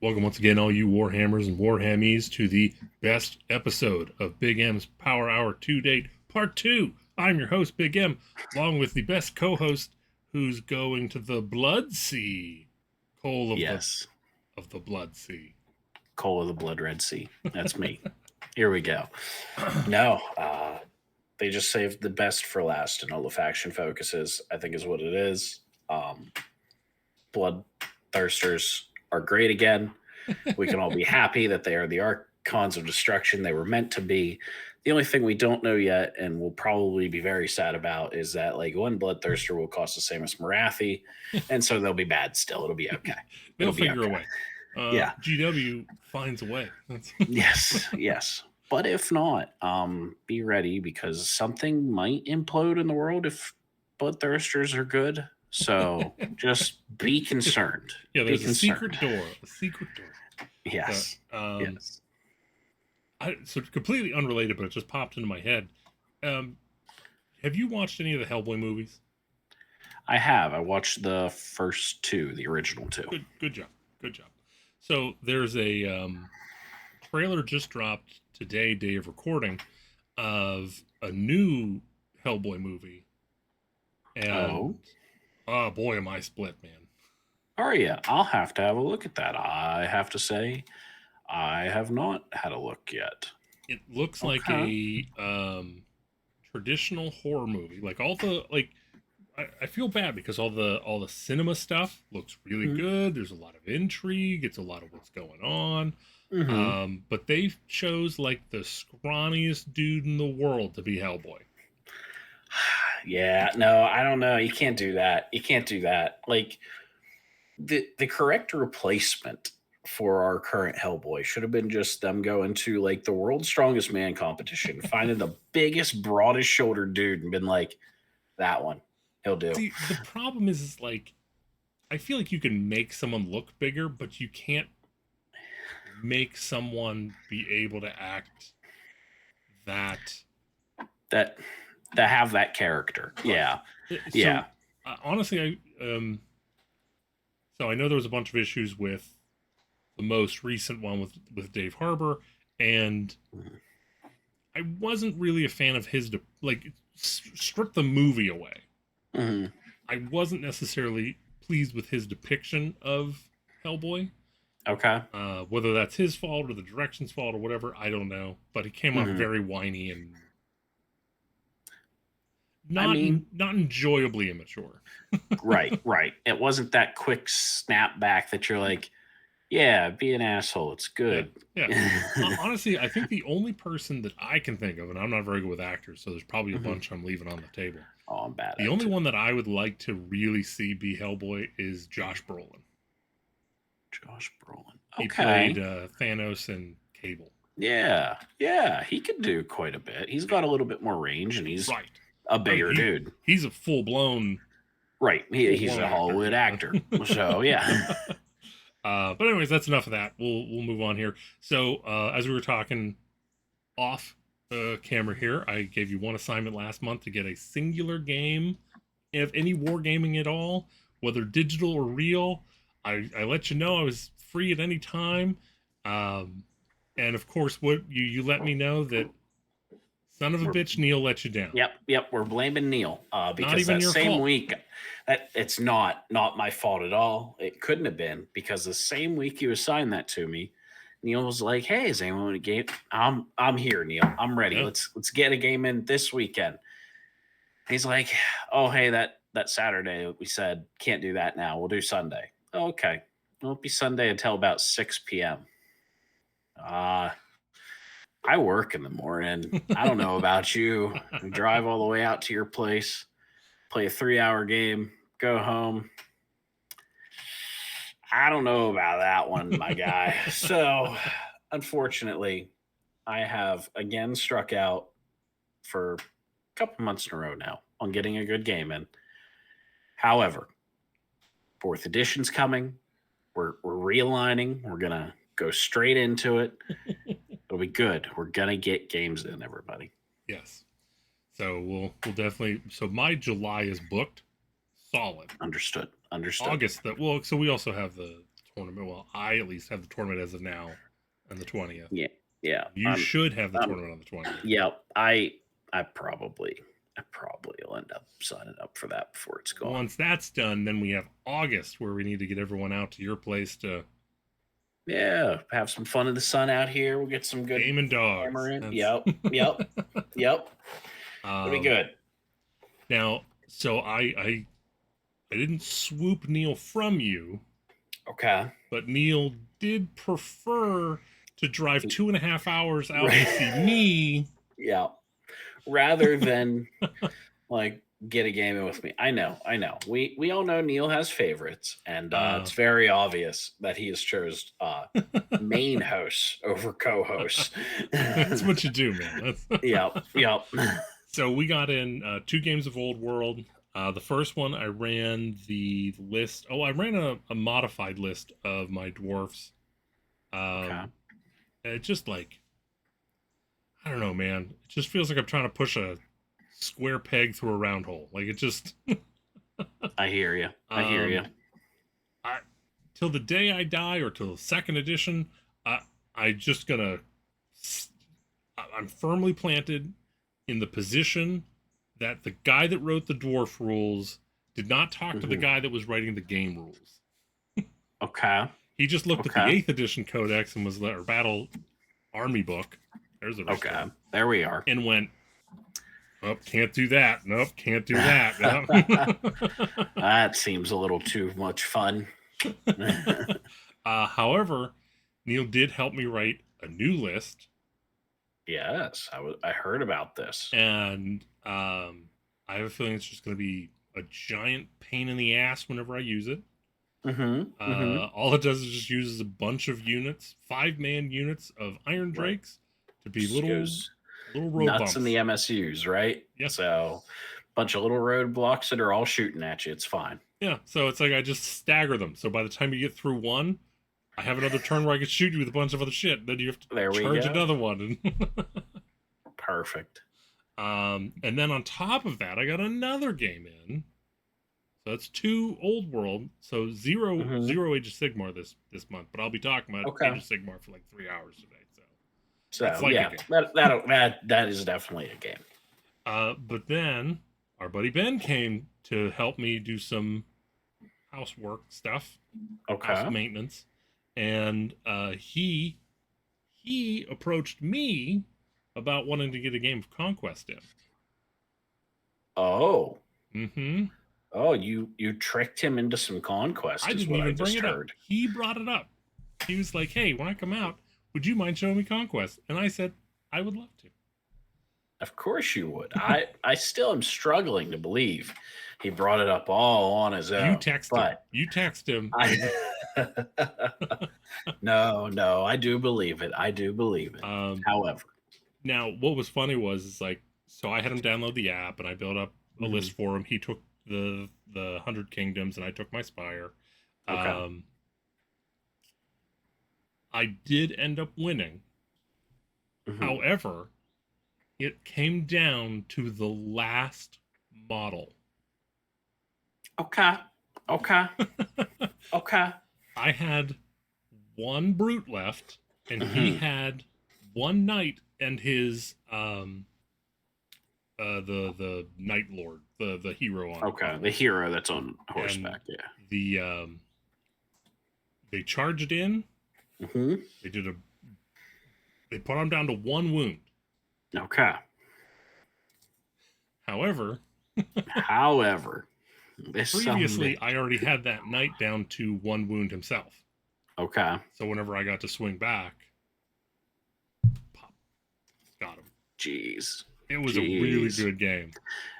Welcome once again, all you Warhammers and Warhammies, to the best episode of Big M's Power Hour 2 Date Part 2. I'm your host, Big M, along with the best co-host who's going to the Blood Sea. Coal Yes, of the Blood Sea. Coal of the Blood Red Sea. That's me. Here we go. No, they just saved the best for last and all the faction focuses, I think is what it is. Bloodthirsters are great again. We can all be happy that they are the archons of destruction they were meant to be. The only thing we don't know yet, and we'll probably be very sad about, is that like one bloodthirster will cost the same as Marathi, and so they'll be bad still. It'll be okay. They'll It'll be figure a okay. way. Yeah. GW finds a way. Yes, yes. But if not, be ready because something might implode in the world if bloodthirsters are good. So just be concerned. Yeah, Be there's a concerned. secret door. A secret door. Yes. Yes. So completely unrelated, but it just popped into my head. Um, have you watched any of the Hellboy movies? I have. I watched the first two, the original two. Good job. Good job. So there's a trailer just dropped today, day of recording, of a new Hellboy movie, and oh boy, am I split, man. Are you? I'll have to have a look at that. I have to say, I have not had a look yet. It looks like a traditional horror movie. Like all the like, I feel bad because all the cinema stuff looks really good. There's a lot of intrigue. It's a lot of what's going on. But they chose like the scrawniest dude in the world to be Hellboy. Yeah, no, I don't know. You can't do that. You can't do that. Like the correct replacement for our current Hellboy should have been just them going to like the world's strongest man competition, finding the biggest, broadest shouldered dude and been like, that one, he'll do. See, the problem is like, I feel like you can make someone look bigger, but you can't make someone be able to act that that have that character. Right. Yeah. So, yeah. Honestly, so I know there was a bunch of issues with the most recent one with Dave Harbour, and I wasn't really a fan of his like strip the movie away. I wasn't necessarily pleased with his depiction of Hellboy. Okay. Whether that's his fault or the direction's fault or whatever, I don't know. But he came off very whiny and not enjoyably immature. Right. It wasn't that quick snap back that you're like, yeah, be an asshole. It's good. Yeah. Honestly, I think the only person that I can think of, and I'm not very good with actors, so there's probably a bunch I'm leaving on the table. Oh, I'm bad. The only one that I would like to really see be Hellboy is Josh Brolin. Josh Brolin. Okay. He played Thanos and Cable. Yeah, he could do quite a bit. He's got a little bit more range, and he's a bigger dude. He's a full blown. Right. He's a Hollywood actor. So yeah. But anyways, that's enough of that. We'll move on here. So as we were talking off camera here, I gave you one assignment last month to get a singular game of any wargaming at all, whether digital or real. I let you know I was free at any time. And of course, what you let me know that son of a bitch Neil let you down. Yep. We're blaming Neil because that same fault. Week, it's not my fault at all. It couldn't have been because the same week you assigned that to me, Neil was like, "Hey, is anyone want a game? I'm here, Neil. I'm ready. Yeah. Let's get a game in this weekend." He's like, "Oh, hey, that Saturday we said can't do that now. We'll do Sunday." Oh, okay, it won't be Sunday until about 6 p.m. I work in the morning. I don't know about you. I drive all the way out to your place, play a 3-hour game, go home. I don't know about that one, my guy. So, unfortunately, I have again struck out for a couple months in a row now on getting a good game in. However, 4th edition's coming. We're realigning. We're going to go straight into it. It'll be good. We're gonna get games in, everybody. Yes. So we'll definitely. So my July is booked, solid. Understood. August. So we also have the tournament. Well, I at least have the tournament as of now on the 20th. Yeah. You should have the tournament on the 20th. Yeah, I probably will end up signing up for that before it's gone. Once that's done, then we have August, where we need to get everyone out to your place to have some fun in the sun out here. We'll get some good game and dogs. Yep. It'll be good. Now, so I didn't swoop Neil from you. Okay. But Neil did prefer to drive 2.5 hours out to see me. Yeah. Rather than like get a game in with me. I know. We all know Neil has favorites, and it's very obvious that he has chose main host over co-host. That's what you do, man. Yep. So we got in 2 games of Old World. The first one, I ran the list. I ran a modified list of my dwarfs. It just like, I don't know, man. It just feels like I'm trying to push a square peg through a round hole. Like, it just... I hear you. Till the day I die, or till the 2nd edition, I'm firmly planted in the position that the guy that wrote the dwarf rules did not talk to the guy that was writing the game rules. Okay. He just looked at the 8th edition codex and was or battle army book. There's a okay. There we are. And went, oh, can't do that. Nope, can't do that. That seems a little too much fun. However, Neil did help me write a new list. Yes, I heard about this. And I have a feeling it's just going to be a giant pain in the ass whenever I use it. All it does is just uses a bunch of units, 5-man units of Iron Drakes to be little road nuts bumps in the MSUs, right? Yes. So bunch of little roadblocks that are all shooting at you. It's fine. Yeah. So it's like I just stagger them. So by the time you get through one, I have another turn where I can shoot you with a bunch of other shit. Then you have to charge another one. Perfect. And then on top of that, I got another game in. So that's 2 Old World. So zero Age of Sigmar this month. But I'll be talking about Age of Sigmar for like 3 hours today. So like yeah, that is definitely a game. But then our buddy Ben came to help me do some housework stuff, house maintenance, and he approached me about wanting to get a game of Conquest in. Oh. Mm-hmm. Oh, you tricked him into some Conquest. I didn't even bring it up. He brought it up. He was like, "Hey, when I come out, would you mind showing me Conquest?" And I said, "I would love to." Of course you would. I still am struggling to believe he brought it up all on his own. You text him. No, I do believe it. However, now what was funny was like, so I had him download the app and I built up a list for him. He took the 100 Kingdoms and I took my Spire. I did end up winning. However, it came down to the last model. Okay. I had 1 brute left, and he had 1 knight and his the Night Lord, the hero on. The hero that's on horseback. And they charged in. They put him down to 1 wound. Okay. However, previously I already had that knight down to 1 wound himself. Okay. So whenever I got to swing back, pop, got him. Jeez. It was a really good game.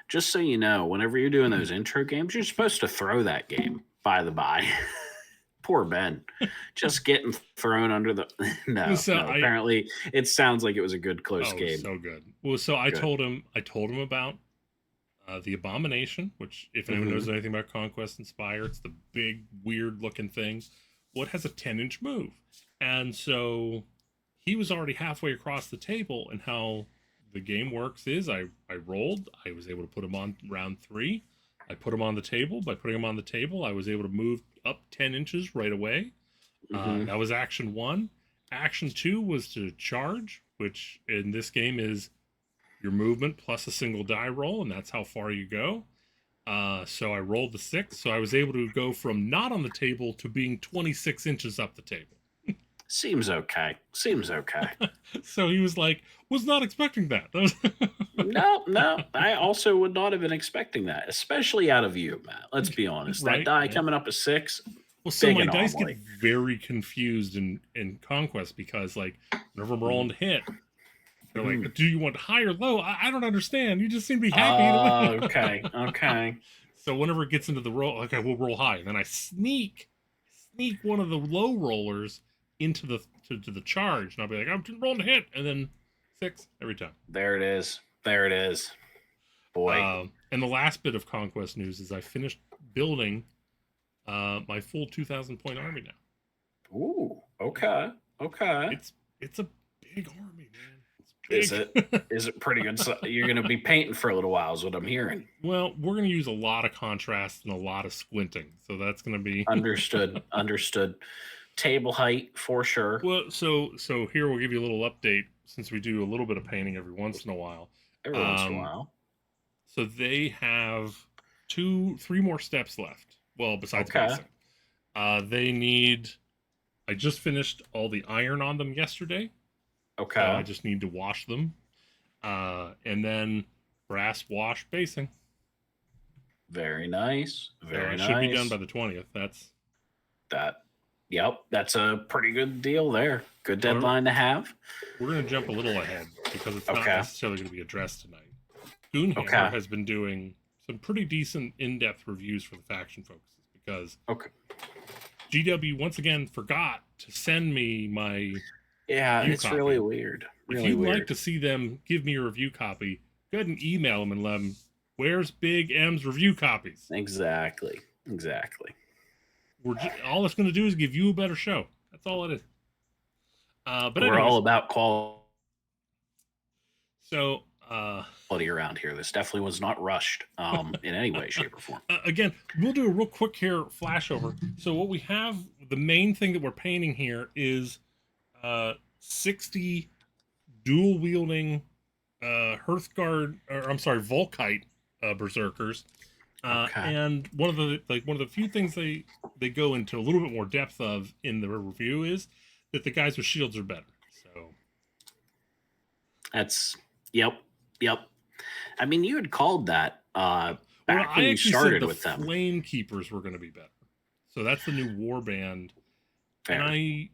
Just so you know, whenever you're doing those intro games, you're supposed to throw that game, by the by. Poor Ben. Just getting thrown under the... No, apparently it sounds like it was a good close game. So good. Well, so I told him about the Abomination, which if anyone knows anything about Conquest and Spire, it's the big, weird-looking thing. Well, it has a 10-inch move. And so he was already halfway across the table, and how the game works is I rolled. I was able to put him on round 3. I put him on the table. By putting him on the table, I was able to move up 10 inches right away. That was action 1. Action 2 was to charge, which in this game is your movement plus a single die roll, and that's how far you go. So I rolled the 6, so I was able to go from not on the table to being 26 inches up the table. Seems okay. So he was like, was not expecting that. No. I also would not have been expecting that, especially out of you, Matt. Let's be honest. Right, that die right. coming up a 6. Well, so my dice get very confused in Conquest because, like, whenever I'm rolling to hit, they're like, do you want high or low? I don't understand. You just seem to be happy. Okay. So whenever it gets into the roll, okay, we'll roll high. And then I sneak one of the low rollers into the to the charge, and I'll be like, I'm rolling to hit, and then 6 every time. There it is. Boy. And the last bit of Conquest news is I finished building my full 2,000 point army now. Ooh, okay. It's a big army, man. It's big. Is it pretty good? So you're going to be painting for a little while, is what I'm hearing. Well, we're going to use a lot of contrast and a lot of squinting, so that's going to be understood. Table height for sure. Well, so here we'll give you a little update since we do a little bit of painting every once in a while. So they have 3 more steps left. Well, besides basing. They need. I just finished all the iron on them yesterday. Okay. I just need to wash them, and then brass wash basing. Very nice. Very nice. Should be done by the 20th. Yep, that's a pretty good deal there. Good deadline to have. We're going to jump a little ahead because it's not necessarily going to be addressed tonight. Goonhammer has been doing some pretty decent in-depth reviews for the faction focuses because GW once again forgot to send me my it's copy. Really weird. If you'd like to see them give me a review copy, go ahead and email them and let them, where's Big M's review copies? Exactly. All it's going to do is give you a better show. That's all it is. But we're all about quality. So, quality around here. This definitely was not rushed in any way, shape, or form. Again, we'll do a real quick here flash over. So what we have, the main thing that we're painting here is 60 dual wielding Volkite berserkers. And one of the few things they go into a little bit more depth of in the review is that the guys with shields are better. So that's yep. I mean, you had called that back when you started with them. Flame Keepers were going to be better. So that's the new warband. And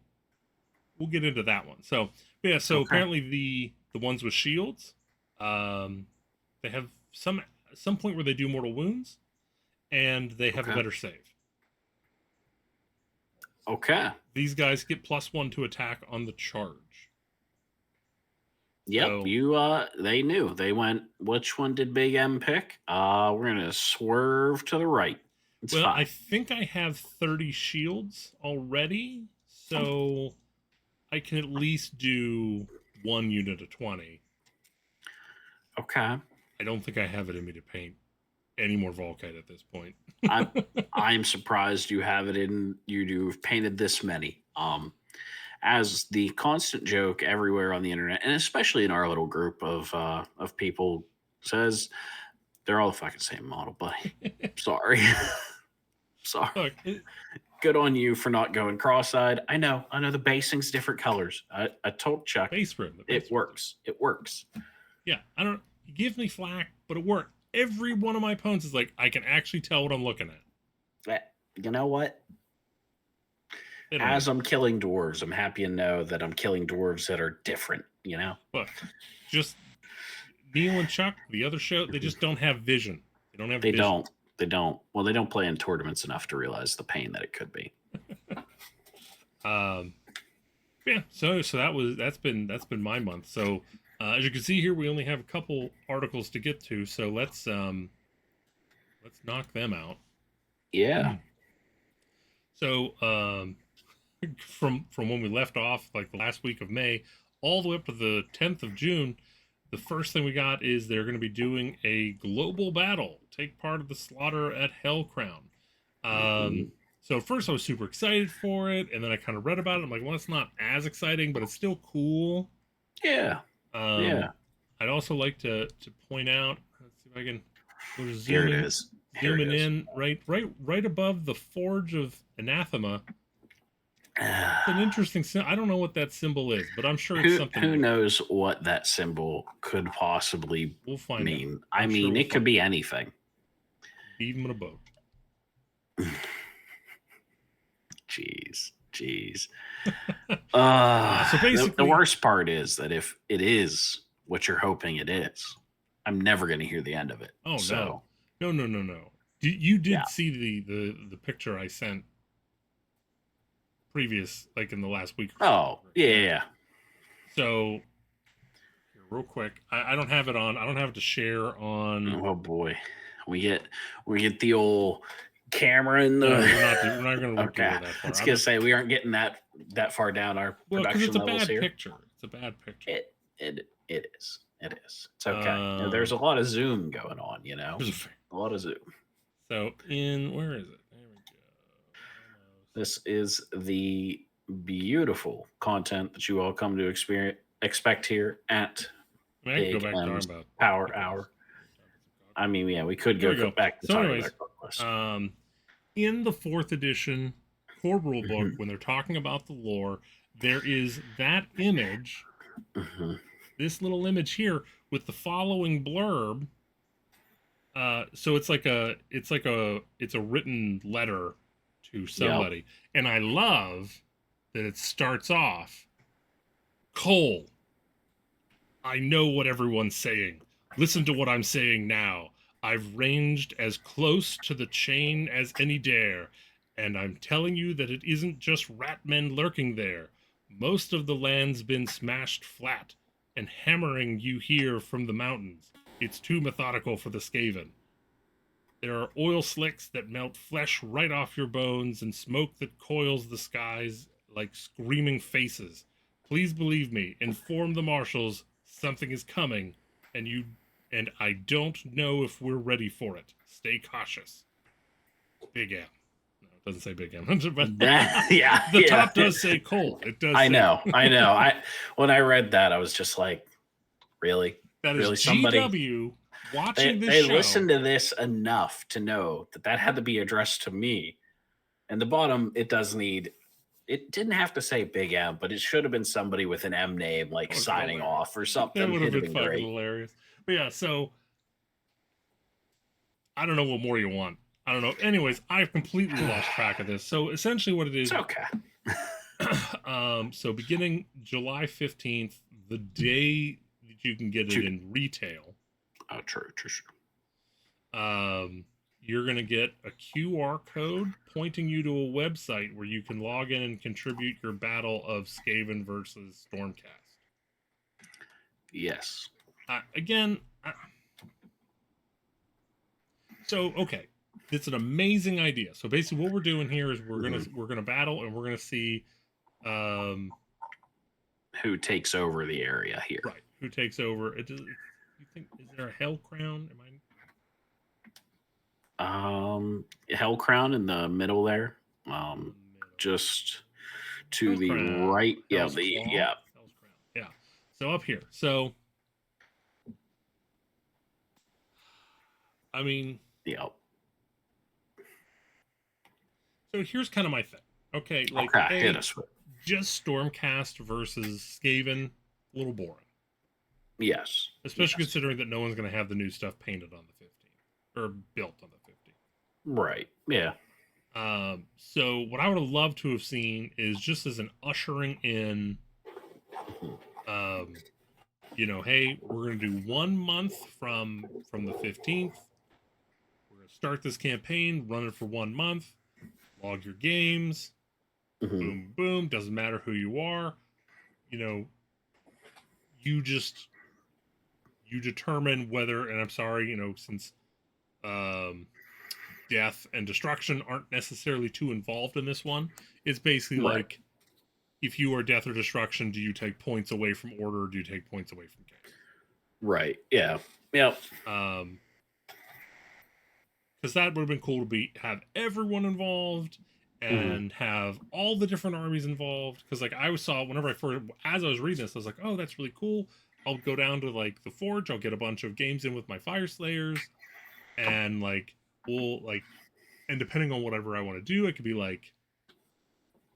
we'll get into that one. So apparently the ones with shields, they have some point where they do mortal wounds, and they have a better save. Okay. These guys get +1 to attack on the charge. Yep, so, they knew. They went, which one did Big M pick? We're going to swerve to the right. It's fine. I think I have 30 shields already, so I can at least do 1 unit of 20. Okay. I don't think I have it in me to paint any more Volkite at this point. I'm surprised you have it in. You've painted this many. As the constant joke everywhere on the internet, and especially in our little group of people, says, they're all the fucking same model, buddy. Sorry. Look, good on you for not going cross-eyed. I know the basing's different colors. I told Chuck it works. Yeah, I don't give me flack, but it worked. Every one of my opponents is like, I can actually tell what I'm looking at. You know what? As I'm killing dwarves, I'm happy to know that I'm killing dwarves that are different, you know? Look, just Neil and Chuck, the other show, they just don't have vision. They don't have vision. They don't. Well, they don't play in tournaments enough to realize the pain that it could be. Yeah, so that's been my month. So as you can see here, we only have a couple articles to get to, so let's knock them out. Yeah. So from when we left off, like the last week of May, all the way up to the 10th of June, the first thing we got is they're going to be doing a global battle. Take part of the slaughter at Hellcrown. So at first I was super excited for it, and then I kind of read about it. I'm like, well, it's not as exciting, but it's still cool. Yeah. Um, Yeah. I'd also like to point out. Let's see if I can go to Here it is. Here it zooming is. in right above the Forge of Anathema. It's an interesting. I don't know what that symbol is, but I'm sure it's something. Who knows what that symbol could possibly We'll find mean? out. I mean, it could be anything. Beat him in a boat. Jeez. So basically, the worst part is that if it is what you're hoping it is, I'm never going to hear the end of it. Oh so. No. You did see the picture I sent previous, like in the last week. Oh, yeah. So, real quick, I don't have it on. I don't have it to share on. Oh boy, we get the old camera in the. No, we're not going to okay. that far. I was gonna say we aren't getting that far down our production levels here. It's a bad picture. It is. It's okay. There's a lot of zoom going on. A lot of zoom. So where is it? There we go. This is the beautiful content that you all come to expect here at Big M's Power Hour. I mean, yeah, we could go back to talking about Conquest. In the 4th edition core rule book, when they're talking about the lore, there is that image, this little image here with the following blurb. So it's a written letter to somebody, yep. And I love that it starts off, Cole, I know what everyone's saying. Listen to what I'm saying now. I've ranged as close to the chain as any dare, and I'm telling you that it isn't just rat men lurking there. Most of the land's been smashed flat, and hammering you here from the mountains. It's too methodical for the Skaven. There are oil slicks that melt flesh right off your bones and smoke that coils the skies like screaming faces. Please believe me, inform the marshals something is coming, and I don't know if we're ready for it. Stay cautious. Big M. No, it doesn't say Big M. But the top does say Cole. It does. I know. When I read that, I was just like, really? That is really GW watching this show. They listened to this enough to know that had to be addressed to me. And the bottom, it didn't have to say Big M, but it should have been somebody with an M name, like signing off or something. That would have been fucking hilarious. But yeah, so I don't know what more you want. I don't know. Anyways, I've completely lost track of this. So essentially what it is. It's okay. So beginning July 15th, the day that you can get it in retail. Oh, true. You're going to get a QR code pointing you to a website where you can log in and contribute your battle of Skaven versus Stormcast. Yes. Okay, it's an amazing idea. So basically, what we're doing here is we're gonna battle, and we're gonna see who takes over the area here. Right? Who takes over? You think is there a Hell Crown? Hell Crown in the middle there. Just to Hell the Crown. Right. Hell's yeah. So up here. So I mean, yeah. So here's kind of my thing. Okay, hit us with just Stormcast versus Skaven, a little boring. Yes. Especially considering that no one's going to have the new stuff painted on the 15th or built on the 15th. Right. Yeah. So what I would have loved to have seen is just as an ushering in, hey, we're going to do 1 month from the 15th. We're going to start this campaign, run it for 1 month, log your games, boom, boom. Doesn't matter who you are. You determine whether, and I'm sorry, since death and destruction aren't necessarily too involved in this one, it's basically like, if you are death or destruction, do you take points away from order, or do you take points away from game? Right. Yeah. Yep. Because that would have been cool to have everyone involved, and have all the different armies involved. Because like I saw whenever as I was reading this, I was like, oh, that's really cool. I'll go down to like the forge. I'll get a bunch of games in with my fire slayers, and like and depending on whatever I want to do, it could be like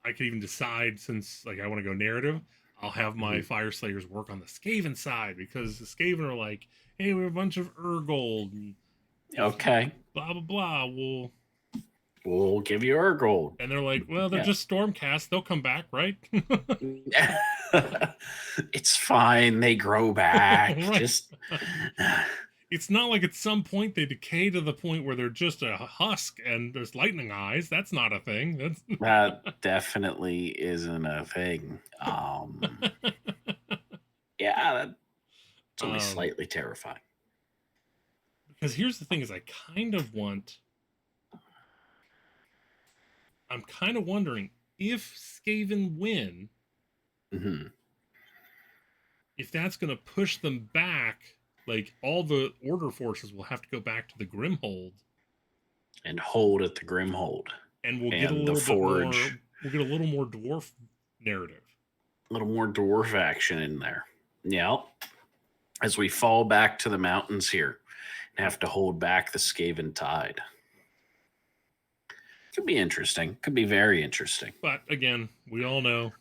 I could even decide, since like I want to go narrative, I'll have my fire slayers work on the Skaven side, because the Skaven are like, hey, we have a bunch of Urgold. And okay. Blah blah blah. We'll give you Urgold. And they're like, well, they're just Stormcast. They'll come back, right? It's fine. They grow back. Right. Just it's not like at some point they decay to the point where they're just a husk and there's lightning eyes. That's not a thing. That definitely isn't a thing. Yeah, it's only slightly terrifying. Because here's the thing: is I'm kind of wondering if Skaven win, if that's going to push them back. Like all the Order forces will have to go back to the Grimhold and hold at the Grimhold, and we'll get a little bit more. We'll get a little more dwarf narrative, a little more dwarf action in there. Yeah, as we fall back to the mountains here and have to hold back the Skaven tide. Could be interesting. Could be very interesting. But again, we all know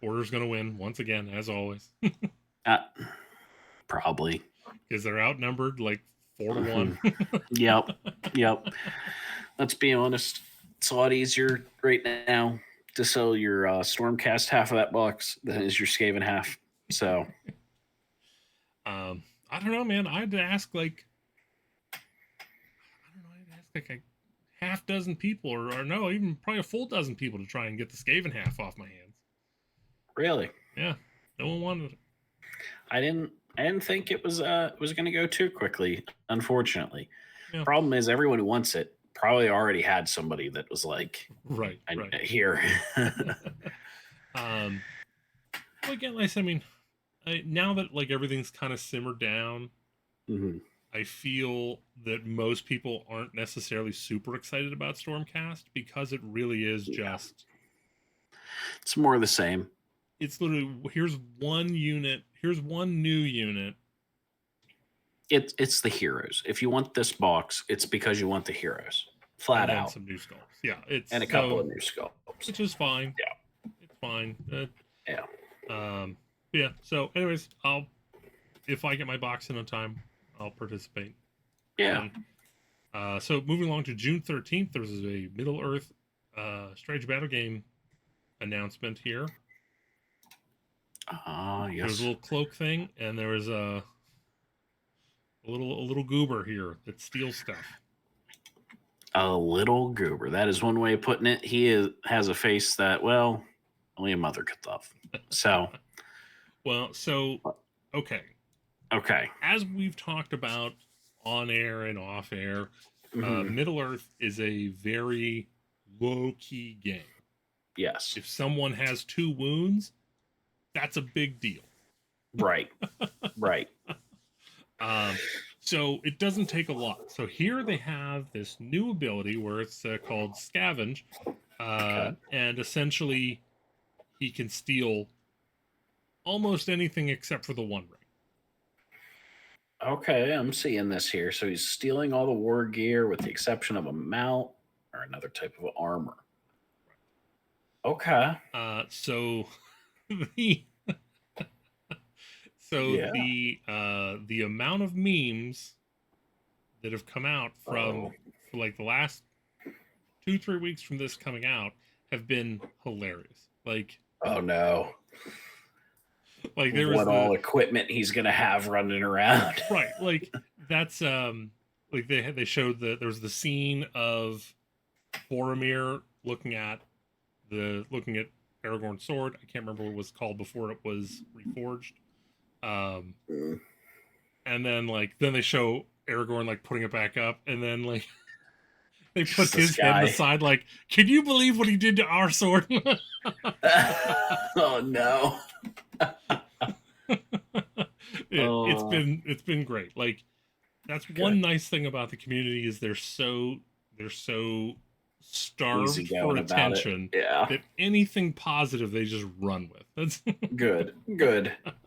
Order's going to win once again, as always. Probably. Because they're outnumbered like 4-1. Yep. Let's be honest. It's a lot easier right now to sell your Stormcast half of that box than is your Skaven half. So, I don't know, man. I'd ask like a half dozen people, or no, even probably a full dozen people to try and get the Skaven half off my hands. Really? Yeah. No one wanted it. I didn't think it was going to go too quickly, unfortunately. Yeah. Problem is, everyone who wants it probably already had somebody that was like, right. Here. Well, again, like I mean, now that like everything's kind of simmered down, I feel that most people aren't necessarily super excited about Stormcast, because it really is just. It's more of the same. It's literally, here's one unit. Here's one new unit. It's the heroes. If you want this box, it's because you want the heroes. Flat out. Some new sculpts. Yeah. And a couple of new sculpts. Which is fine. Yeah. It's fine. Yeah. Yeah. So anyways, if I get my box in on time, I'll participate. Yeah. So moving along to June 13th, there's a Middle-earth Strange Battle game announcement here. Yes. There was a little cloak thing, and there was a little goober here that steals stuff. A little goober. That is one way of putting it. He has a face that, well, only a mother could love. So. Okay. Okay. As we've talked about on air and off air, Middle-earth is a very low-key game. Yes. If someone has 2 wounds, that's a big deal. Right. So it doesn't take a lot. So here they have this new ability where it's called Scavenge. And essentially he can steal almost anything except for the One Ring. Okay, I'm seeing this here. So he's stealing all the war gear with the exception of a mount or another type of armor. Okay. The amount of memes that have come out from for like the last 2-3 weeks from this coming out have been hilarious. Like, oh no. Like there was all equipment he's gonna have running around. Right. Like that's like they showed that there was the scene of Boromir looking at Aragorn's sword. I can't remember what it was called before it was reforged. And then they show Aragorn like putting it back up, and then like they put his head aside, like, can you believe what he did to our sword? Oh no. It's been great. Like that's one nice thing about the community is they're so starved for going about it. attention Yeah. that anything positive they just run with. That's Good.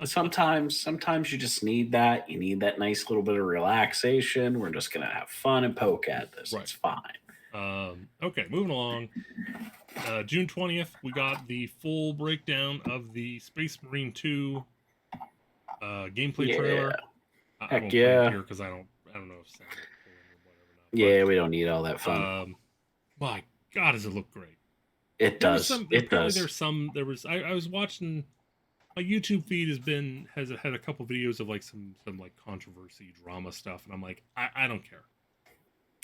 Sometimes you just need that. You need that nice little bit of relaxation. We're just gonna have fun and poke at this. Right. It's fine. Okay, moving along. June 20th, we got the full breakdown of the Space Marine 2 gameplay trailer. I won't play it here because I don't know if sound is pulling or whatever. Yeah, we don't need all that fun. My God, does it look great? It does. There was I was watching. My YouTube feed has had a couple videos of like some like controversy drama stuff, and I'm like, I don't care.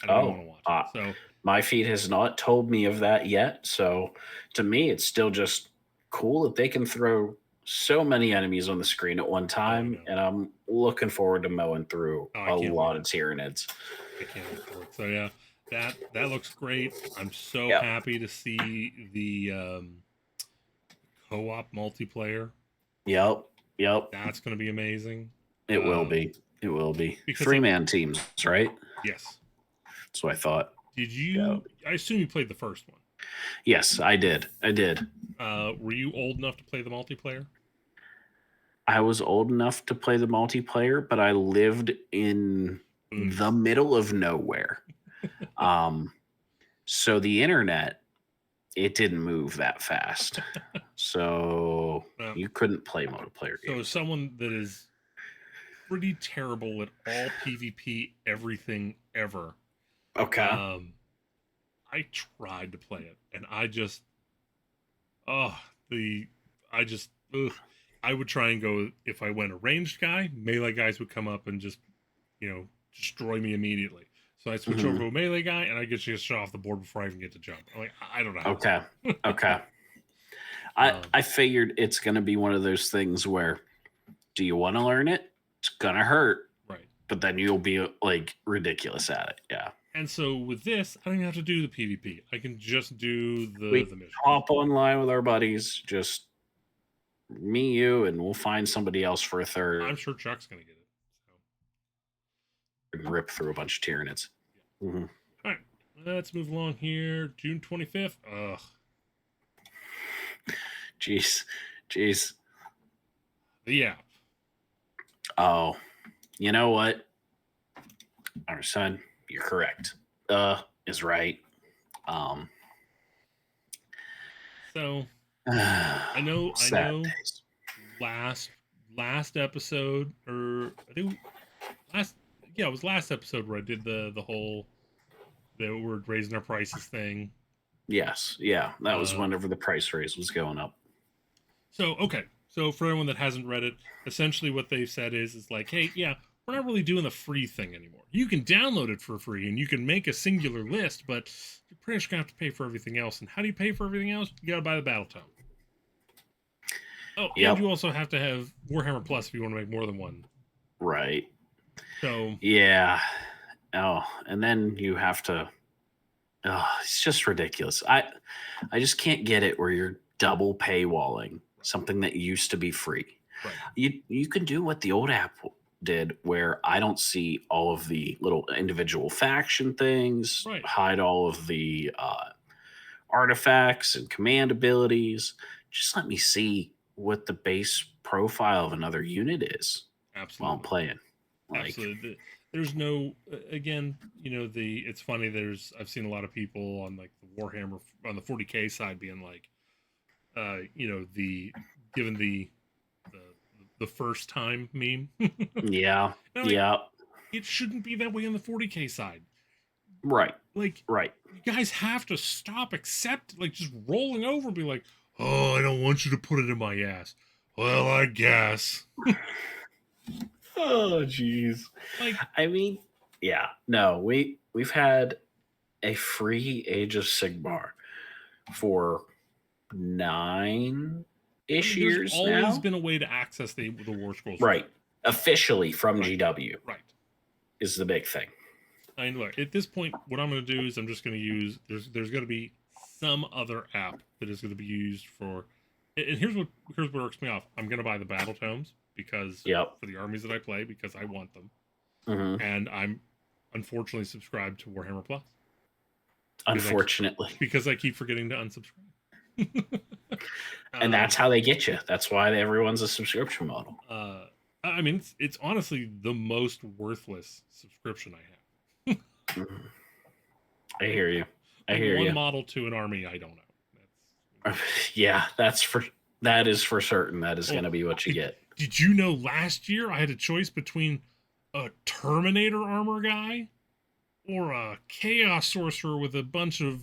I don't want to watch it. So my feed has not told me of that yet. So to me, it's still just cool that they can throw so many enemies on the screen at one time, and I'm looking forward to mowing through a lot of Tyranids. I can't wait for it. So yeah, that looks great. I'm so happy to see the co-op multiplayer. Yep. That's going to be amazing. It will be. 3-man teams, right? Yes. That's what I thought. Did you? I assume you played the first one. Yes, I did. Were you old enough to play the multiplayer? I was old enough to play the multiplayer, but I lived in the middle of nowhere. So the internet, it didn't move that fast. So you couldn't play multiplayer games. So someone that is pretty terrible at all PvP everything ever. Okay. I tried to play it, and I would try and go, if I went a ranged guy, melee guys would come up and just, destroy me immediately. So I switch over to a melee guy, and I get you shot off the board before I even get to jump. I'm like, I don't know. Okay. I figured it's going to be one of those things where, do you want to learn it? It's going to hurt. Right. But then you'll be, like, ridiculous at it. Yeah. And so with this, I don't even have to do the PvP. I can just do the mission. Hop online with our buddies, just me, you, and we'll find somebody else for a third. I'm sure Chuck's going to get it. So. Rip through a bunch of Tyranids. Yeah. Mm-hmm. All right, let's move along here. June 25th. Ugh. Jeez. The app. Oh, you know what? Our son, you're correct. Is right. So I know. Days. Last episode, or I think it was last episode where I did the whole that we're raising our prices thing. Yes, yeah, that was whenever the price raise was going up. So for everyone that hasn't read it, essentially what they've said is like, hey, yeah, we're not really doing the free thing anymore. You can download it for free and you can make a singular list, but you're pretty much gonna have to pay for everything else. And how do you pay for everything else? You gotta buy the battle tome. Oh, and you also have to have Warhammer Plus if you want to make more than one. Right. So yeah. Oh, and then you have to. Oh, it's just ridiculous. I just can't get it where you're double paywalling something that used to be free. Right. You can do what the old app did, where I don't see all of the little individual faction things, right. Hide all of the artifacts and command abilities. Just let me see what the base profile of another unit is. Absolutely. While I'm playing. Absolutely. There's no, again, it's funny. I've seen a lot of people on like the Warhammer on the 40K side being like, given the first time meme. Yeah. Yeah. It shouldn't be that way on the 40K side. Right. Right. You guys have to stop just rolling over and be like, oh, I don't want you to put it in my ass. Well, I guess. Oh, jeez. I mean, yeah. No, we've had a free Age of Sigmar for 9-ish years now. There's always been a way to access the War Scrolls. Right. Officially from GW. Right. Is the big thing. I mean, look, at this point, what I'm going to do is I'm just going to use, there's going to be some other app that is going to be used for, and here's what irks me off. I'm going to buy the battle tomes because for the armies that I play, because I want them. Mm-hmm. And I'm unfortunately subscribed to Warhammer Plus. Unfortunately. Because I keep forgetting to unsubscribe. And that's how they get you. That's why everyone's a subscription model. I mean, it's honestly the most worthless subscription I have. I hear you. I hear one you. model to an army, I don't know. Yeah, that is for certain. That is going to be what you get. Did you know last year I had a choice between a Terminator armor guy or a Chaos Sorcerer with a bunch of,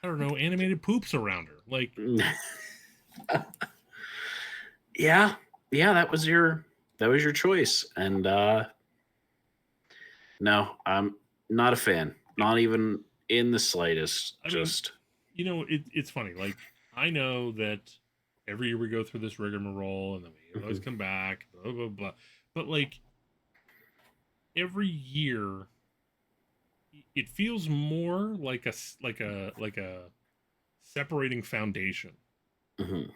I don't know, animated poops around her? Like, yeah, that was your choice, and no, I'm not a fan. Not even in the slightest. I mean, it's funny. Like, I know that every year we go through this rigmarole, and then we always come back, blah blah blah. But like every year, it feels more like a separating foundation. Mm-hmm.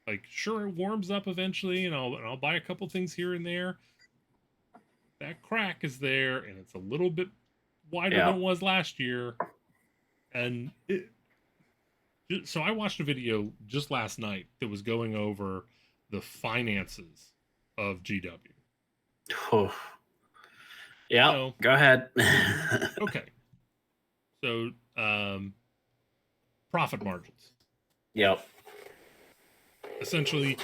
Like, sure, it warms up eventually, and I'll buy a couple things here and there. That crack is there, and it's a little bit wider than it was last year. And so I watched a video just last night that was going over the finances of GW. Oh. Yeah, so, go ahead. Okay. So, profit margins. Yep. Essentially,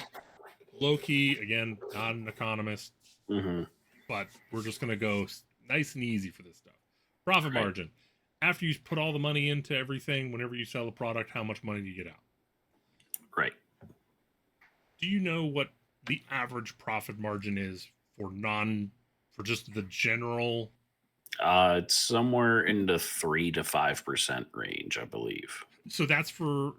low-key, again, not an economist, but we're just going to go nice and easy for this stuff. Profit margin. After you put all the money into everything, whenever you sell a product, how much money do you get out? Right. Do you know what the average profit margin is for just the general? It's somewhere in the 3 to 5% range, I believe. So that's for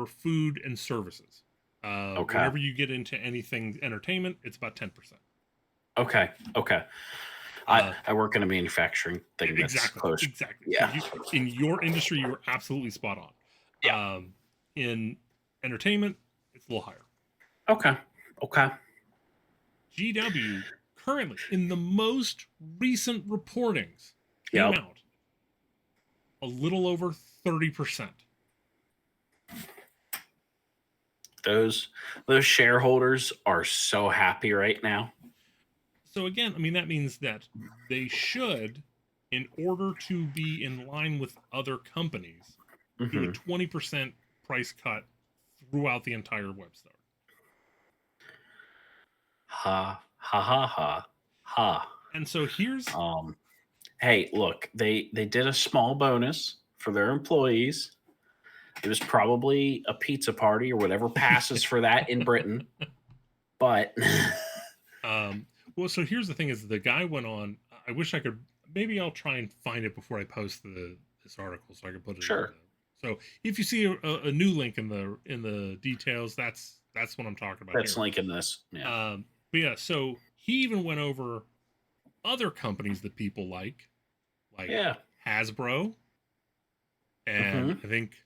food and services. Okay. Whenever you get into anything entertainment, it's about 10%. Okay. I work in a manufacturing thing. That's close. Exactly. Yeah. So in your industry, you were absolutely spot on. Yeah. In entertainment, it's a little higher. Okay. GW currently, in the most recent reportings, came out a little over 30%. Those shareholders are so happy right now. So again, I mean, that means that they should, in order to be in line with other companies, do a 20% price cut throughout the entire web store. Ha ha ha ha ha. And so here's hey, look, they did a small bonus for their employees. It was probably a pizza party or whatever passes for that in Britain. But well, so here's the thing: is the guy went on. I wish I could. Maybe I'll try and find it before I post this article, so I can put it. Sure. So if you see a new link in the details, that's what I'm talking about. That's linking this. Yeah. But yeah, so he even went over other companies that people like Hasbro, and I think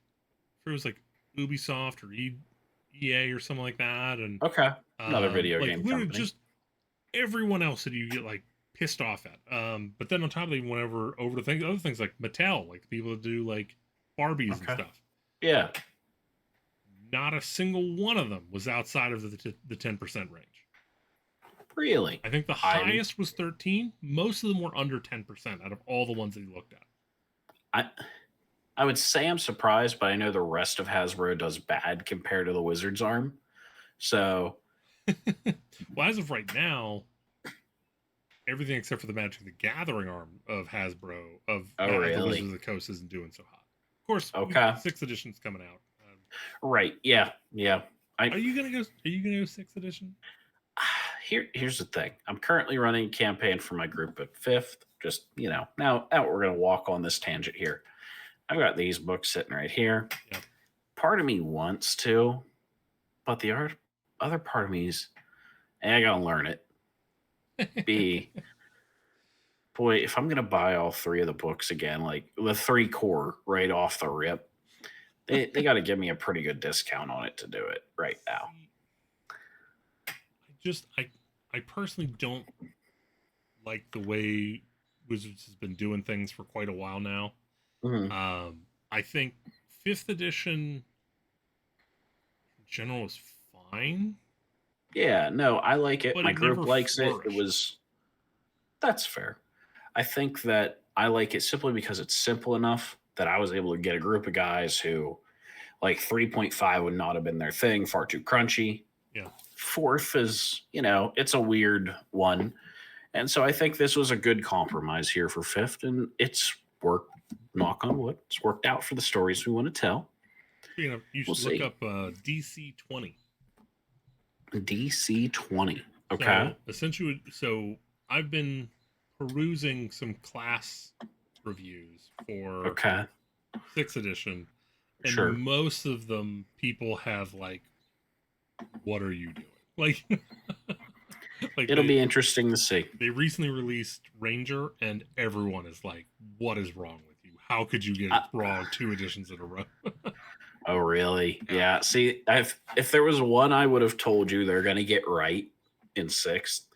it was like Ubisoft or EA or something like that, and another video game company. Just everyone else that you get like pissed off at. But then on top of it, went over to other things like Mattel, like people that do like Barbies and stuff. Yeah. Not a single one of them was outside of the 10% range. Really? I think the highest was 13. Most of them were under 10% out of all the ones that he looked at. I would say I'm surprised, but I know the rest of Hasbro does bad compared to the Wizard's arm. So, well, as of right now, everything except for the Magic the Gathering arm of Hasbro the Wizards of the Coast isn't doing so hot. Of course, 6th edition's coming out. Right? Yeah. Are you gonna go 6th edition? Here's the thing. I'm currently running a campaign for my group at 5th. Just now we're gonna walk on this tangent here. I've got these books sitting right here. Yep. Part of me wants to, but the other part of me is, A, I gotta learn it. B, boy, if I'm gonna buy all 3 of the books again, like the 3 core right off the rip, they got to give me a pretty good discount on it to do it right now. I personally don't like the way Wizards has been doing things for quite a while now. Mhm. I think 5th edition in general is fine, Yeah, no, I like it. but My it never group likes it. It flourished. was That's fair. I think that I like it simply because it's simple enough that I was able to get a group of guys who like 3.5 would not have been their thing, far too crunchy. Yeah. 4th is, it's a weird one. And so I think this was a good compromise here for 5th, and it's worked, knock on wood, it's worked out for the stories we want to tell. Speaking of, you We'll should look see. up DC 20. DC 20. Okay. So essentially, I've been perusing some class reviews for Okay. 6th edition, and Sure. most of them people have like, "What are you doing?" Like, like It'll be interesting to see. they recently released Ranger, and everyone is like, "What is wrong with you? How could you get Uh, it wrong 2 editions in a row?" oh, really? Yeah. Yeah. See, if there was one I would have told you they're going to get right in 6th,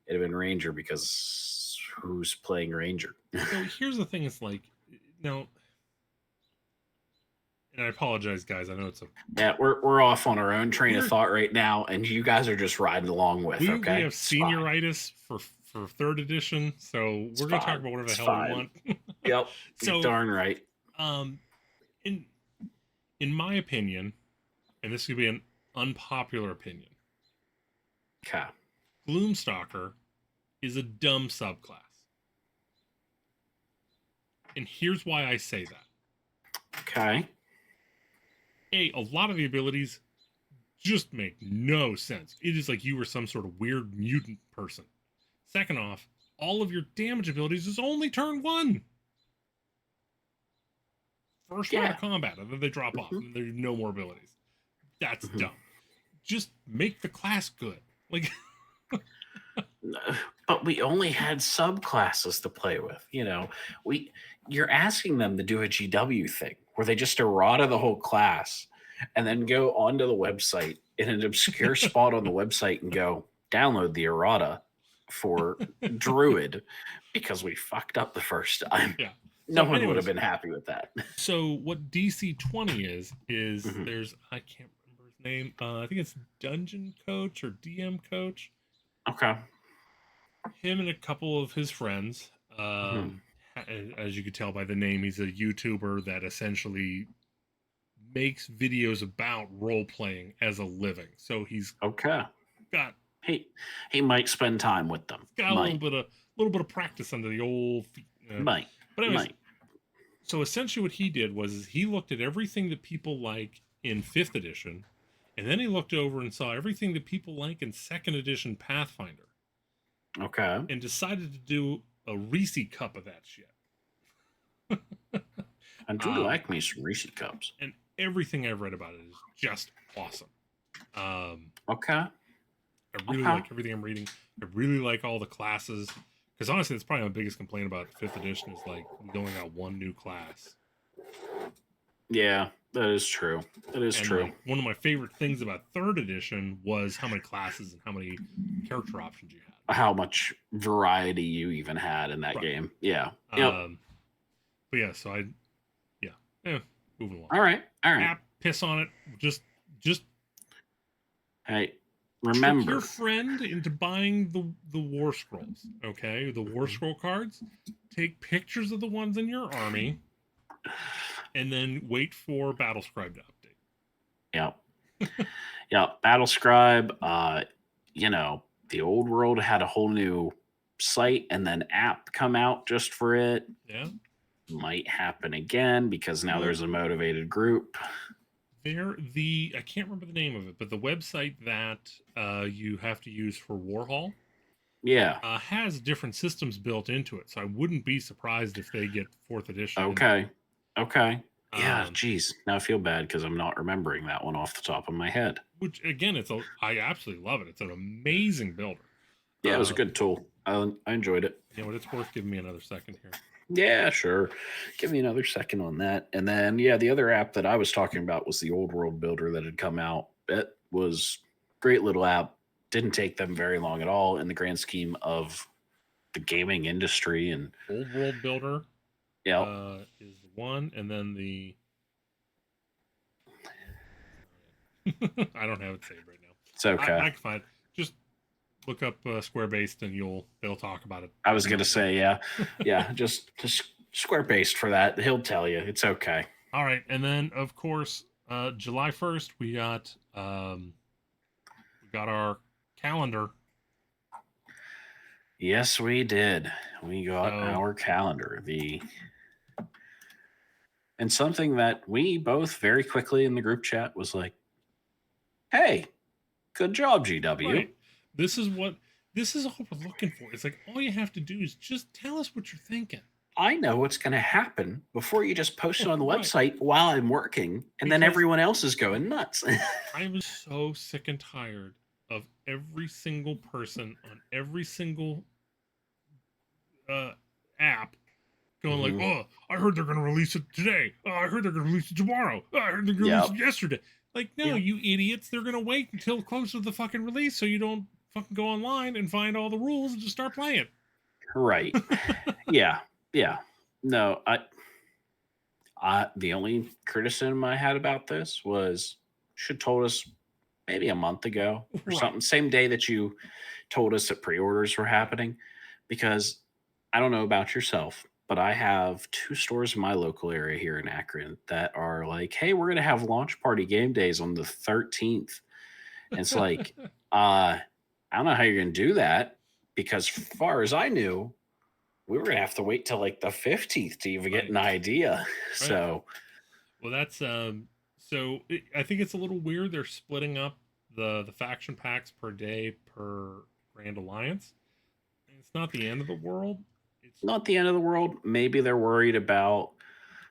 it'd have been Ranger, because who's playing Ranger? So here's the thing: it's like, now, and I apologize, guys. I know it's a Yeah, we're off on our own train of we're thought right now, and you guys are just riding along with. we Okay, have it's fine. senioritis for 3rd edition, so It's we're gonna talk fine. about whatever the It's hell we fine. want. Yep, you're So, darn right. um, in in my opinion, and this could be an unpopular opinion, Okay. Gloomstalker is a dumb subclass, and here's why I say that. Okay. A lot of the abilities just make no sense. It is like you were some sort of weird mutant person. Second off, all of your damage abilities is only turn 1. First round Yeah. of combat, and then they drop off, Mhm. and there's no more abilities. That's Mhm. dumb. Just make the class good. Like, But we only had subclasses to play with. You're asking them to do a GW thing where they just errata the whole class and then go onto the website in an obscure spot on the website and go download the errata for Druid, because we fucked up the first time. yeah. No So, one would have anyways, been happy with that. so what DC 20 is Mhm. there's, I can't remember his name. I think it's Dungeon Coach or DM Coach. Okay. Him and a couple of his friends. Mhm. As you could tell by the name, he's a YouTuber that essentially makes videos about role playing as a living. So he's Okay. got He might spend time with them. got a Might. little bit of practice under the old feet. Might. But anyways, Might. so essentially what he did was he looked at everything that people like in 5th edition, and then he looked over and saw everything that people like in 2nd edition Pathfinder, Okay. and decided to do a Reese cup of that shit. I do like me some Reese cups. And everything I've read about it is just awesome. Okay. I really like everything I'm reading. I really like all the classes. Because honestly, that's probably my biggest complaint about 5th edition is like we only got one new class. Yeah, that is true. That is true. Like, one of my favorite things about 3rd edition was how many classes and how many character options you had. How much variety you even had in that game. Yeah. Yep. But yeah, so moving along. All right. App, piss on it. Just hey, remember, trick remember your friend into buying the war scrolls. Okay, the war scroll cards. Take pictures of the ones in your army, and then wait for Battlescribe to update. Yep. Yep. Battlescribe. The old world had a whole new site and then app come out just for it. Yeah. Might happen again because now there's a motivated group. I can't remember the name of it, but the website that you have to use for Warhol, has different systems built into it. So I wouldn't be surprised if they get 4th edition. Okay. Yeah, geez. Now I feel bad because I'm not remembering that one off the top of my head. Which again, I absolutely love it. It's an amazing builder. Yeah, it was a good tool. I enjoyed it. Yeah, but it's worth giving me another second here. Yeah, sure. Give me another second on that. And then, the other app that I was talking about was the Old World Builder that had come out. It was a great little app. Didn't take them very long at all in the grand scheme of the gaming industry. And Old World Builder, is the 1, and then the I don't have it saved right now. It's okay. I can find it. Just look up Square Based and they'll talk about it. I was gonna say, yeah. Just Square Based for that. He'll tell you. It's okay. All right, and then of course, July 1st we got our calendar. Yes, we did. We got our calendar. And something that we both very quickly in the group chat was like, hey, good job, GW. Right. This is all we're looking for. It's like all you have to do is just tell us what you're thinking. I know what's going to happen before you just post it on the website while I'm working, and then everyone else is going nuts. I was so sick and tired of every single person on every single app going like, oh, I heard they're going to release it today. Oh, I heard they're going to release it tomorrow. Oh, I heard they're going to release it yesterday. Like, no, you idiots. They're going to wait until close to the fucking release so you don't fucking go online and find all the rules and just start playing. Right. Yeah. No, the only criticism I had about this was should told us maybe a month ago or something, same day that you told us that pre-orders were happening, because I don't know about yourself, but I have 2 stores in my local area here in Akron that are like, hey, we're going to have launch party game days on the 13th. And it's like, I don't know how you're going to do that, because as far as I knew, we were going to have to wait till like the 15th to even get an idea. Right. So, well, that's, I think it's a little weird. They're splitting up the faction packs per day per Grand Alliance. It's not the end of the world. It's not the end of the world. Maybe they're worried about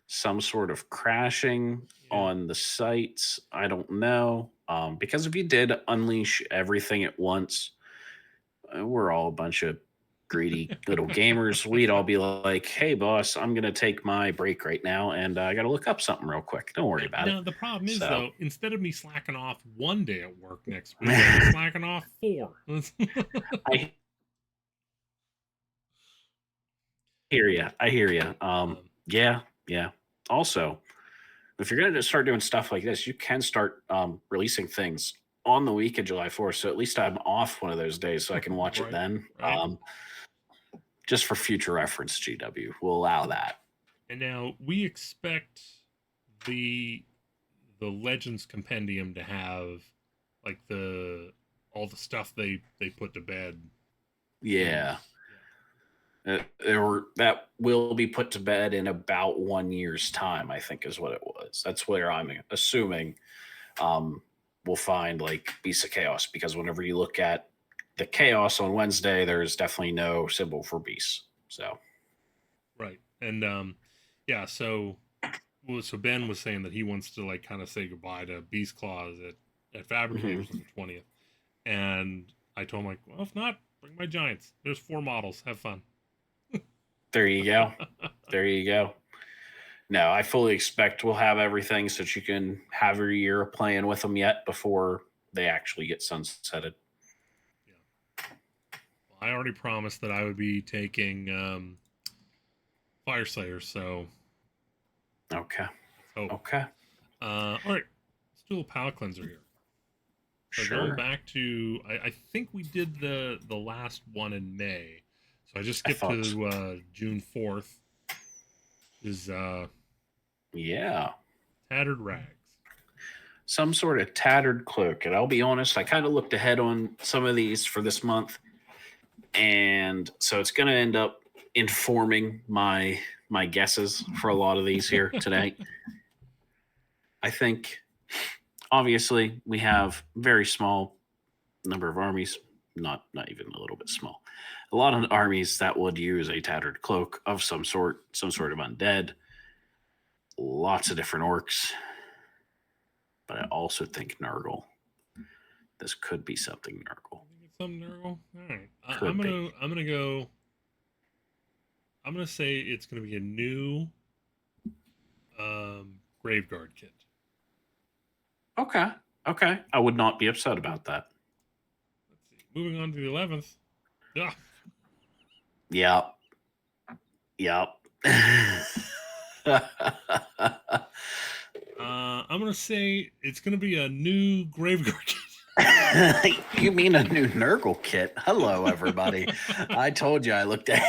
some sort of crashing on the sites. I don't know. Because if you did unleash everything at once, we're all a bunch of greedy little gamers. We'd all be like, hey, boss, I'm going to take my break right now, and I got to look up something real quick. Don't worry about it. Now, the problem is, though, instead of me slacking off 1 day at work next week, I'm slacking off 4. I hear you. Yeah. Also, if you're going to start doing stuff like this, you can start releasing things on the week of July 4th. So at least I'm off one of those days so I can watch it then. Right. Just for future reference, GW, we'll allow that. And now we expect the Legends Compendium to have like all the stuff they put to bed. Yeah. That will be put to bed in about 1 year's time, I think is what it was. That's where I'm assuming we'll find like Beasts of Chaos, because whenever you look at the Chaos on Wednesday, there's definitely no symbol for Beasts. So, right. And so Ben was saying that he wants to like kind of say goodbye to Beast Claws at Fabricators on the 20th. And I told him, like, well, if not, bring my Giants. There's 4 models. Have fun. There you go. No, I fully expect we'll have everything so that you can have your year playing with them yet before they actually get sunsetted. Yeah. Well, I already promised that I would be taking Fire Slayers, so. Okay. All right. Let's do a palate cleanser here. So going back to, I think we did the last one in May. So I just skipped to June 4th. Is Tattered Rags. Some sort of tattered cloak. And I'll be honest, I kind of looked ahead on some of these for this month. And so it's going to end up informing my guesses for a lot of these here tonight. I think, obviously, we have very small number of armies, not even a little bit small. A lot of armies that would use a tattered cloak of some sort of undead. Lots of different orcs. But I also think Nurgle. This could be something Nurgle. Some Nurgle? All right. I'm gonna say it's gonna be a new Graveguard kit. Okay. I would not be upset about that. Let's see. Moving on to the 11th. Yep. I'm gonna say it's gonna be a new graveyard kit. You mean a new Nurgle kit? Hello, everybody. I told you I looked at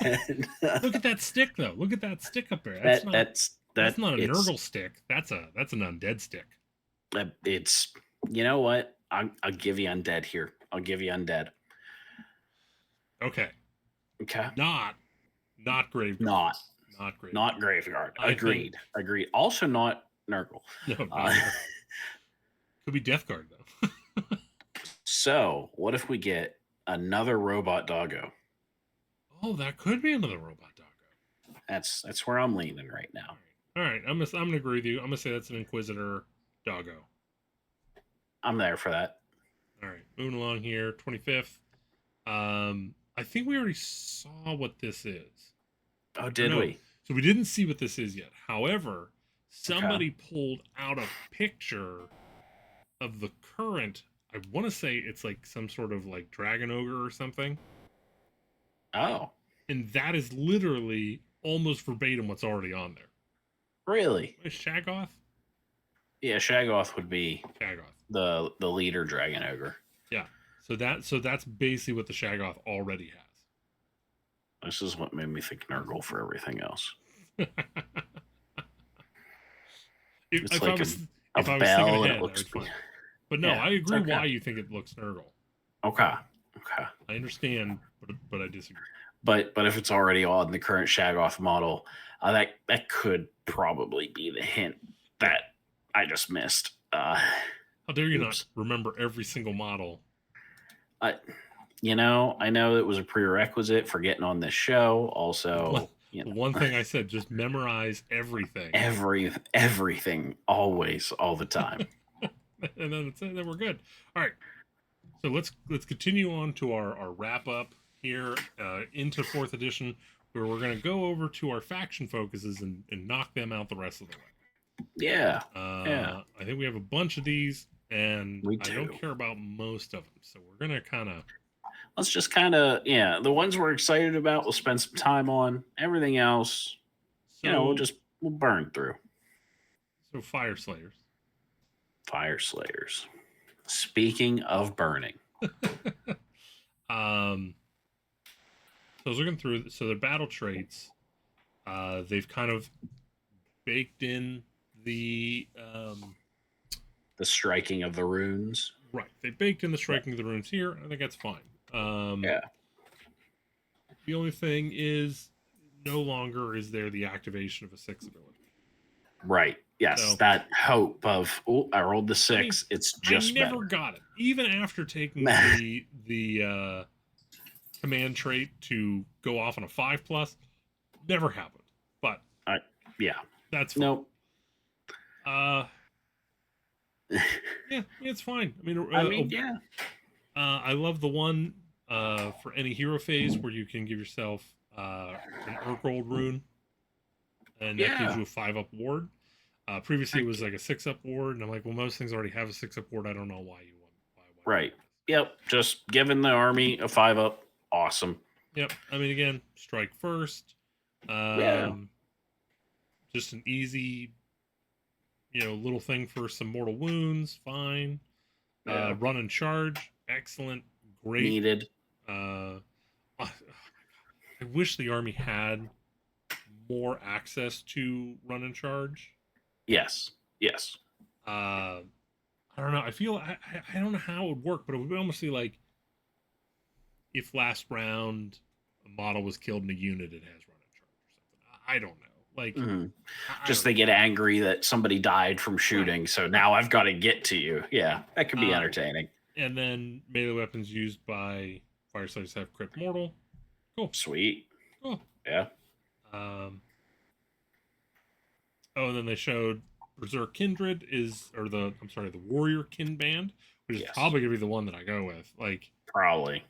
it. Look at that stick, though. Look at that stick up there. That's not a Nurgle stick. That's an undead stick. It's, you know what? I'll give you undead here. I'll give you undead. Okay. Okay. Not graveyard. Not graveyard. Not graveyard. Agreed. Also not Nurgle. No. Could be Death Guard though. So what if we get another robot doggo? Oh, that could be another robot doggo. That's where I'm leaning right now. All right. I'm gonna agree with you. I'm gonna say that's an Inquisitor doggo. I'm there for that. All right, moving along here. 25th. I think we already saw what this is. Oh, did we? So we didn't see what this is yet. However, somebody pulled out a picture of the current. I want to say it's like some sort of like dragon ogre or something. Oh. And that is literally almost verbatim what's already on there. Really? Is Shaggoth? Yeah, Shaggoth would be Shaggoth, the leader dragon ogre. Yeah. So that's basically what the Shaggoth already has. This is what made me think Nurgle for everything else. If I was thinking ahead, but no, yeah, I agree why you think it looks Nurgle. Okay. I understand, but I disagree. But if it's already on the current Shaggoth model, that could probably be the hint that I just missed. How dare you not remember every single model? I know it was a prerequisite for getting on this show. Also, one thing I said, just memorize everything. Everything, always, all the time. And then we're good. All right. So let's continue on to our wrap up here into 4th edition, where we're going to go over to our faction focuses and knock them out the rest of the way. Yeah. I think we have a bunch of these, and I don't care about most of them. So we're going to let's just the ones we're excited about, we'll spend some time on. Everything else, we'll burn through. So Fire Slayers. Speaking of burning. So I was looking through, so their battle traits, they've kind of baked in the striking of the runes. Right. They baked in the striking of the runes here. I think that's fine. The only thing is, no longer is there the activation of a 6 ability. Right. Yes. So, that hope of, I rolled the 6. It's just I never got it. Even after taking the command trait to go off on a 5+, never happened. But that's fine. Nope. Yeah, it's fine. I love the one for any hero phase where you can give yourself an Urgold rune, and that gives you a 5-up ward. Previously, it was like a 6-up ward, and I'm like, well, most things already have a 6-up ward. I don't know why you want. Right. Yep. Just giving the army a 5-up. Awesome. Yep. Again, strike first. Just an easy, little thing for some mortal wounds. Fine. Run and charge. Excellent. Great. Needed. I wish the army had more access to run and charge. Yes. I don't know. I feel I don't know how it would work, but it would almost be like if last round a model was killed in a unit, it has run and charge or something. I don't know. Like, they get angry that somebody died from shooting, so now I've got to get to you. Yeah, that could be entertaining. And then melee weapons used by Fire Slayers have crit mortal. Cool. Sweet. Cool. Yeah. And then they showed Berserk Kindred the Warrior Kin Band, which is probably gonna be the one that I go with. Like, probably.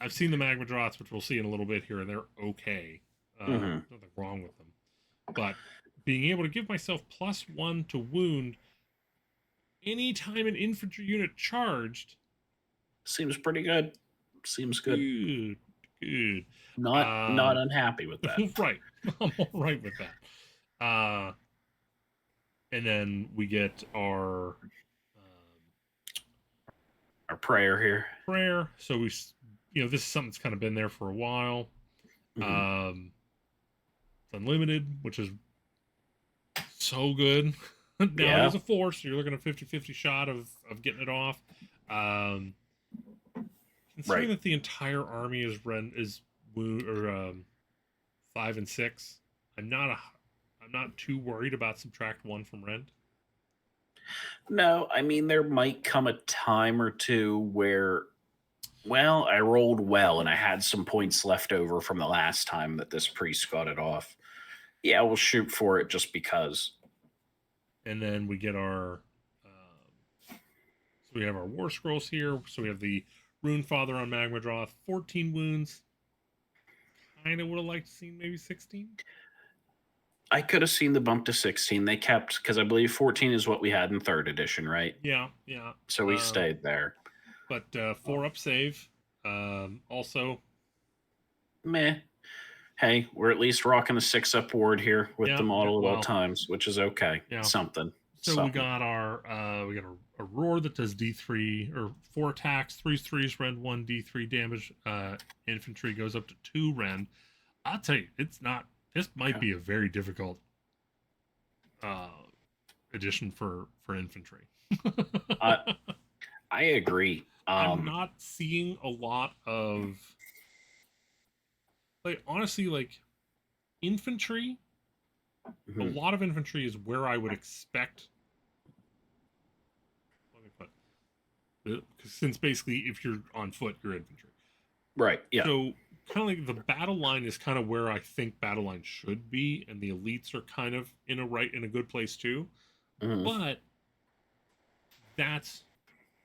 I've seen the Magma Drots, which we'll see in a little bit here, and they're okay. Nothing wrong with them. But being able to give myself +1 to wound anytime an infantry unit charged seems pretty good. Seems good. Good. Not unhappy with that. Right. I'm all right with that. Uh, and then we get our prayer here. prayer. So we, this is something that's kind of been there for a while. Mm-hmm. It's unlimited, which is so good. Now it Yeah. is a force, so you're looking at a 50-50 shot of getting it off. Considering Right. that the entire army is wound or 5 and 6, I'm not too worried about subtract 1 from rend. No, I mean there might come a time or two where, well, I rolled well and I had some points left over from the last time that this priest got it off. Yeah, we'll shoot for it just because. And then we get our so we have our war scrolls here. So we have the Rune Father on Magmadroth, 14 wounds. Kind of would have liked to see maybe 16. I could have seen the bump to 16. They kept, because I believe 14 is what we had in 3rd edition, right? Yeah, yeah. So we stayed there. But 4 up save. Also, meh. Hey, we're at least rocking the 6 up ward here with the model at all times, which is okay. Yeah. Something. So we got a roar that does D3 or 4 attacks, 3s, rend 1 D3 damage. Infantry goes up to 2 rend. I'll tell you, it's not. This might be a very difficult addition for infantry. I agree. I'm not seeing a lot of honestly infantry. Mm-hmm. A lot of infantry is where I would expect. Let me put, since basically if you're on foot, you're infantry. Right. Yeah. So kind of like the battle line is kind of where I think battle line should be, and the elites are kind of in a good place too. Mm-hmm. But that's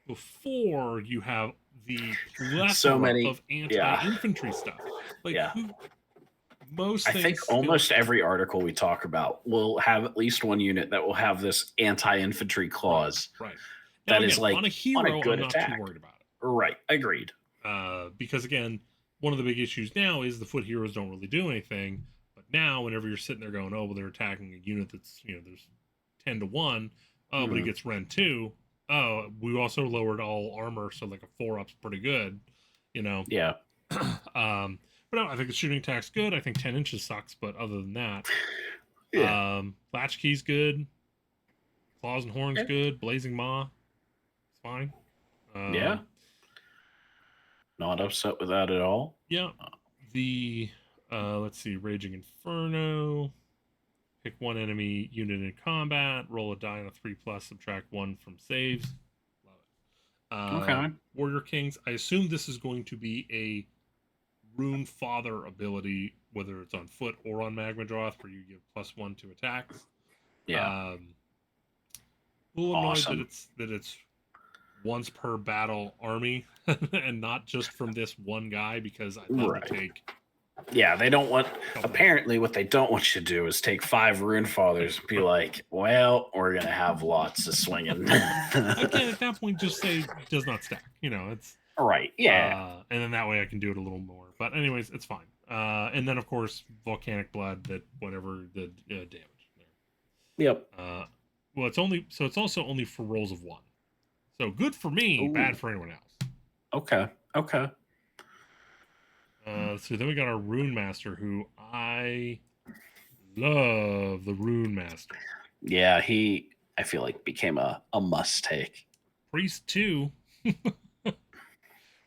before you have the plethora of anti-infantry stuff. I think almost every article we talk about will have at least one unit that will have this anti-infantry clause. Right. Now, that again, is like on a hero, on a good I'm not attack. Too worried about it. Right. Agreed. Because again, one of the big issues now is the foot heroes don't really do anything. But now, whenever you're sitting there going, "Oh, well, they're attacking a unit that's there's 10 to 1. Oh, but it gets rend 2. Oh, we also lowered all armor, so like a 4-up's pretty good, Yeah. But no, I think the shooting attack's good. I think 10 inches sucks, but other than that, Latchkey's good. Claws and Horns good. Blazing Maw, it's fine. Yeah. Not upset with that at all. Yeah. The let's see, Raging Inferno. Pick one enemy unit in combat. Roll a die on a 3+. Subtract 1 from saves. Love it. Okay. Warrior Kings. I assume this is going to be a Rune Father ability, whether it's on foot or on Magmadroth, where you give +1 to attacks. Yeah. A little annoyed that it's once per battle army and not just from this one guy, because I'd love to take. Yeah, they don't want. Apparently, what they don't want you to do is take 5 Rune Fathers and be like, "Well, we're gonna have lots of swinging." Again, at that point, just say does not stack. It's right. Yeah, and then that way I can do it a little more. But anyways, it's fine. And then of course, Volcanic Blood, that whatever the damage there. Yep. Well, it's also only for rolls of 1. So good for me, bad for anyone else. Okay. So then we got our Rune Master, who I love the Rune Master. Yeah, I feel like became a must take. Priest 2.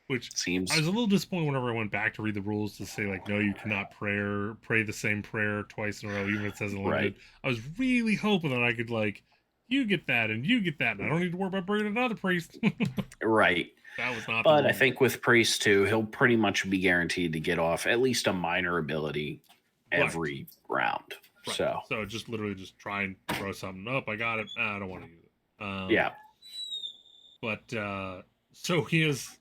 Which seems I was a little disappointed whenever I went back to read the rules to say, like, no, you cannot pray the same prayer twice in a row, even if it says unlimited. Right. I was really hoping that I could, like, you get that and you get that, and I don't need to worry about bringing another priest. Right. That was not. But I think with Priest 2, he'll pretty much be guaranteed to get off at least a minor ability every round. Right. So just literally just try and throw something up. I got it. I don't want to use it. Yeah. But so he is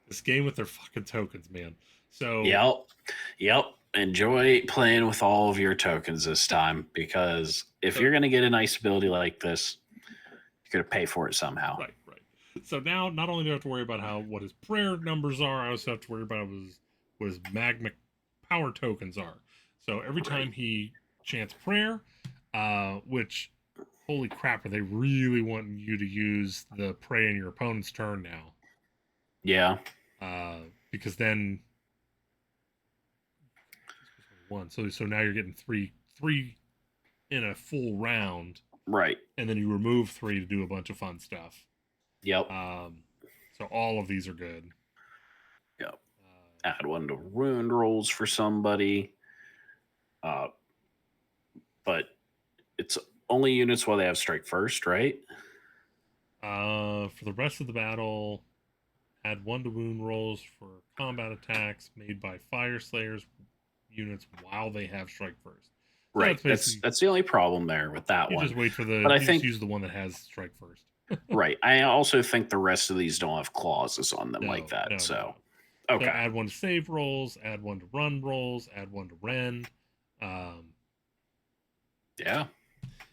this game with their fucking tokens, man. So Yep. Enjoy playing with all of your tokens this time, because if you're gonna get a nice ability like this, you're gonna pay for it somehow. Right. So now, not only do I have to worry about what his prayer numbers are, I also have to worry about what his magma power tokens are. So every time he chants prayer, which, holy crap, are they really wanting you to use the pray in your opponent's turn now? Yeah. Because then one. So now you're getting three in a full round. Right. And then you remove 3 to do a bunch of fun stuff. Yep. So all of these are good. Yep. Add 1 to wound rolls for somebody. But it's only units while they have strike first, right? For the rest of the battle, add 1 to wound rolls for combat attacks made by Fire Slayers units while they have strike first. So right. That's the only problem there with that one. Just wait for the. But I think use the one that has strike first. Right. I also think the rest of these don't have clauses on them like that. No. Okay. So add 1 to save rolls, add 1 to run rolls, add 1 to rend. Yeah.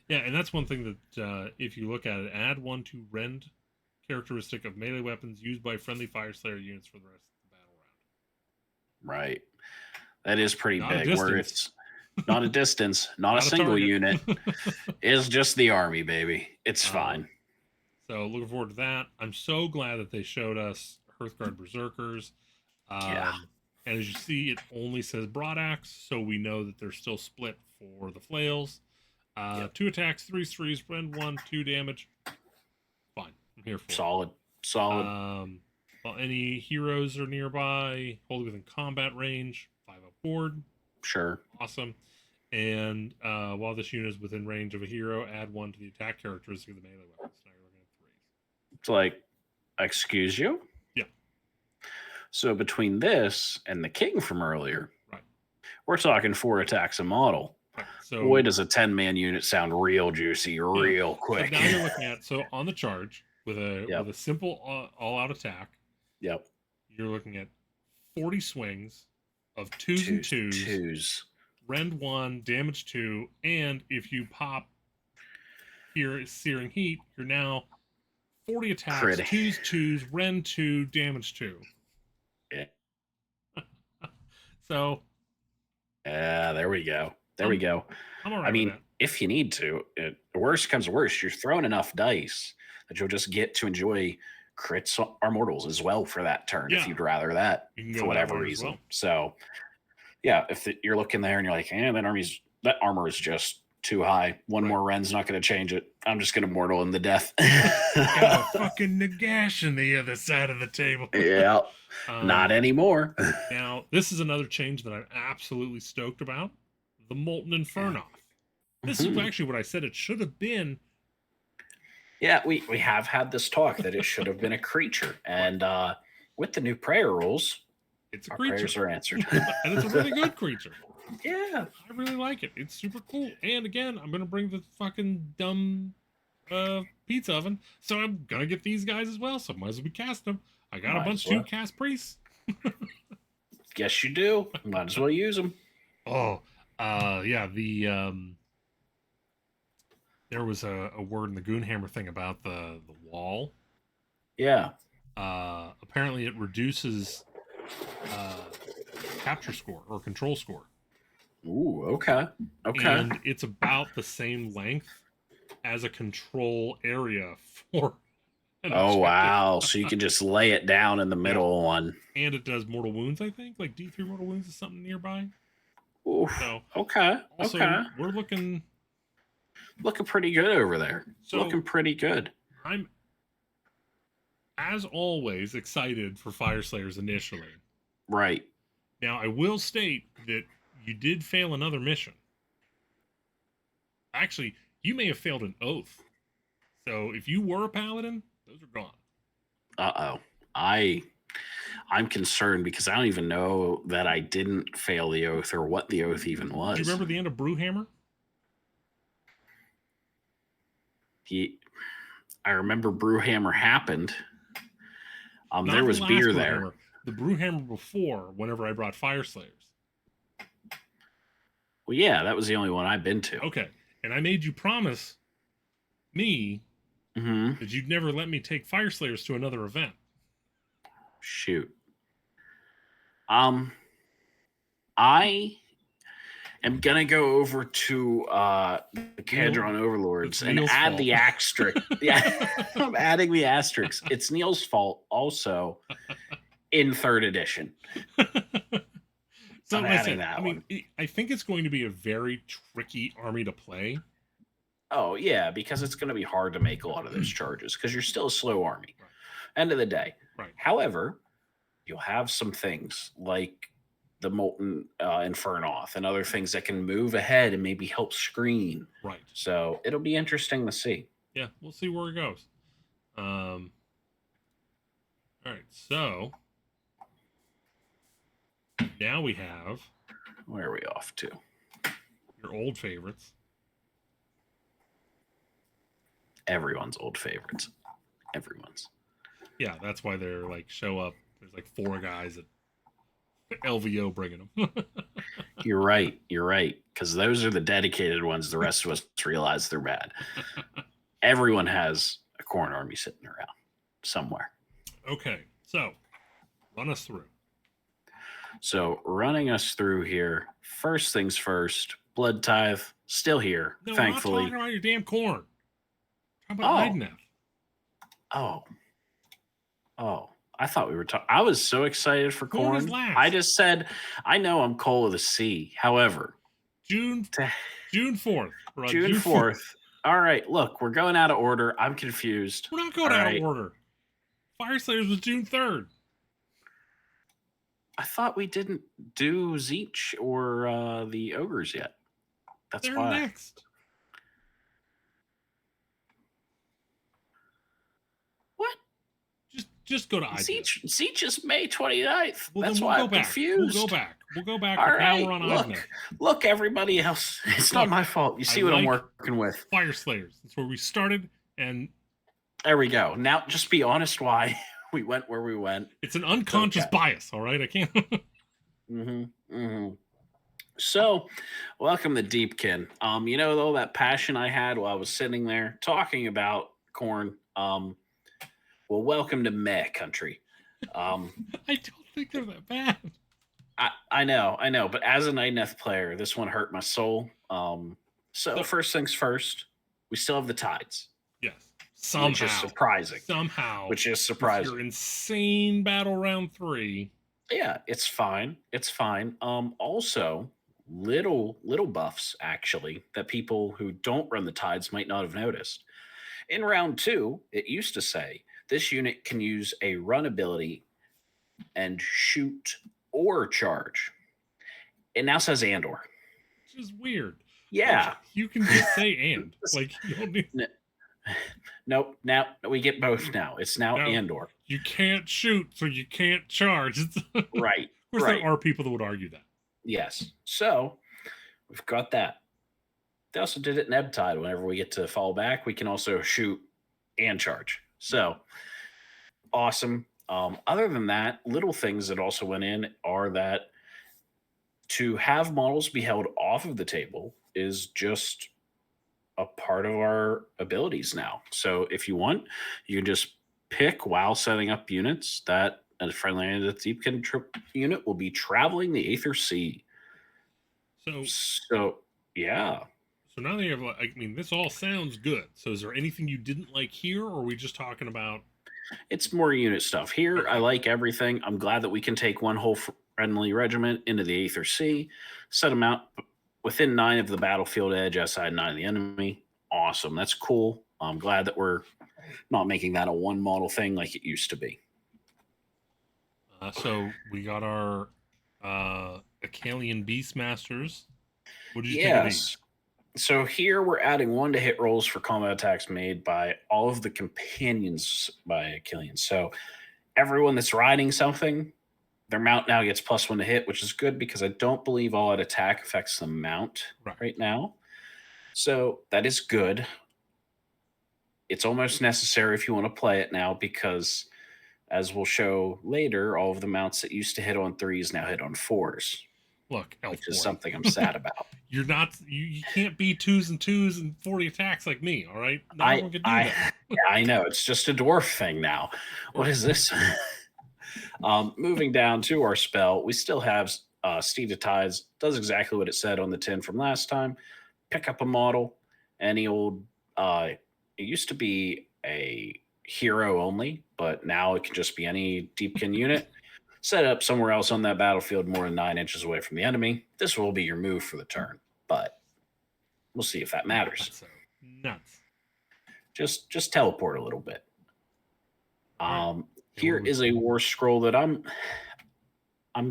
Yeah, and that's one thing that if you look at it, add 1 to rend characteristic of melee weapons used by friendly Fire Slayer units for the rest of the battle round. Right. That is pretty big. Where it's not a distance, not a single unit. It's just the army, baby. It's fine. So looking forward to that. I'm so glad that they showed us Hearthguard Berserkers. Yeah. And as you see, it only says Broadaxe, so we know that they're still split for the flails. 2 attacks, 3 threes, rend 1, 2 damage. Fine. I'm here for Solid. While any heroes are nearby, hold within combat range, 5 up board. Sure. Awesome. And while this unit is within range of a hero, add 1 to the attack characteristic of the melee weapons. Now you're looking at 3s. It's like, excuse you? Yeah. So between this and the king from earlier, right, we're talking 4 attacks a model. Right. So boy, does a 10-man unit sound real juicy, real quick. So now you're looking at, so on the charge with a simple all-out attack. Yep. You're looking at 40 swings of 2s and 2s. Rend 1, damage 2, and if you pop here Searing Heat, you're now 40 attacks, 2s, 2s, rend 2, damage 2. Yeah. So. There we go. We go. I'm all right. I mean, if you need to, worst comes to worst, you're throwing enough dice that you'll just get to enjoy crits or mortals as well for that turn if you'd rather that for whatever reason. Well. So, yeah, if you're looking there and you're like, that armor is just too high. One more rend's not going to change it. I'm just going to mortal in the death. Got a fucking Nagash on the other side of the table. Yeah, not anymore. Now, this is another change that I'm absolutely stoked about. The Molten Inferno. This is actually what I said it should have been. Yeah, we have had this talk that it should have been a creature. And with the new prayer rules, it's a creature. Prayers are answered. And it's a really good creature. Yeah. I really like it. It's super cool. And again, I'm going to bring the fucking dumb pizza oven. So I'm going to get these guys as well. So might as well cast them. I got a bunch of 2 cast priests. Guess you do. Might as well use them. Oh, yeah, there was a word in the Goonhammer thing about the wall. Yeah. Apparently it reduces capture score or control score. Ooh, okay. And it's about the same length as a control area for an objective. Wow. So you can just lay it down in the middle one. And it does mortal wounds, I think. Like D3 mortal wounds is something nearby. Oof. So, okay. We're looking pretty good over there. So looking pretty good. I'm, as always, excited for Fire Slayers initially. Right. Now, I will state that you did fail another mission. Actually, you may have failed an oath. So if you were a paladin, those are gone. Uh-oh. I'm concerned because I don't even know that I didn't fail the oath or what the oath even was. Do you remember the end of Brewhammer? I remember Brewhammer happened. There was beer there. The Brewhammer before, whenever I brought Fire Slayers. Well, yeah, that was the only one I've been to. Okay. And I made you promise me that you'd never let me take Fire Slayers to another event. Shoot. am gonna go over to the Cadron Overlords and add the asterisk. Yeah, I'm adding the asterisk. It's Neil's fault also in 3rd edition. So listen, I mean, I think it's going to be a very tricky army to play. Oh yeah, because it's going to be hard to make a lot of those charges because you're still a slow army. Right. End of the day. Right. However, you'll have some things like the Molten Infernoth and other things that can move ahead and maybe help screen. Right. So it'll be interesting to see. Yeah, we'll see where it goes. All right, so now we have. Where are we off to? Your old favorites. Everyone's old favorites. Everyone's. Yeah, that's why they're like show up. There's like 4 guys at LVO bringing them. You're right. You're right. Because those are the dedicated ones. The rest of us realize they're bad. Everyone has a Khorne army sitting around somewhere. Okay, so run us through. So running us through here. First things first. Blood Tithe still here. No, thankfully. we're not talking about your damn Khorne. How about Idneth? Oh. I thought we were talking. I was so excited for Khorne. I just said, I know I'm Cole with a C. However, June 4th. June 4th. All right, look, we're going out of order. I'm confused. We're not going out of order. Fyreslayers was June 3rd. I thought we didn't do Zeech or the Ogres yet. They're why. Next. What? Just go to Idneth. Zeech is May 29th. That's why I'm confused. We'll go back. All right, now we're on Idneth. Look, everybody else. It's not my fault. You see what I'm working with. Fyreslayers. That's where we started, and there we go. Now, just be honest why we went where we went. It's an unconscious bias, all right? I can't. So, welcome to Deepkin. You know, all that passion I had while I was sitting there talking about Khorne. Well, welcome to Meh country. I don't think they're that bad. I know, but as an Idneth player, this one hurt my soul. So first things first, we still have the Tides. Yes. Somehow. Which is surprising. Which is surprising. Your insane battle round 3. Yeah, it's fine. It's fine. Also, little buffs, actually, that people who don't run the Tides might not have noticed. In round 2, it used to say, this unit can use a run ability and shoot or charge. It now says Andor. Which is weird. Yeah. You can just say and. Like, you don't need... Nope. Now we get both now. It's now Andor. You can't shoot, so you can't charge. Right. Of course, there are people that would argue that. Yes. So, we've got that. They also did it in Ebb Tide. Whenever we get to fall back, we can also shoot and charge. So, awesome. Other than that, little things that also went in are that to have models be held off of the table is just a part of our abilities now. So if you want, you can just pick while setting up units that a friendly Deepkin trip unit will be traveling the Aether Sea. So yeah. So now they have, I mean, this all sounds good. So is there anything you didn't like here, or are we just talking about? It's more unit stuff. Here, I like everything. I'm glad that we can take one whole friendly regiment into the Aether Sea, set them out within 9 of the battlefield edge, outside 9 of the enemy. Awesome. That's cool. I'm glad that we're not making that a one model thing like it used to be. So we got our Acalian Beastmasters. What did you think of these? So here we're adding 1 to hit rolls for combat attacks made by all of the companions by Acalian. So everyone that's riding something, their mount now gets +1 to hit, which is good because I don't believe all out attack affects the mount right now. So that is good. It's almost necessary if you want to play it now because, as we'll show later, all of the mounts that used to hit on 3s now hit on 4s. Look, which is something I'm sad about. You're not. You can't be 2s and 2s and 40 attacks like me. All right, that. Yeah, I know. It's just a dwarf thing now. What is this? Moving down to our spell, we still have Steed of Tides does exactly what it said on the tin from last time. Pick up a model, any old. It used to be a hero only, but now it can just be any Deepkin unit. Set up somewhere else on that battlefield, more than 9 inches away from the enemy. This will be your move for the turn, but we'll see if that matters. So nuts. Just teleport a little bit. Right. Here is a war scroll that I'm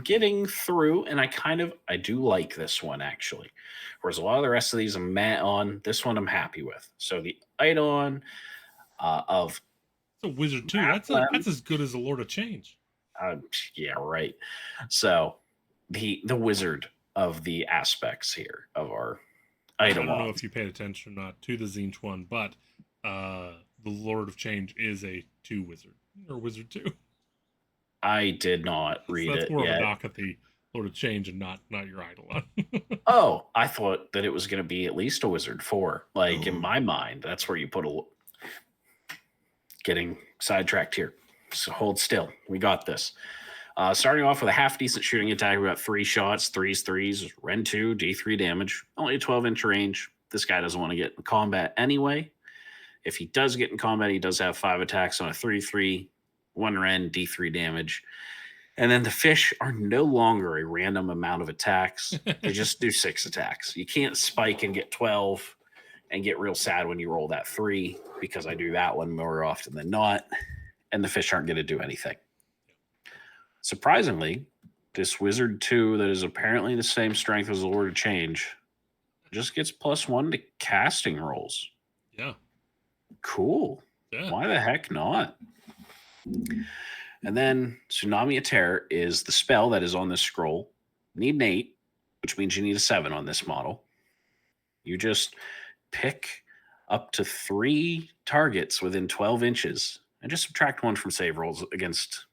getting through, and I do like this one actually. Whereas a lot of the rest of these I'm mad on, this one I'm happy with. So the Eidon of it's a wizard too. That's as good as a Lord of Change. Yeah, right. So the wizard of the aspects here of our Eidolon. I don't know if you paid attention or not to the Zinch one, but the Lord of Change is a 2 wizard or wizard 2. I did not read that's it more yet. of a knock at the Lord of Change and not your Eidolon. Oh, I thought that it was going to be at least a wizard 4. Like in my mind, that's where you put a. Getting sidetracked here. So hold still. We got this. Starting off with a half decent shooting attack, we got 3 shots, 3s, Ren 2, D3 damage, only a 12-inch range. This guy doesn't want to get in combat anyway. If he does get in combat, he does have 5 attacks on a 3/3, 1 Ren, D3 damage. And then the fish are no longer a random amount of attacks. They just do 6 attacks. You can't spike and get 12 and get real sad when you roll that 3, because I do that one more often than not, and the fish aren't going to do anything. Surprisingly, this Wizard 2 that is apparently the same strength as the Lord of Change just gets +1 to casting rolls. Yeah. Cool. Yeah. Why the heck not? And then Tsunami of Terror is the spell that is on this scroll. Need an 8, which means you need a 7 on this model. You just pick up to 3 targets within 12 inches and just subtract 1 from save rolls against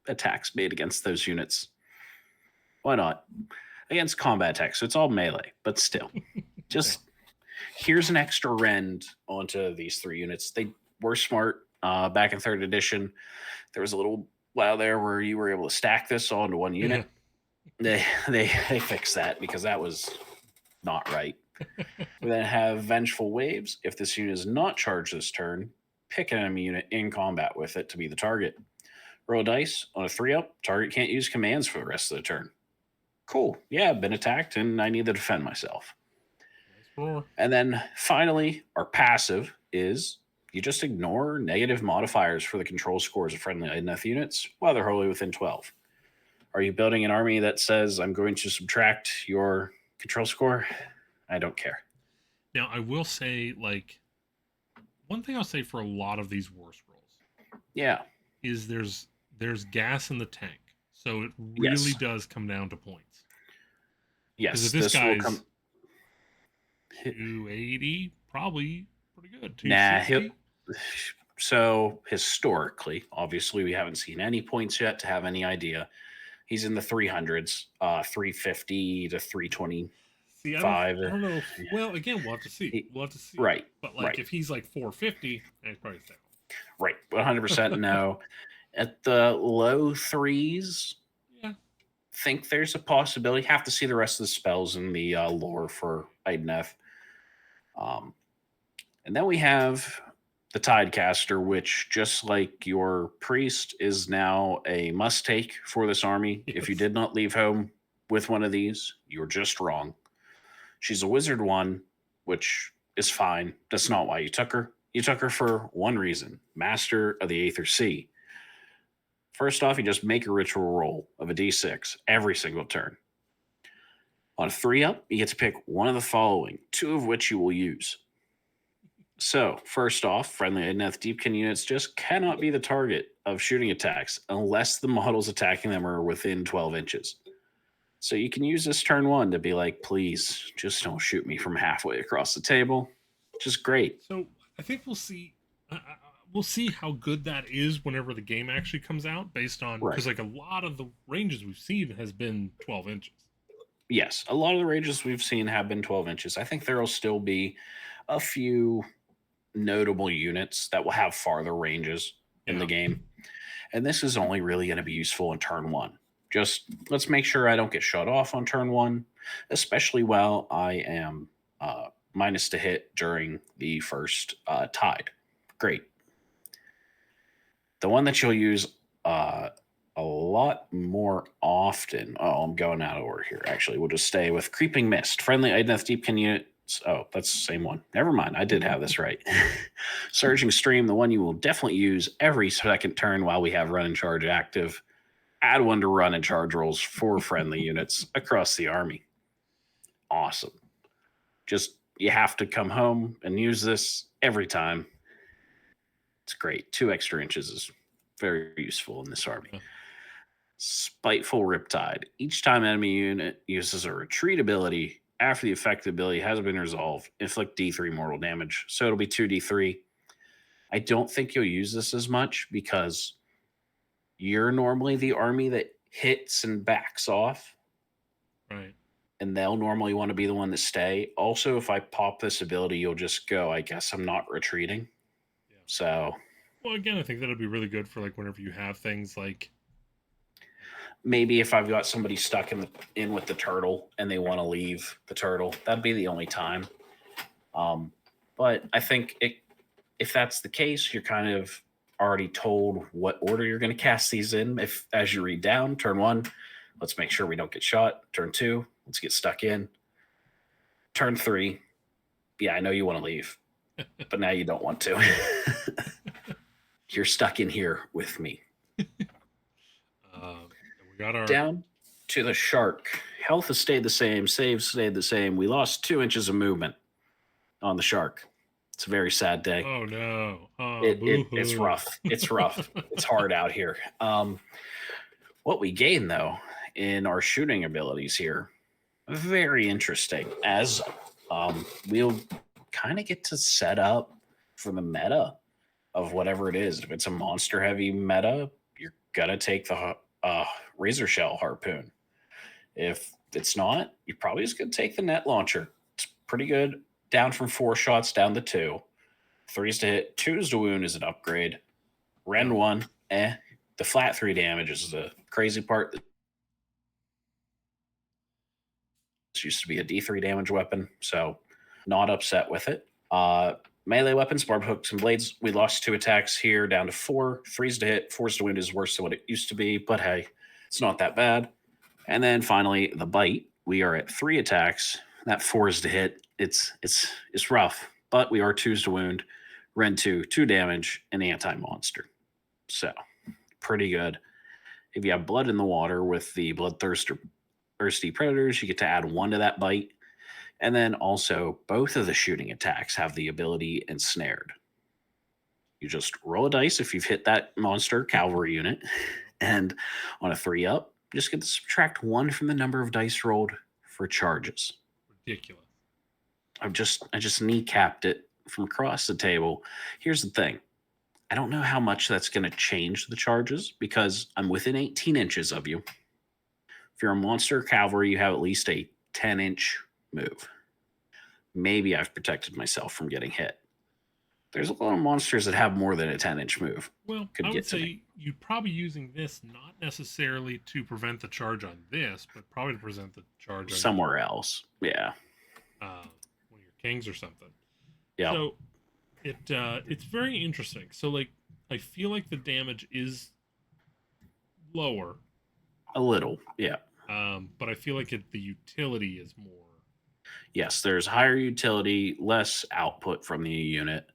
attacks made against those units. Why not? Against combat attacks, so it's all melee, but still. Just here's an extra rend onto these 3 units. They were smart back in 3rd edition. There was a little while there where you were able to stack this all into 1 unit. Yeah. They fixed that because that was not right. We then have Vengeful Waves. If this unit is not charged this turn, pick an enemy unit in combat with it to be the target. Roll a dice. On a 3-up, target can't use commands for the rest of the turn. Cool. Yeah, I've been attacked and I need to defend myself. And then finally, our passive is you just ignore negative modifiers for the control scores of friendly Idoneth units while they're wholly within 12. Are you building an army that says, I'm going to subtract your control score? I don't care. Now, I will say, one thing I'll say for a lot of these war scrolls, is there's gas in the tank, so it really does come down to points. Yes, if this guy's 280, probably pretty good. 260. So historically, obviously, we haven't seen any points yet to have any idea. He's in the 300s, 350 to 320. See, I don't know. Well, again, we'll have to see. Right. But if he's 450, he's probably there. Right. 100% no. At the low 3s, think there's a possibility. Have to see the rest of the spells in the lore for Idoneth. And then we have the Tidecaster, which, just like your priest, is now a must-take for this army. Yes. If you did not leave home with one of these, you're just wrong. She's a wizard 1, which is fine. That's not why you took her. You took her for one reason: Master of the Aether Sea. First off, you just make a ritual roll of a d6 every single turn. On a 3-up, you get to pick one of the following, 2 of which you will use. So, first off, friendly Idoneth Deepkin units just cannot be the target of shooting attacks unless the models attacking them are within 12 inches. So you can use this turn 1 to be like, please, just don't shoot me from halfway across the table. Just great. So I think we'll see. We'll see how good that is whenever the game actually comes out, based on because a lot of the ranges we've seen has been 12 inches. Yes, a lot of the ranges we've seen have been 12 inches. I think there will still be a few notable units that will have farther ranges in the game. And this is only really going to be useful in turn 1. Just let's make sure I don't get shut off on turn 1, especially while I am minus to hit during the first tide. Great. The one that you'll use a lot more often. Oh, I'm going out of order here. Actually, we'll just stay with Creeping Mist. Friendly Idoneth Deepkin units. Oh, that's the same one. Never mind. I did have this right. Surging Stream, the one you will definitely use every second turn while we have Run and Charge active. Add 1 to Run and Charge rolls for friendly units across the army. Awesome. Just, you have to come home and use this every time. It's great. 2 extra inches is very useful in this army. Spiteful Riptide. Each time enemy unit uses a retreat ability after the effective ability has been resolved, inflict D3 mortal damage. So it'll be 2D3. I don't think you'll use this as much because you're normally the army that hits and backs off. Right. And they'll normally want to be the one to stay. Also, if I pop this ability, you'll just go, I guess I'm not retreating. Yeah. So. Well, again, I think that'll be really good for like whenever you have things like. Maybe if I've got somebody stuck in with the turtle and they want to leave the turtle, that'd be the only time. But I think if that's the case, you're kind of already told what order you're going to cast these in. If as you read down, turn 1, let's make sure we don't get shot. Turn 2, let's get stuck in. Turn 3, yeah, I know you want to leave, but now you don't want to. You're stuck in here with me. We got our down to the shark. Health has stayed the same. Saves stayed the same. We lost 2 inches of movement on the shark. It's a very sad day. Oh no! It's rough. It's rough. It's hard out here. What we gain though in our shooting abilities here, very interesting. As we'll kind of get to set up for the meta of whatever it is. If it's a monster heavy meta, you're gonna take the razor shell harpoon. If it's not, you're probably just gonna take the net launcher. It's pretty good. Down from 4 shots down to 2. 3s to hit, 2s to wound is an upgrade. Rend 1, The flat 3 damage is the crazy part. This used to be a D3 damage weapon, so not upset with it. Melee weapons, barbed hooks and blades. We lost 2 attacks here, down to 4. 3s to hit, 4s to wound is worse than what it used to be, but hey, it's not that bad. And then finally, the bite. We are at 3 attacks. That 4s to hit. It's rough, but we are 2s to wound. Rend 2, 2 damage, and anti-monster. So, pretty good. If you have blood in the water with the bloodthirsty predators, you get to add 1 to that bite. And then also, both of the shooting attacks have the ability ensnared. You just roll a dice if you've hit that monster cavalry unit. And on a 3-up, you just get to subtract 1 from the number of dice rolled for charges. Ridiculous. I just kneecapped it from across the table. Here's the thing. I don't know how much that's going to change the charges because I'm within 18 inches of you. If you're a monster cavalry, you have at least a 10-inch move. Maybe I've protected myself from getting hit. There's a lot of monsters that have more than a 10-inch move. Well, I would say you're probably using this not necessarily to prevent the charge on this, but probably to prevent the charge on somewhere else. Yeah. One of your kings or something. Yeah. So it's very interesting. So like I feel like the damage is lower. A little, yeah. But I feel like the utility is more. Yes, there's higher utility, less output from the unit.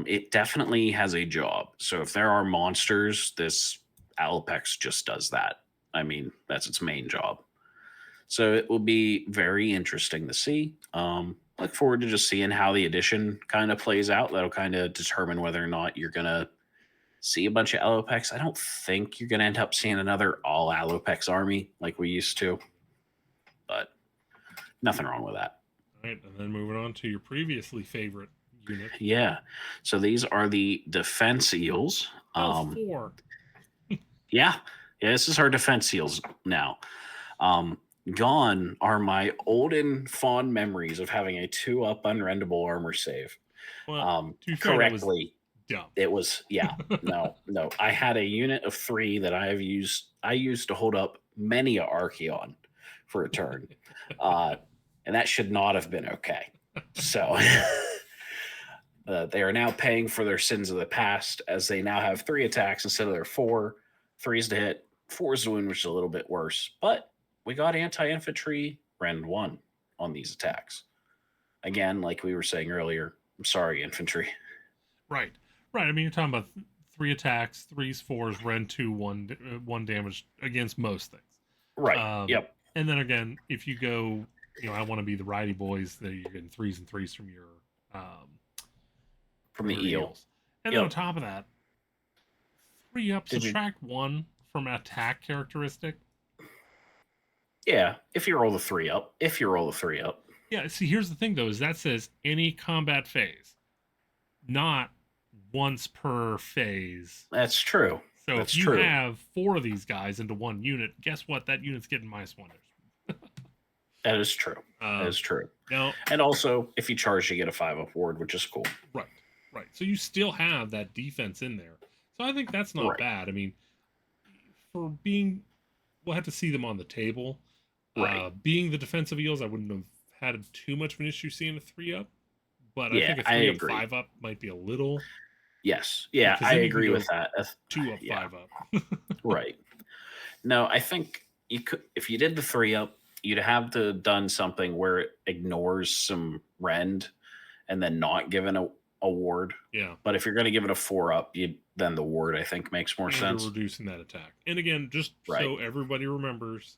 It definitely has a job. So if there are monsters, this Alopex just does that. I mean, that's its main job. So it will be very interesting to see. Look forward to just seeing how the addition kind of plays out. That'll kind of determine whether or not you're going to see a bunch of Alopex. I don't think you're going to end up seeing another all Alopex army like we used to. But nothing wrong with that. All right, and then moving on to your previously favorite unit. Yeah. So these are the defense eels. 4. Yeah, this is our defense eels now. Gone are my old and fond memories of having a 2-up unrendable armor save. Well, correctly. dumb. It was, yeah, no. I had a unit of 3 that I used to hold up many a Archeon for a turn. And that should not have been okay. So they are now paying for their sins of the past, as they now have 3 attacks instead of their 4. 3s to hit, 4s to win, which is a little bit worse. But we got anti-infantry Rend 1 on these attacks. Again, like we were saying earlier, I'm sorry, infantry. Right. I mean, you're talking about 3 attacks, 3s, 4s, Rend 2, 1 damage against most things. Right. Yep. And then again, if you go, I want to be the righty boys, that you're getting 3s and 3s from your from the eels. And then on top of that, 3 up, subtract 1 from an attack characteristic. Yeah, if you roll the 3 up. Yeah, see, here's the thing, though, is that says any combat phase, not once per phase. That's true. So That's if you have 4 of these guys into 1 unit, guess what? That unit's getting -1. That is true. That is true. Now, and also, if you charge, you get a 5-up ward, which is cool. Right. So you still have that defense in there. So I think that's not bad. I mean, for being, we'll have to see them on the table. Being the defensive eels, I wouldn't have had too much of an issue seeing a 3-up. But I think a 3-up, 5-up might be a little. Yes. Yeah, I agree with that. 2-up, 5-up. Right. No, I think you could, if you did the 3-up, you'd have to done something where it ignores some Rend and then not given a ward. Yeah. But if you're going to give it a 4-up, then the ward, I think, makes more sense. You're reducing that attack. And again, just so everybody remembers,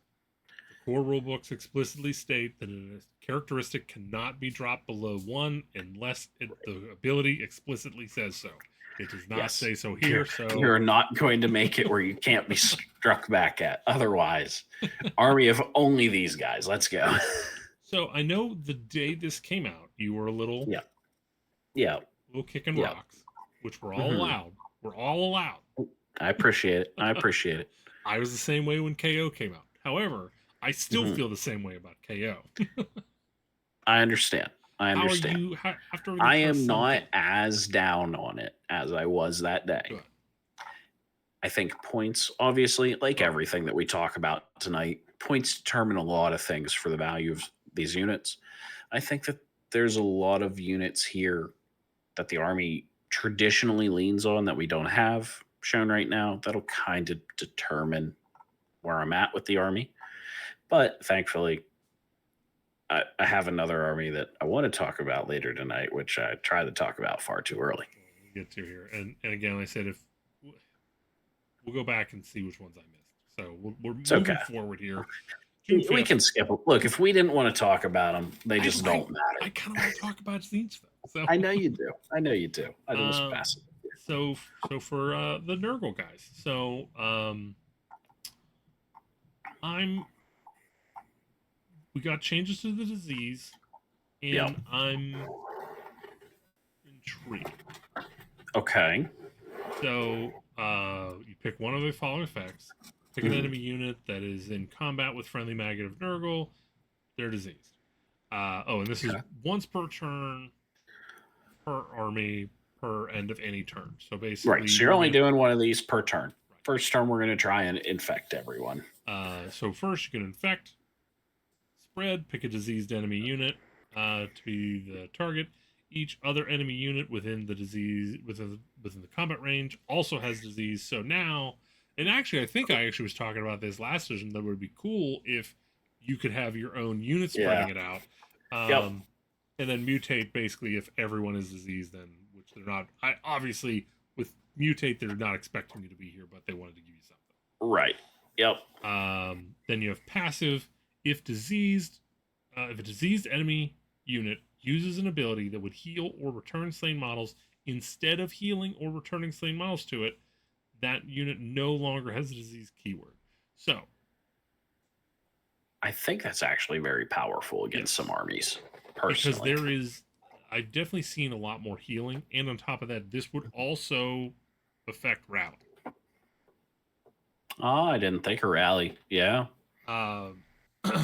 the core rulebooks explicitly state that a characteristic cannot be dropped below 1 unless the ability explicitly says so. It does not say so here. So you're not going to make it where you can't be struck back at. Otherwise, army of only these guys. Let's go. So I know the day this came out, you were a little, a little kicking rocks, which we're all allowed. We're all allowed. I appreciate it. I was the same way when KO came out. However, I still feel the same way about KO. I understand. How are you, after I am not as down on it as I was that day. Good. I think points, obviously, like everything that we talk about tonight, points determine a lot of things for the value of these units. I think that there's a lot of units here that the army traditionally leans on that we don't have shown right now. That'll kind of determine where I'm at with the army. But thankfully, I have another army that I want to talk about later tonight, which I tried to talk about far too early. We'll get to here. And again, I said, if we'll go back and see which ones I missed. So we're moving forward here. We can skip. Look, if we didn't want to talk about them, they just don't matter. I kind of want to talk about Zinch, though. So. I know you do. I just pass it. So for the Nurgle guys. So we got changes to the disease, and I'm intrigued. Okay. So you pick one of the following effects. Pick an enemy unit that is in combat with friendly maggot of Nurgle. They're diseased. And this is once per turn, per army, per end of any turn. So basically... Right, so you're only doing one of these per turn. Right. First turn, we're going to try and infect everyone. So first, you can infect, spread, pick a diseased enemy unit to be the target. Each other enemy unit within the disease, within the combat range also has disease. So now... And actually, I think I was talking about this last session, that would be cool if you could have your own unit spreading it out. And then mutate, basically, if everyone is diseased, then, which they're not. Obviously, with mutate, they're not expecting you to be here, but they wanted to give you something. Right. Yep. Then you have passive. If a diseased enemy unit uses an ability that would heal or return slain models instead of healing or returning slain models to it, that unit no longer has a disease keyword. So I think that's actually very powerful against some armies, personally. Because I've definitely seen a lot more healing, and on top of that, this would also affect rally. Oh, I didn't think of rally. Yeah.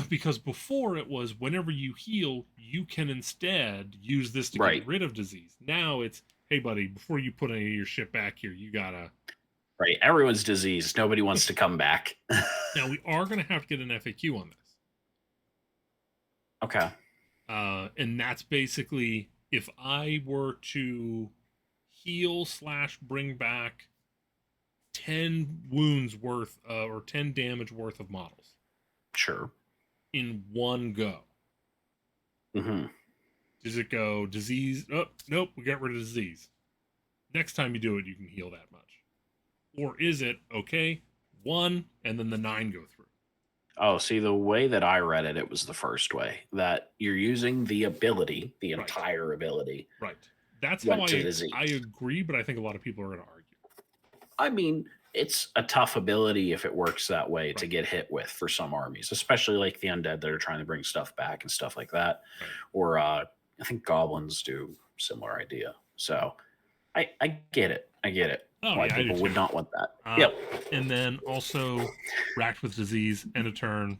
Because before it was whenever you heal, you can instead use this to get rid of disease. Now it's hey, buddy, before you put any of your shit back here, you gotta. Right. Everyone's diseased. Nobody wants to come back. Now, we are going to have to get an FAQ on this. Okay. And that's basically if I were to heal / bring back 10 wounds worth or 10 damage worth of models. Sure. In one go. Mm-hmm. Does it go disease? Oh, nope, we got rid of disease. Next time you do it, you can heal that much. Or is it, okay, 1 and then the 9 go through? Oh, see, the way that I read it, it was the first way. That you're using the ability, the entire ability. Right. That's how I agree, but I think a lot of people are going to argue. I mean, it's a tough ability if it works that way to get hit with for some armies, especially like the undead that are trying to bring stuff back and stuff like that. Right. Or I think goblins do similar idea. So I get it. I get it. Oh, why people would not want that. Yep. And then also racked with disease, end of turn,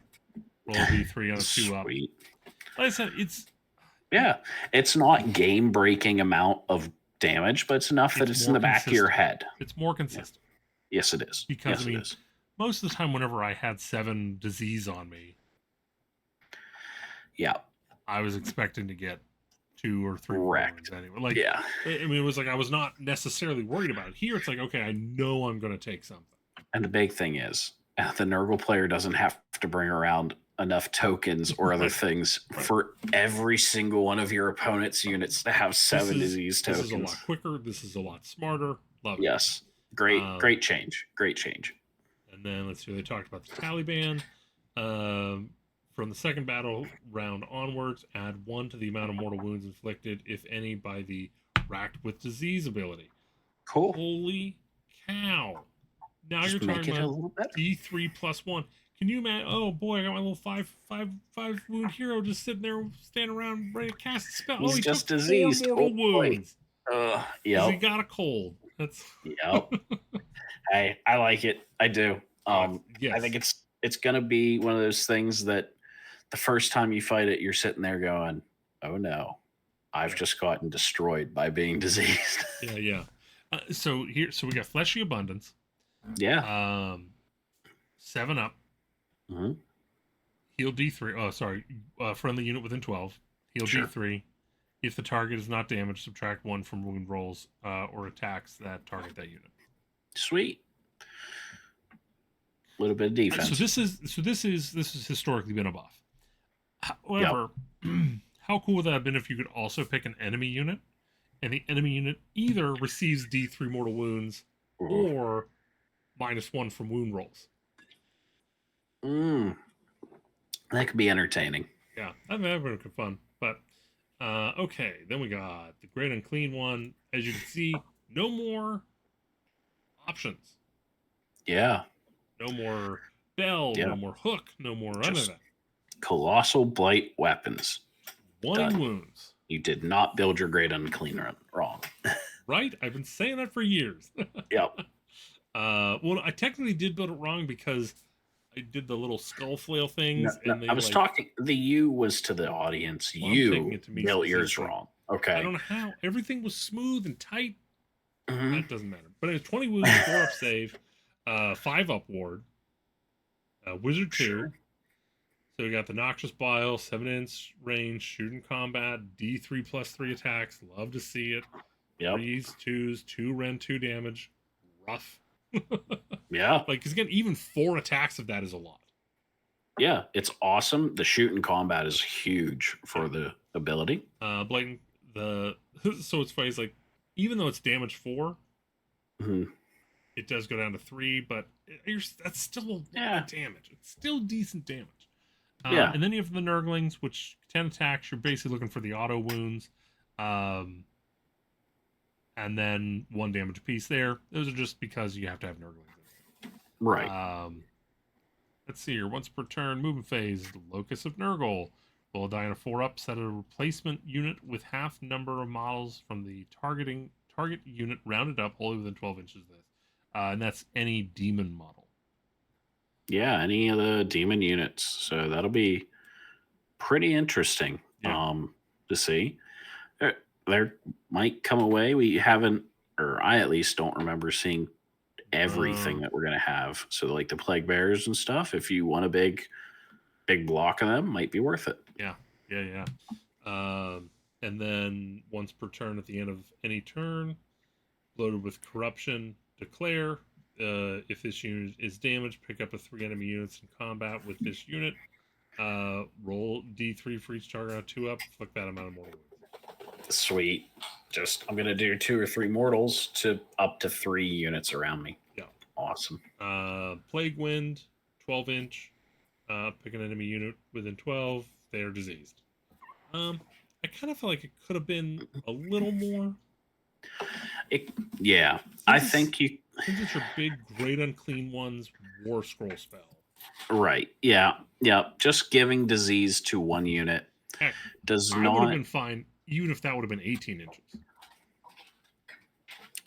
roll a d3 on a 2 up. Like I said, it's not game breaking amount of damage, but it's enough that it's in the back of your head. It's more consistent. Yeah. Yes, it is. Because I mean, most of the time, whenever I had 7 disease on me, I was expecting to get 2 or 3 wrecked anyway. Like, I mean, it was like I was not necessarily worried about it. Here, it's like, okay, I know I'm going to take something. And the big thing is, the Nurgle player doesn't have to bring around enough tokens or other things for every single one of your opponent's units to have 7 disease tokens. This is a lot quicker. This is a lot smarter. Love it. Yes. Great change. Great change. And then let's see, they talked about the Taliban. From the second battle round onwards, add 1 to the amount of mortal wounds inflicted, if any, by the racked with disease ability. Cool. Holy cow. Now just you're talking about D3 plus 1. Can you imagine? Oh boy, I got my little five wound hero just sitting there, standing around, ready to cast a spell. He's he just took diseased. 4 mortal wounds. Yeah. He got a cold. That's. Yep. Hey, I like it. I do. Yes. I think it's gonna be one of those things that the first time you fight it, you're sitting there going, "Oh no, I've just gotten destroyed by being diseased." Yeah. So we got Fleshy Abundance. Yeah. 7 up. Mm-hmm. Heal D3. Oh, sorry. Friendly unit within 12. Heal D3. If the target is not damaged, subtract 1 from wound rolls or attacks that target that unit. Sweet. A little bit of defense. So this is historically been a buff. However, how cool would that have been if you could also pick an enemy unit, and the enemy unit either receives D3 mortal wounds or -1 from wound rolls. That could be entertaining. Yeah, that would have been fun. But okay, then we got the Great Unclean one. As you can see, no more options. Yeah. No more bell, no more hook, no more none of that. Colossal Blight weapons. 1 wounds. You did not build your Great Unclean wrong. Right? I've been saying that for years. Yep. Well, I technically did build it wrong because I did the little skull flail things. No, I was talking. The U was to the audience. Well, you built yours wrong. Okay. I don't know how. Everything was smooth and tight. Mm-hmm. That doesn't matter. But it was 20 wounds, 4 up save, 5 up ward, Wizard 2. Sure. So we got the Noxious Bile, 7-inch range, shooting combat, D3 plus 3 attacks. Love to see it. Yep. 3s, 2s, 2 rend, 2 damage. Rough. Yeah. Like, because again, even 4 attacks of that is a lot. Yeah, it's awesome. The shooting combat is huge for the ability. Blatant. So it's funny, it's like, even though it's damage 4, it does go down to 3, but that's still a lot of damage. It's still decent damage. And then you have the Nurglings, which 10 attacks. You're basically looking for the auto wounds. And then 1 damage apiece there. Those are just because you have to have Nurglings. Right. Let's see here. Once per turn, movement phase, Locus of Nurgle. Roll a die on a 4 up, set a replacement unit with half number of models from the target unit rounded up wholly within 12 inches of this. And that's any demon model. Yeah, any of the demon units. So that'll be pretty interesting to see. there might come away. We haven't, or I at least don't remember seeing everything that we're gonna have. So like the plague bears and stuff, if you want a big block of them, might be worth it. Yeah. And then once per turn at the end of any turn, loaded with corruption, declare. If this unit is damaged, pick up 3 enemy units in combat with this unit. Roll D3 for each target on 2 up. Fuck that amount of mortal wounds. Sweet. I'm gonna do 2 or 3 mortals to up to 3 units around me. Yeah. Awesome. Plague Wind, 12-inch. Pick an enemy unit within 12. They are diseased. I kind of feel like it could have been a little more. I think you. Since it's your big, great unclean ones, War Scroll spell. Right. Yeah. Just giving disease to 1 unit does not. Would have been fine, even if that would have been 18 inches.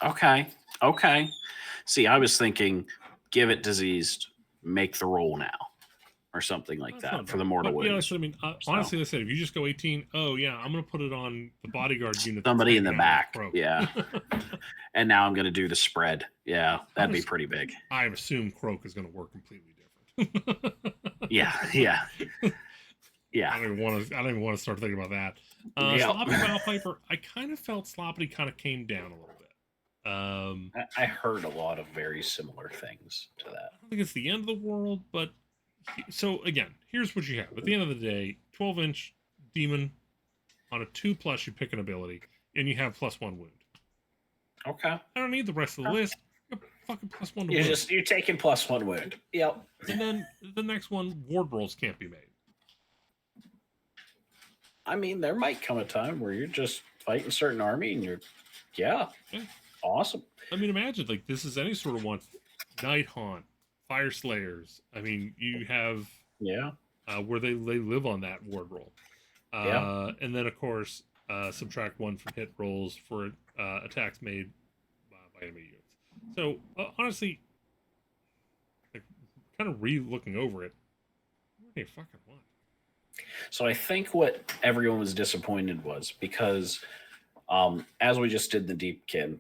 Okay. See, I was thinking, give it diseased, make the roll now, or something like that for the mortal wounds. Yeah, I mean, honestly, I said if you just go 18, I'm going to put it on the bodyguard unit. Somebody in the back, yeah. And now I'm going to do the spread. Yeah, that'd be pretty big. I assume Croak is going to work completely different. Yeah. I don't even want to start thinking about that. Sloppy Valpiper, I kind of felt Sloppy kind of came down a little bit. I heard a lot of very similar things to that. I don't think it's the end of the world, but so again, here's what you have. At the end of the day, 12-inch demon on a 2+, you pick an ability, and you have +1 wound. Okay. I don't need the rest of the list. You're fucking +1 to wound. You're taking +1 wound. Yep. And then the next one, ward rolls can't be made. I mean, there might come a time where you're just fighting a certain army and you're, awesome. I mean, imagine, like, this is any sort of one. Night Haunt, Fire Slayers. I mean, you have where they live on that ward roll. And then, of course, subtract 1 from hit rolls for attacks made by enemy units. So, honestly, like, kind of re-looking over it, what do you fucking want? So I think what everyone was disappointed was because, as we just did the Deepkin,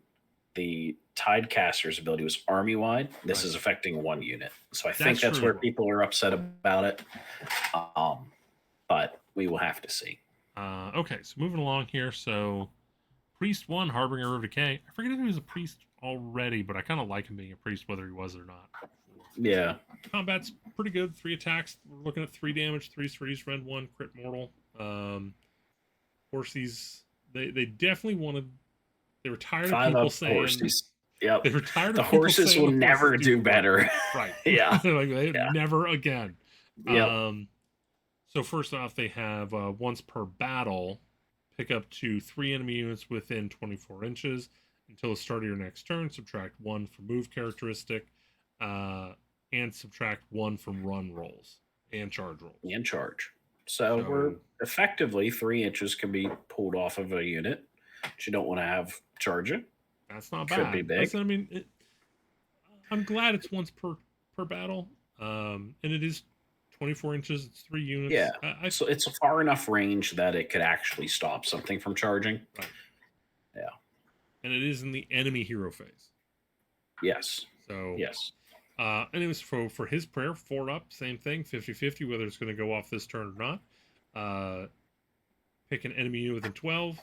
the Tidecaster's ability was army-wide. This is affecting 1 unit. So I think that's where people are upset about it. But we will have to see. Okay, so moving along here. So Priest 1, Harbinger of Decay. I forget if he was a priest already, but I kind of like him being a priest, whether he was or not. Yeah. Combat's pretty good. 3 attacks. We're looking at 3 damage, 3 freeze, rend 1, crit mortal. Horsies, they definitely wanted. They were tired of people saying. Horsies. Yep. They were tired the of people horses saying will never do better. Right. Yeah. Never again. Yep. So first off, they have once per battle, pick up to 3 enemy units within 24 inches until the start of your next turn. Subtract 1 from move characteristic, and subtract 1 from run rolls and charge rolls. And charge. So we're effectively 3 inches can be pulled off of a unit. But you don't want to have charge it. That's not bad. Could be big. I mean, I'm glad it's once per battle, and it is 24 inches. It's 3 units. Yeah. So it's a far enough range that it could actually stop something from charging. Right. Yeah. And it is in the enemy hero phase. Yes. So yes. And it was for his prayer, 4 up, same thing, 50-50, whether it's going to go off this turn or not. Pick an enemy unit within 12.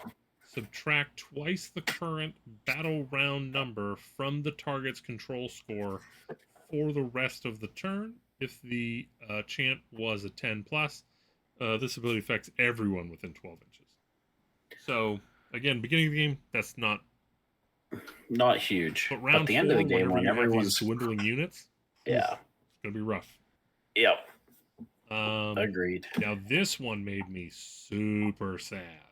Subtract twice the current battle round number from the target's control score for the rest of the turn. If the chant was a 10+, this ability affects everyone within 12 inches. So, again, beginning of the game, that's not huge. But round at the end of the game, when everyone's dwindling units, it's going to be rough. Yep. Agreed. Now, this one made me super sad.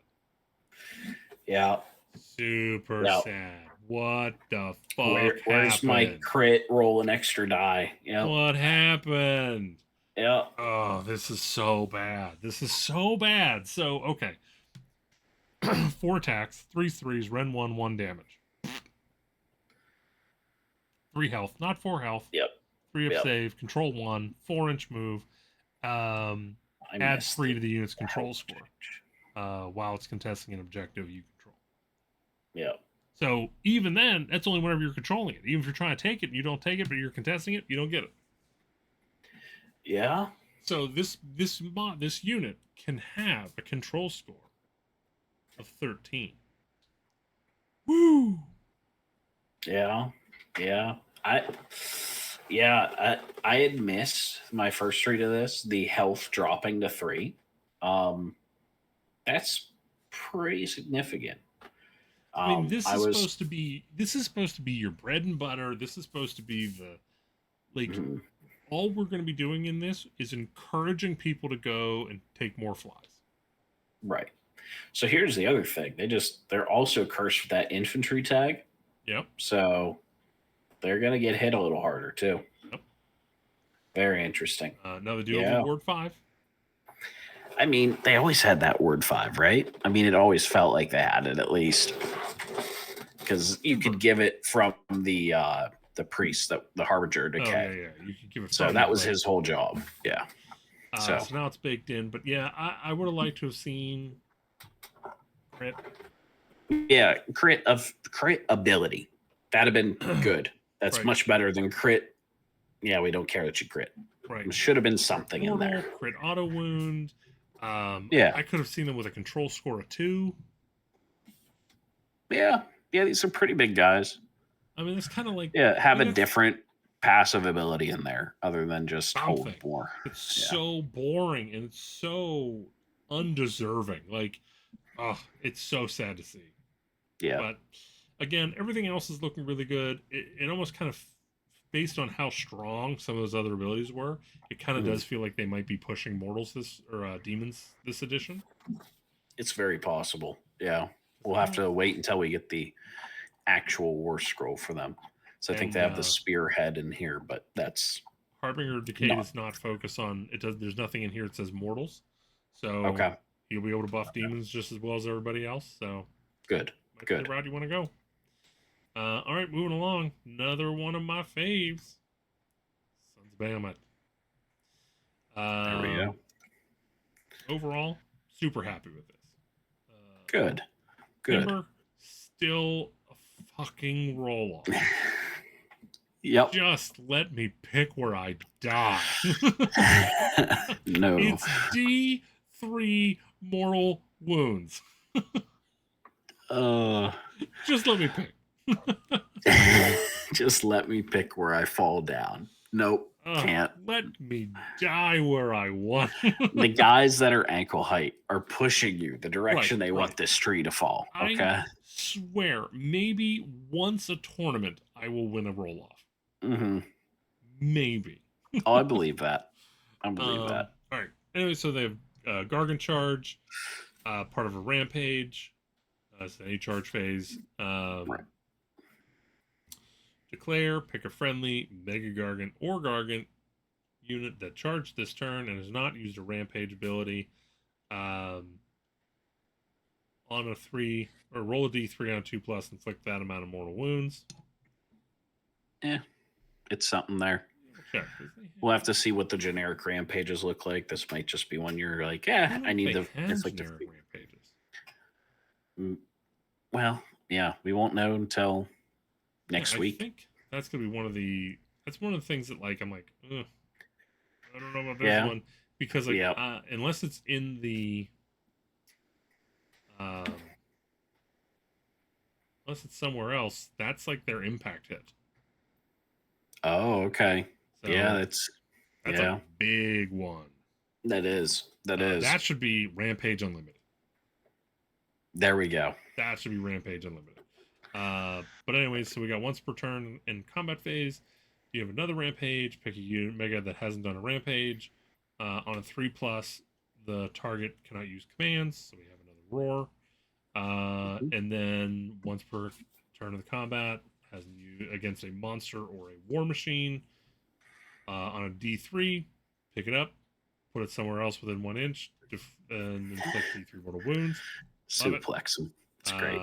Yeah. Super sad. What the fuck where's happened? My crit roll an extra die? Yep. What happened? Yeah. Oh, this is so bad. This is so bad. So, okay. 4 attacks, 3 threes, rend 1, 1 damage. 3 health, not 4 health. Yep. 3 up save, control 1, 4-inch move. Add 3 to the unit's control score. While it's contesting an objective you control. Yeah. So even then, that's only whenever you're controlling it. Even if you're trying to take it, and you don't take it, but you're contesting it, you don't get it. Yeah. So this unit can have a control score of 13. Woo! Yeah. Yeah. I had missed my first read of this, the health dropping to 3. That's pretty significant. I mean, this I is was supposed to be your bread and butter. This is supposed to be the like mhm, all we're going to be doing in this is encouraging people to go and take more flies. right. So here's the other thing. They're also cursed with that infantry tag. Yep. So they're gonna get hit a little harder too. Yep. Very interesting. Now they do have a Yeah. Ward 5. I mean, they always had that word 5, right? I mean, it always felt like they had it at least. Because you could give it from the priest, the harbinger decay. Oh yeah. You could give it. So that was his whole job. Yeah. So now it's baked in. But yeah, I would have liked to have seen crit. Yeah, crit ability. That'd have been good. That's Right. much better than crit. Yeah, we don't care that you crit. Right. It should have been something in there. Crit auto wound. Yeah. I could have seen them with a control score of 2. Yeah. Yeah, these are pretty big guys. I mean, it's kind of like have a different passive ability in there other than just hold more. It's so boring and it's so undeserving. Like, oh, it's so sad to see. Yeah. But again, everything else is looking really good. It almost kind of, based on how strong some of those other abilities were, it kind of does feel like they might be pushing mortals demons this edition. It's very possible. Yeah. We'll have to wait until we get the actual war scroll for them. So I think they have the spearhead in here, but that's Harbinger Decay does not focus on it. There's nothing in here that says mortals, so you'll be able to buff demons just as well as everybody else. So good. The route you want to go. All right, moving along. Another one of my faves. Sons of Bahamut. There we go. Overall, super happy with this. Good. Timber, still a fucking roll off. Yep. Just let me pick where I die. No. It's D3 mortal wounds. Just let me pick. Just let me pick where I fall down. Nope. Can't. Let me die where I want. The guys that are ankle height are pushing you the direction they want this tree to fall. Okay. I swear, maybe once a tournament, I will win a roll off. Mm-hmm. Maybe. I believe that. I believe that. All right. Anyway, so they have Gargant Charge, part of a rampage. It's an 8 charge phase. Declare, pick a friendly Mega Gargant or Gargant unit that charged this turn and has not used a rampage ability. On a 3 or roll a d3 on 2+, inflict that amount of mortal wounds. Yeah, it's something there. Check. We'll have to see what the generic rampages look like. This might just be one you're like, yeah, I need the generic rampages. Well, yeah, we won't know until next week. I think that's gonna be one of the things that like I'm like, I don't know about this one because like unless it's in the unless it's somewhere else, that's like their impact hit. Oh, okay. So that's a big one. That is. That should be Rampage Unlimited. There we go. That should be Rampage Unlimited. But anyways, so we got once per turn in combat phase. You have another Rampage. Pick a unit Mega that hasn't done a Rampage. On a 3+, the target cannot use commands, so we have another Roar. And then once per turn of the combat, has against a monster or a war machine. On a D3, pick it up, put it somewhere else within 1 inch, and inflict D3 mortal wounds. Suplex them. It's great.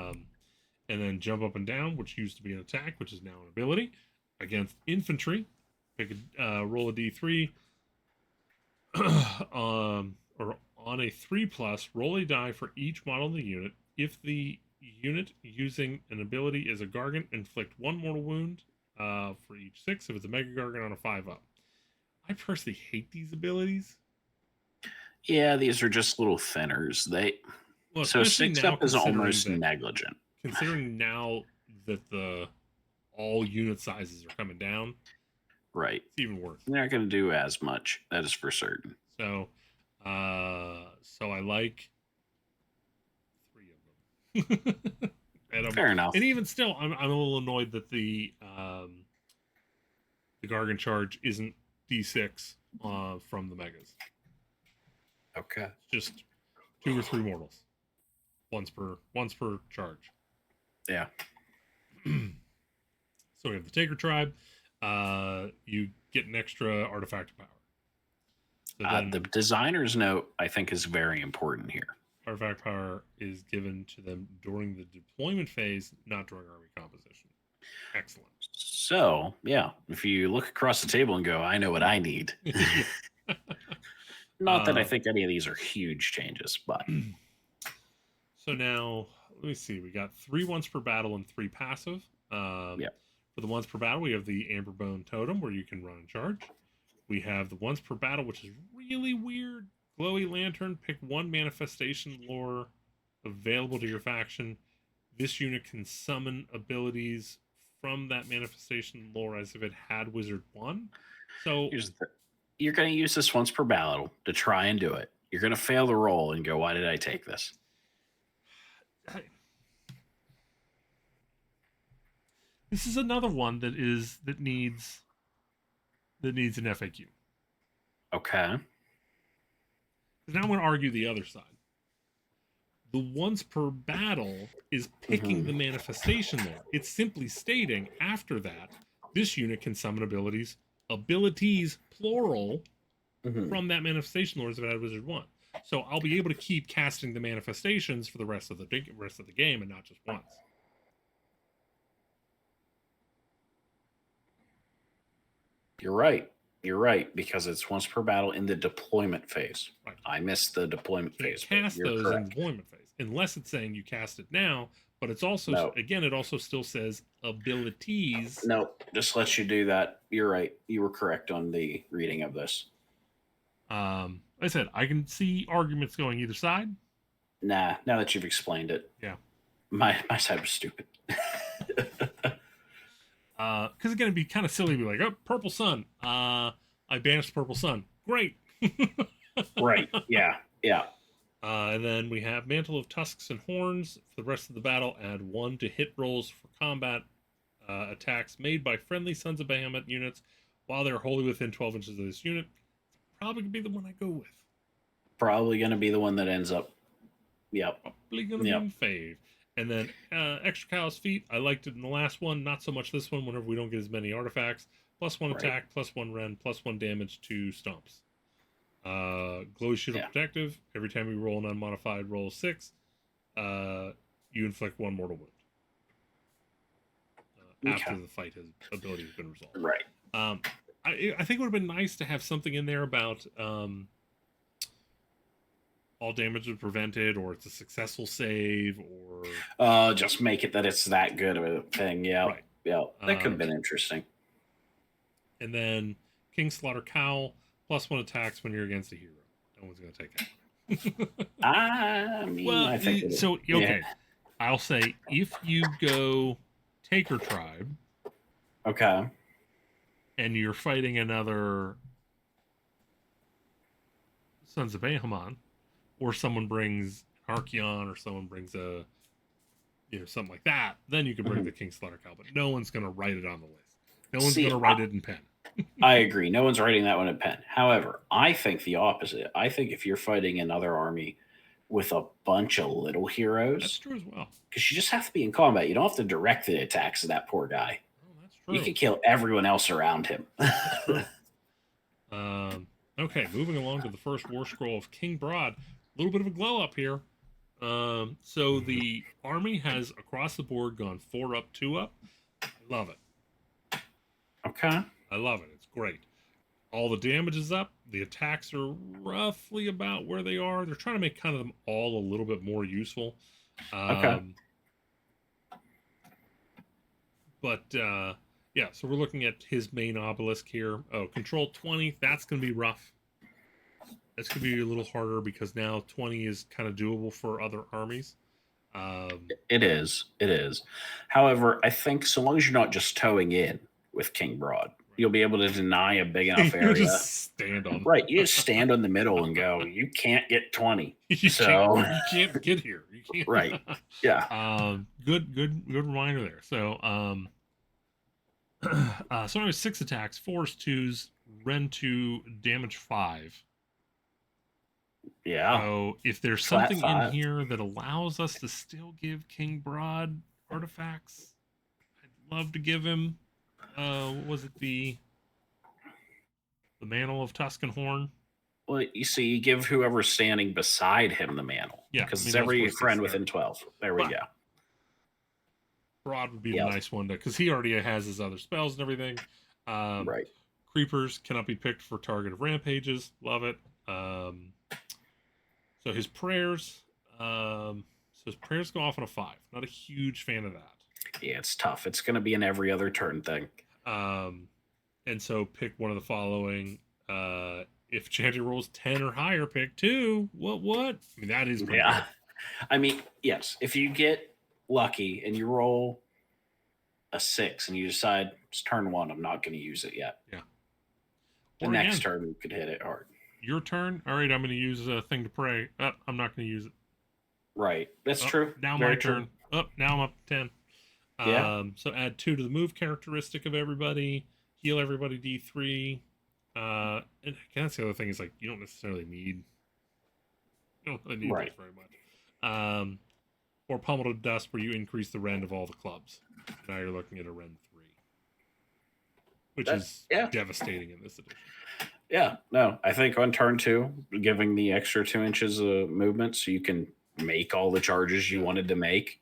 And then jump up and down, which used to be an attack, which is now an ability. Against infantry, pick a roll a D3. Or on a 3+, roll a die for each model of the unit. If the unit using an ability is a Gargant, inflict 1 mortal wound for each 6 if it's a Mega Gargant on a 5-up. I personally hate these abilities. Yeah, these are just little thinners. So 6-up is almost negligent. Considering now that all unit sizes are coming down, right, it's even worse. They're not going to do as much. That is for certain. So, I like 3 of them. Fair enough. And even still, I'm a little annoyed that the Gargant charge isn't D6 from the megas. Okay. It's just 2 or 3 mortals, once per charge. Yeah. So we have the Taker Tribe. You get an extra artifact power. So the designer's note, I think, is very important here. Artifact power is given to them during the deployment phase, not during army composition. Excellent. So, yeah, if you look across the table and go, I know what I need. Not that I think any of these are huge changes, but. So now, let me see. We got 3 once per battle and 3 passive. Yeah. For the once per battle, we have the Amberbone Totem, where you can run and charge. We have the once per battle, which is really weird. Glowy Lantern, pick 1 manifestation lore available to your faction. This unit can summon abilities from that manifestation lore as if it had Wizard 1. So you're going to use this once per battle to try and do it. You're going to fail the roll and go, why did I take this? This is another one that needs an FAQ. Okay. Because now I'm going to argue the other side. The once per battle is picking the manifestation lore. It's simply stating after that, this unit can summon abilities plural, from that manifestation lore as if it had Wizard 1. So I'll be able to keep casting the manifestations for the rest of the game and not just once. You're right, because it's once per battle in the deployment phase. Right. I missed the deployment phase. Cast those in the deployment phase, unless it's saying you cast it now. But it's also again, it also still says abilities. No, just lets you do that. You're right. You were correct on the reading of this. Like I said, I can see arguments going either side. Nah, now that you've explained it. Yeah. My side was stupid. Because again, it'd be kind of silly to be like, oh, Purple Sun. I banished Purple Sun. Great. Right. Yeah. And then we have Mantle of Tusks and Horns. For the rest of the battle, add 1 to hit rolls for combat attacks made by friendly Sons of Bahamut units while they're wholly within 12 inches of this unit. It's probably going to be the one I go with. Probably going to be the one that ends up. Yep. Probably going to be in fave. And then extra Callous Feet. I liked it in the last one. Not so much this one whenever we don't get as many artifacts. +1 attack, +1 rend, +1 damage to stomps. Glowy Shield of Protective. Every time you roll an unmodified roll 6, you inflict 1 mortal wound. After the fight ability has been resolved. Right. I think it would have been nice to have something in there about all damage is prevented, or it's a successful save, or just make it that it's that good of a thing. Yeah, right. Yeah, that could have been interesting. And then King Slaughter Cowl, +1 attacks when you're against a hero. No one's going to take it. I mean, well, I think so okay. I'll say if you go Taker Tribe, okay, and you're fighting another Sons of Bahamut, or someone brings Archeon, or someone brings something like that, then you can bring the King Slaughter Cowl. But no one's going to write it on the list. No one's going to write it in pen. I agree. No one's writing that one in pen. However, I think the opposite. I think if you're fighting another army with a bunch of little heroes, that's true as well. Because you just have to be in combat. You don't have to direct the attacks of that poor guy. Oh, that's true. You can kill everyone else around him. Okay, moving along to the first War Scroll of King Broad. A little bit of a glow up here. So the army has across the board gone 4 up, 2 up. I love it. Okay. I love it. It's great. All the damage is up. The attacks are roughly about where they are. They're trying to make kind of them all a little bit more useful. Okay. But yeah, so we're looking at his main obelisk here. Oh, control 20. That's going to be rough. That's going to be a little harder because now 20 is kind of doable for other armies. It is. It is. However, I think so long as you're not just towing in with King Broad, you'll be able to deny a big enough You area. just stand on. Right. You just stand in the middle and go, you can't get 20. you So can't get here. You can't. right. Yeah. Good reminder there. So so I was 6 attacks, force 2s, rend 2, damage 5. Yeah. So if there's Flat something 5. in here that allows us to still give King Broad artifacts, I'd love to give him. What was it? The Mantle of Tuscan Horn. Well, you see, you give whoever's standing beside him the mantle. Yeah, because I mean, it's that's every worth friend it within there. 12. There we But go. Broad would be Yeah. the nice one to, because he already has his other spells and everything. Right. Creepers cannot be picked for target of rampages. Love it. So his prayers. So his prayers go off on a 5. Not a huge fan of that. Yeah, it's tough. It's going to be an every other turn thing. And so pick one of the following. If Chanting rolls 10 or higher, pick 2. What? I mean, that is pretty good. I mean, yes. If you get lucky and you roll a 6 and you decide it's turn 1, I'm not going to use it yet. Yeah. The Or next again, turn you could hit it hard. Your turn. All right, I'm going to use a thing to pray. I'm not going to use it. Right. That's true. Now Very my true. turn. Now I'm up to 10. Yeah. So add 2 to the move characteristic of everybody. Heal everybody D3. And that's the other thing is like you don't necessarily need. You don't really need Right. those very much. Or pummel to dust, where you increase the rend of all the clubs. Now you're looking at a rend 3, which is devastating in this edition. Yeah, no, I think on turn 2, giving the extra 2 inches of movement so you can make all the charges you wanted to make,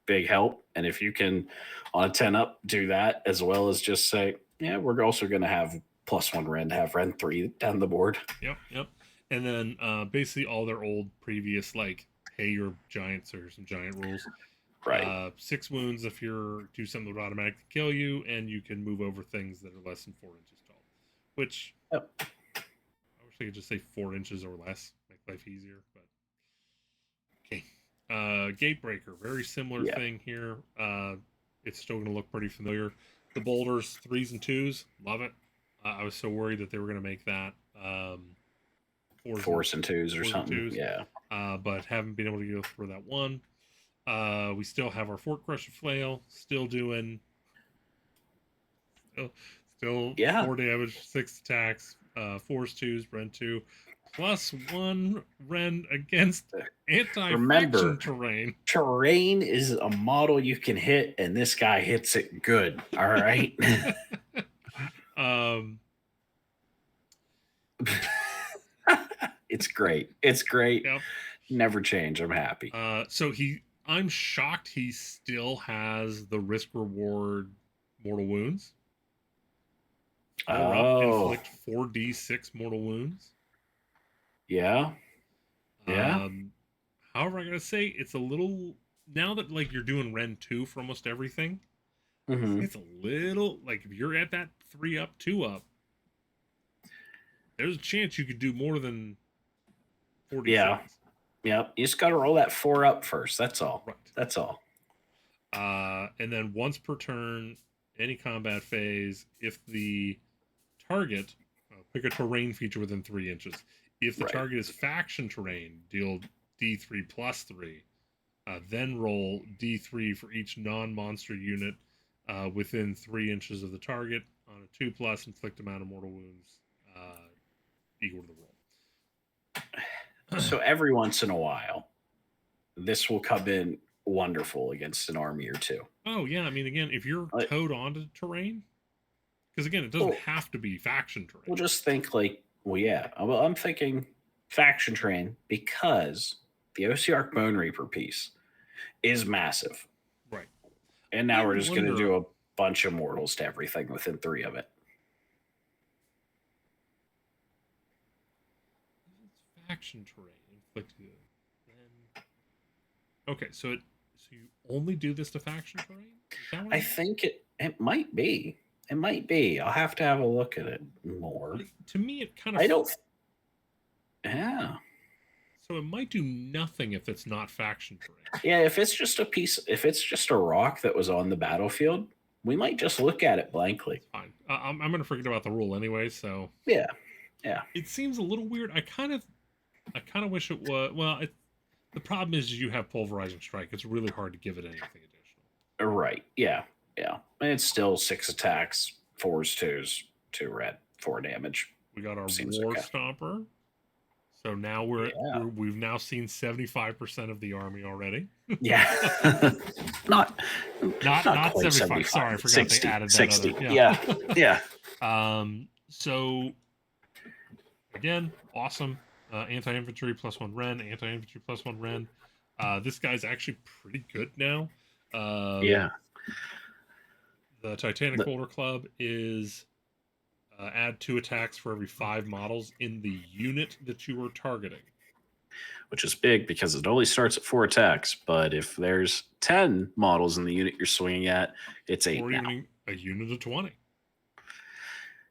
big help. And if you can, on a 10 up, do that as well as just say, yeah, we're also going to have +1 rend, have rend 3 down the board. Yep. And then basically all their old previous, like, pay your giants or some giant rules. Right. 6 wounds if you do something that would automatically kill you, and you can move over things that are less than 4 inches tall. Which I wish I could just say 4 inches or less, make life easier. But okay, Gatebreaker, very similar thing here. It's still going to look pretty familiar. The boulders, 3s and 2s, love it. I was so worried that they were going to make that 4s and 2s or something. Yeah. But haven't been able to go through that one. We still have our Fort Crusher Flail, still doing 4 damage, 6 attacks, 4s, 2s, rend 2, +1 rend against anti-faction terrain. Terrain is a model you can hit, and this guy hits it good. All right. It's great. It's great. Yep. Never change. I'm happy. I'm shocked he still has the risk reward mortal wounds. Inflict 4d6 mortal wounds. Yeah. However, I gotta say it's a little, now that like you're doing rend 2 for almost everything. Mm-hmm. It's a little like if you're at that 3 up, 2 up, there's a chance you could do more than 40 seconds. Yeah. You just got to roll that 4 up first. That's all. Right. That's all. And then once per turn, any combat phase, if the target, pick a terrain feature within 3 inches. If the target is faction terrain, deal D3 +3. Then roll D3 for each non-monster unit within 3 inches of the target. On a 2+, inflict amount of mortal wounds equal to the roll. So every once in a while, this will come in wonderful against an army or 2. Oh, yeah. I mean, again, if you're towed onto terrain, because, again, it doesn't have to be faction terrain. We'll just think like, I'm thinking faction terrain because the OC Bone Reaper piece is massive. Right. And now we're just going to do a bunch of mortals to everything within 3 of it. Faction terrain inflicted. Okay, so So you only do this to faction terrain? Is that what I think it might be. It might be. I'll have to have a look at it more. like, to me, it kind of. I don't. Yeah. So it might do nothing if it's not faction terrain. Yeah, if it's just if it's just a rock that was on the battlefield, we might just look at it blankly. Fine. I'm going to forget about the rule anyway. So yeah. It seems a little weird. I kind of wish it was. Well, the problem is you have pulverizing strike. It's really hard to give it anything additional. Right. Yeah. And it's still 6 attacks, 4s, 2s, 2 red, 4 damage. We got our War Stomper. So now we've now seen 75% of the army already. Yeah. not 75. Sorry, I forgot 60, they added that 60. Other. Yeah. So again, awesome. Anti-infantry +1 Ren, anti-infantry +1 Ren. This guy's actually pretty good now. Yeah. The Titanic Boulder Club is add 2 attacks for every 5 models in the unit that you are targeting. Which is big because it only starts at 4 attacks, but if there's 10 models in the unit you're swinging at, it's 8 or now. Even a unit of 20.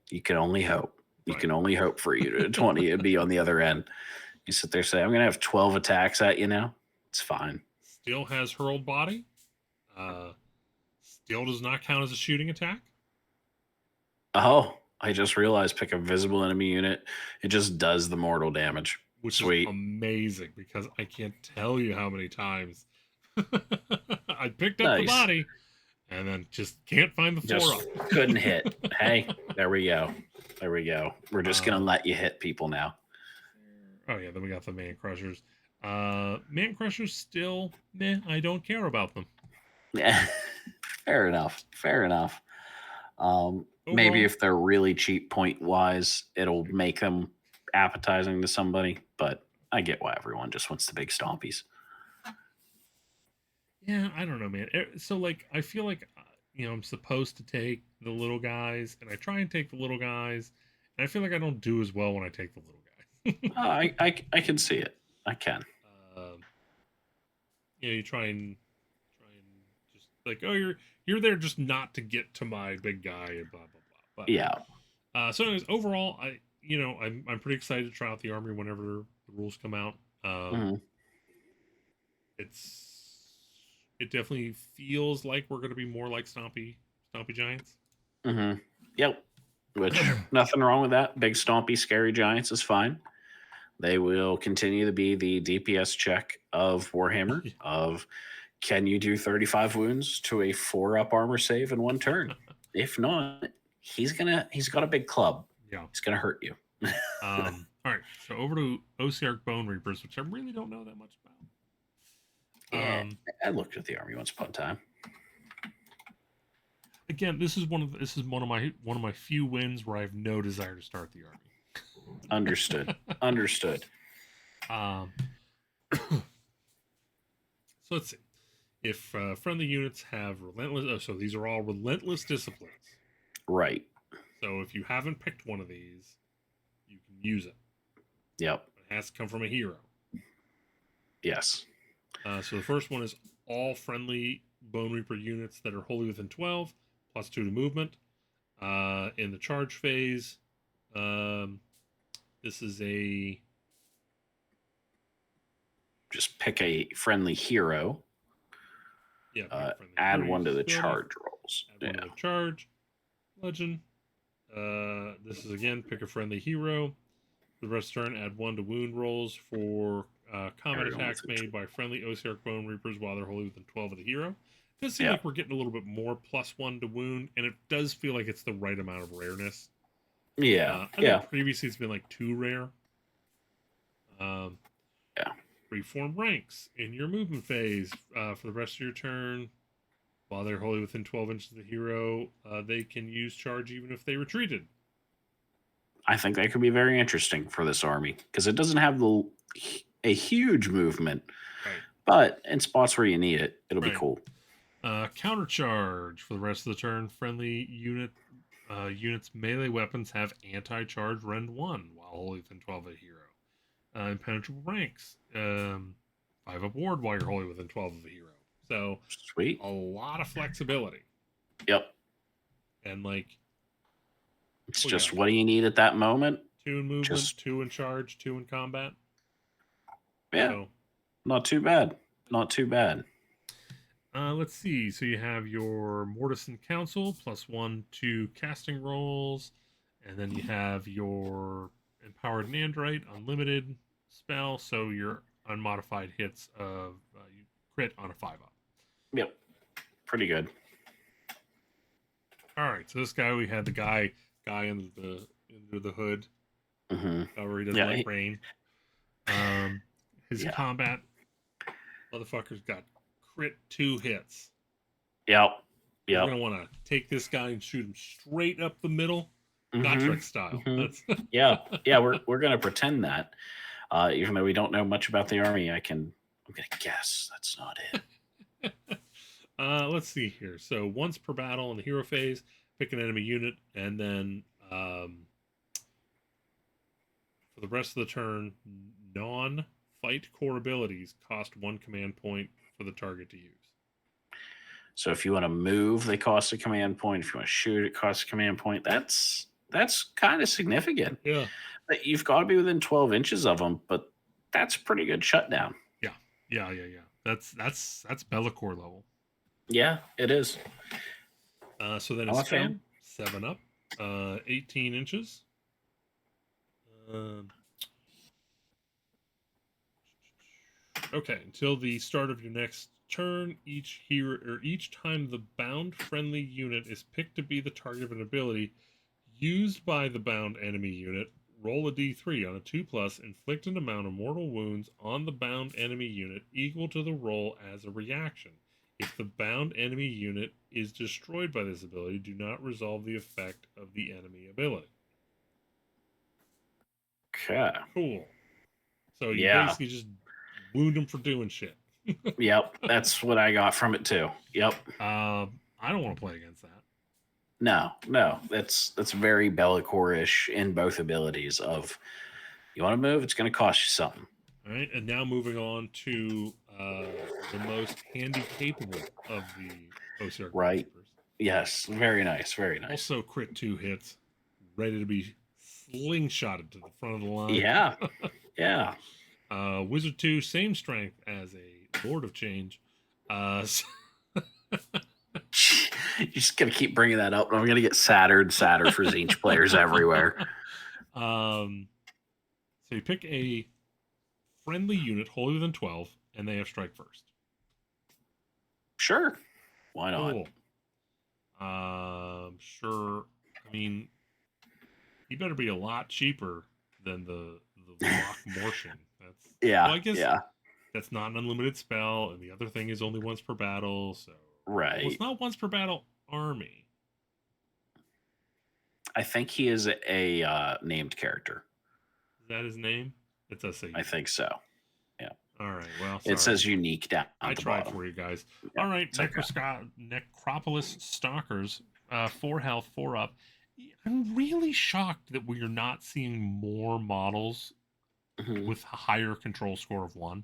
You can only hope. You can only hope for a unit of 20 and be on the other end. You sit there and say, I'm going to have 12 attacks at you now. It's fine. Still has hurled body. Still does not count as a shooting attack. Oh, I just realized pick a visible enemy unit. It just does the mortal damage. Which is amazing because I can't tell you how many times I picked up the body and then just can't find the floor up. Couldn't hit. Hey, there we go. We're just going to let you hit people now. Oh, yeah. Then we got the Man Crushers. Man Crushers still, I don't care about them. Yeah. Fair enough. Maybe if they're really cheap point-wise, it'll make them appetizing to somebody, but I get why everyone just wants the big stompies. Yeah, I don't know, man. So, I feel like, I'm supposed to take the little guys, and I try and take the little guys, and I feel like I don't do as well when I take the little guys. I can see it. I can. You try and just you're there just not to get to my big guy and blah blah blah. But, yeah. So, anyways, overall, I'm pretty excited to try out the army whenever the rules come out. It definitely feels like we're going to be more like Stompy Giants. Mm-hmm. Yep. Which nothing wrong with that. Big Stompy Scary Giants is fine. They will continue to be the DPS check of Warhammer. Of can you do 35 wounds to a 4-up armor save in 1 turn? If not, he's got a big club. Yeah, it's gonna hurt you. All right, so over to Osiarch Bone Reapers, which I really don't know that much about. Yeah, I looked at the army once upon a time. Again, this is one of my few wins where I have no desire to start the army. Understood. So let's see. If friendly units have relentless, so these are all relentless disciplines, right? So if you haven't picked one of these, you can use it. Yep. It has to come from a hero. Yes. So the first one is all friendly Bone Reaper units that are wholly within 12, +2 to movement. In the charge phase, this is a... Just pick a friendly hero. Yeah. Add 1 to the charge rolls. Add 1 to the charge. Legend. This is again, pick a friendly hero. For the rest of the turn, add 1 to wound rolls for combat attacks made by friendly Osiarch Bone Reapers while they're wholly within 12 of the hero. It does seem like we're getting a little bit more +1 to wound, and it does feel like it's the right amount of rareness. Yeah. I think previously it's been like 2 rare. Reform ranks in your movement phase for the rest of your turn. While they're wholly within 12 inches of the hero, they can use charge even if they retreated. I think that could be very interesting for this army because it doesn't have a huge movement, but in spots where you need it, it'll be cool. Counter charge for the rest of the turn. Friendly units melee weapons have anti-charge rend 1 while wholly within 12 of the hero. Impenetrable ranks, 5-up ward while you're wholly within 12 of the hero. So Sweet. a lot of flexibility. Yep. And like, it's just what do you need at that moment? 2 in movement, 2 in charge, 2 in combat. Yeah. So, not too bad. Not too bad. Let's see. So you have your Mortison Council +1 to casting rolls, and then you have your Empowered Nandrite Unlimited spell. So your unmodified hits of you crit on a 5-up. Yep, pretty good. All right. So this guy, we had the guy under the hood. Mm-hmm. However, he doesn't like rain. His combat motherfucker's got crit 2 hits. Yep. You're gonna want to take this guy and shoot him straight up the middle, not trick style. Mm-hmm. We're gonna pretend that, even though we don't know much about the army. I'm gonna guess that's not it. Let's see here. So once per battle in the hero phase, pick an enemy unit, and then for the rest of the turn, non-fight core abilities cost 1 command point for the target to use. So if you want to move, they cost a command point. If you want to shoot, it costs a command point. That's kind of significant. Yeah. But you've got to be within 12 inches of them, but that's pretty good shutdown. Yeah. That's Bellacore level. Yeah, it is. So then it's 7 up, 18 inches. Okay, until the start of your next turn, each time the bound friendly unit is picked to be the target of an ability used by the bound enemy unit, roll a d3 on a 2+, inflict an amount of mortal wounds on the bound enemy unit equal to the roll as a reaction. If the bound enemy unit is destroyed by this ability, do not resolve the effect of the enemy ability. Okay. Cool. So you basically just wound them for doing shit. Yep, that's what I got from it too. Yep. I don't want to play against that. No, that's very Bellacore-ish in both abilities. Of you want to move, it's going to cost you something. All right, and now moving on to the most handy capable of the OCR. Right. Yes, very nice, very nice. Also, crit 2 hits, ready to be slingshotted to the front of the line. Yeah, yeah. Wizard 2, same strength as a Lord of Change. You're just gonna keep bringing that up, and I'm gonna get sadder and sadder for Tzeentch players everywhere. So you pick a friendly unit holier than 12, and they have strike first. Sure, why not? Cool. Sure. I mean, he better be a lot cheaper than the Loch Mortion. That's well, I guess that's not an unlimited spell, and the other thing is only once per battle. So right, well, it's not once per battle army. I think he is a named character. Is that his name? It does say. I think so. Yeah. All right. Well, sorry. It says unique down. I tried bottom for you guys. Yeah, all right. Necropolis Stalkers, 4 health, 4 up. I'm really shocked that we are not seeing more models with a higher control score of 1.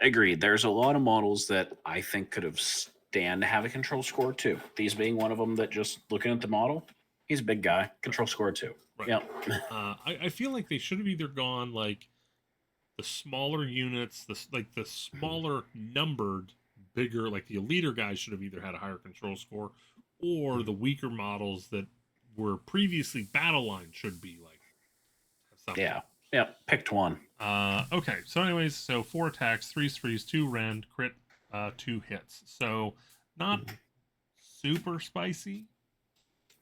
Agreed. There's a lot of models that I think could have stand to have a control score 2. These being one of them that just looking at the model, he's a big guy. Control score 2. Right. Yep. I feel like they should have either gone like the smaller units, the smaller numbered, bigger, like the Eliter guys should have either had a higher control score, or the weaker models that were previously battle line should be like something. Yeah, picked one. Okay, so anyways, so 4 attacks, 3 threes, 2 rend, crit, 2 hits. So not super spicy.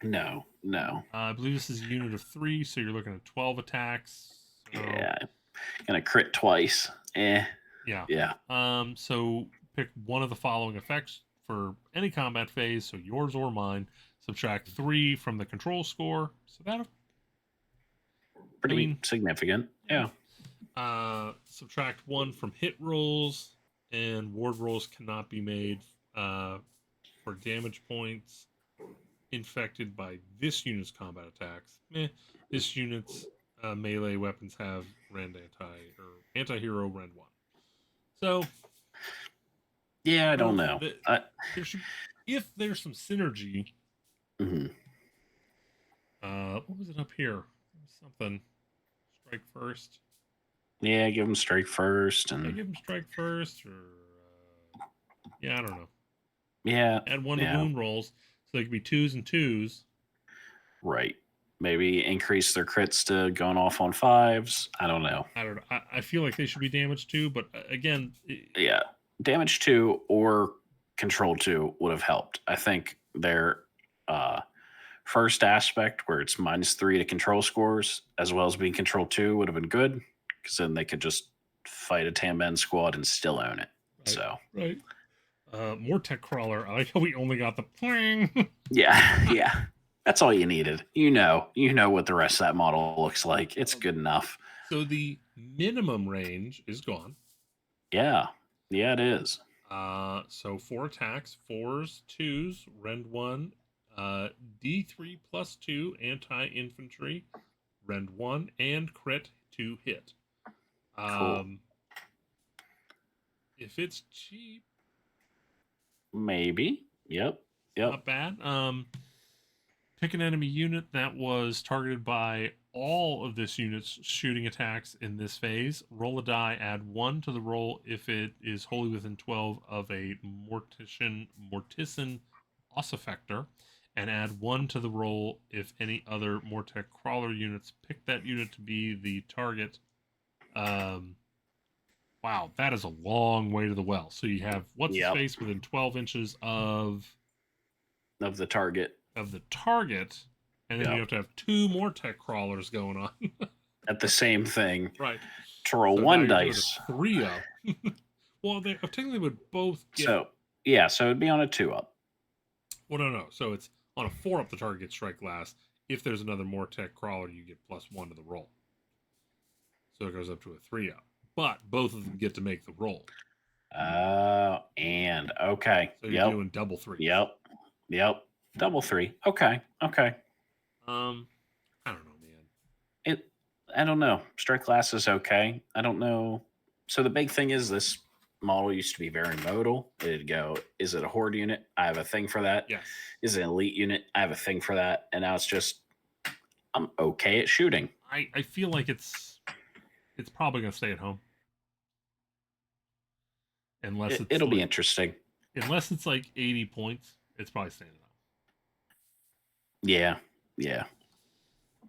No. I believe this is a unit of 3, so you're looking at 12 attacks. So... Yeah, gonna crit twice. Yeah. So pick one of the following effects for any combat phase, so yours or mine. Subtract 3 from the control score. So that'll pretty significant. Yeah. Subtract 1 from hit rolls, and ward rolls cannot be made for damage points infected by this unit's combat attacks. This unit's melee weapons have rend anti-hero rend 1. So Yeah, I don't know. There should, if there's some synergy. Mm-hmm. What was it up here? Something. Strike first. Yeah, give them strike first, and give them strike first, or yeah, I don't know. Yeah, add 1 to wound rolls, so they could be 2s and 2s. Right. Maybe increase their crits to going off on 5s. I don't know. I feel like they should be damage 2, but again, yeah, damage 2 or control 2 would have helped. I think their first aspect, where it's -3 to control scores, as well as being control 2, would have been good, because then they could just fight a Tamben squad and still own it. Right, so right. More tech crawler. I like how we only got the pling. yeah. That's all you needed. You know what the rest of that model looks like. It's good enough. So the minimum range is gone. Yeah, it is. So 4 attacks, 4s, 2s, rend 1, D3 plus 2 anti-infantry, rend 1, and crit to hit. Cool. If it's cheap, maybe. Yep. Not bad. Pick an enemy unit that was targeted by all of this unit's shooting attacks in this phase. Roll a die, add 1 to the roll if it is wholly within 12 of a Mortician Ossifector, and add 1 to the roll if any other Mortec Crawler units pick that unit to be the target. Wow, that is a long way to the well. So you have what's his face within 12 inches of the target. And then you have to have 2 more tech crawlers going on at the same thing. Right. To roll 1 dice. 3 up. Well, they technically would both get. So it'd be on a 2 up. Well, no. So it's on a 4 up, the target gets strike last. If there's another more tech crawler, you get +1 to the roll. So it goes up to a 3 up. But both of them get to make the roll. And okay. So you're doing double 3. Yep. Double 3. Okay. I don't know, man. I don't know. Strike class is okay. I don't know. So the big thing is, this model used to be very modal. It'd go, is it a horde unit? I have a thing for that. Yes. Is it an elite unit? I have a thing for that. And now it's just, I'm okay at shooting. I feel like it's probably going to stay at home. Unless it'll be interesting. Unless it's like 80 points, it's probably staying at home. Yeah.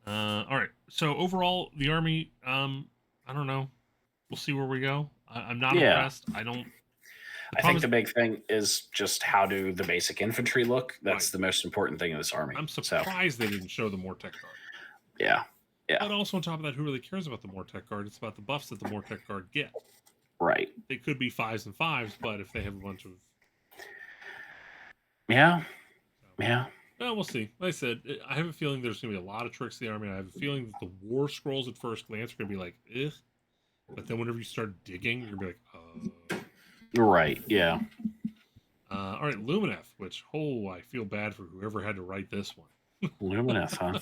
All right. So overall, the army, I don't know. We'll see where we go. I'm not impressed. I think the big thing is just, how do the basic infantry look? That's the most important thing in this army. I'm surprised they didn't show the Mortec Guard. Yeah. But also on top of that, who really cares about the Mortec Guard? It's about the buffs that the Mortec Guard get. Right. They could be 5s and 5s, but if they have a bunch of... Yeah. Well, we'll see. Like I said, I have a feeling there's going to be a lot of tricks in the army. I have a feeling that the war scrolls at first glance are going to be like, ugh. But then whenever you start digging, you're going to be like, Right, yeah. All right, Lumineth, which, I feel bad for whoever had to write this one. Lumineth, huh?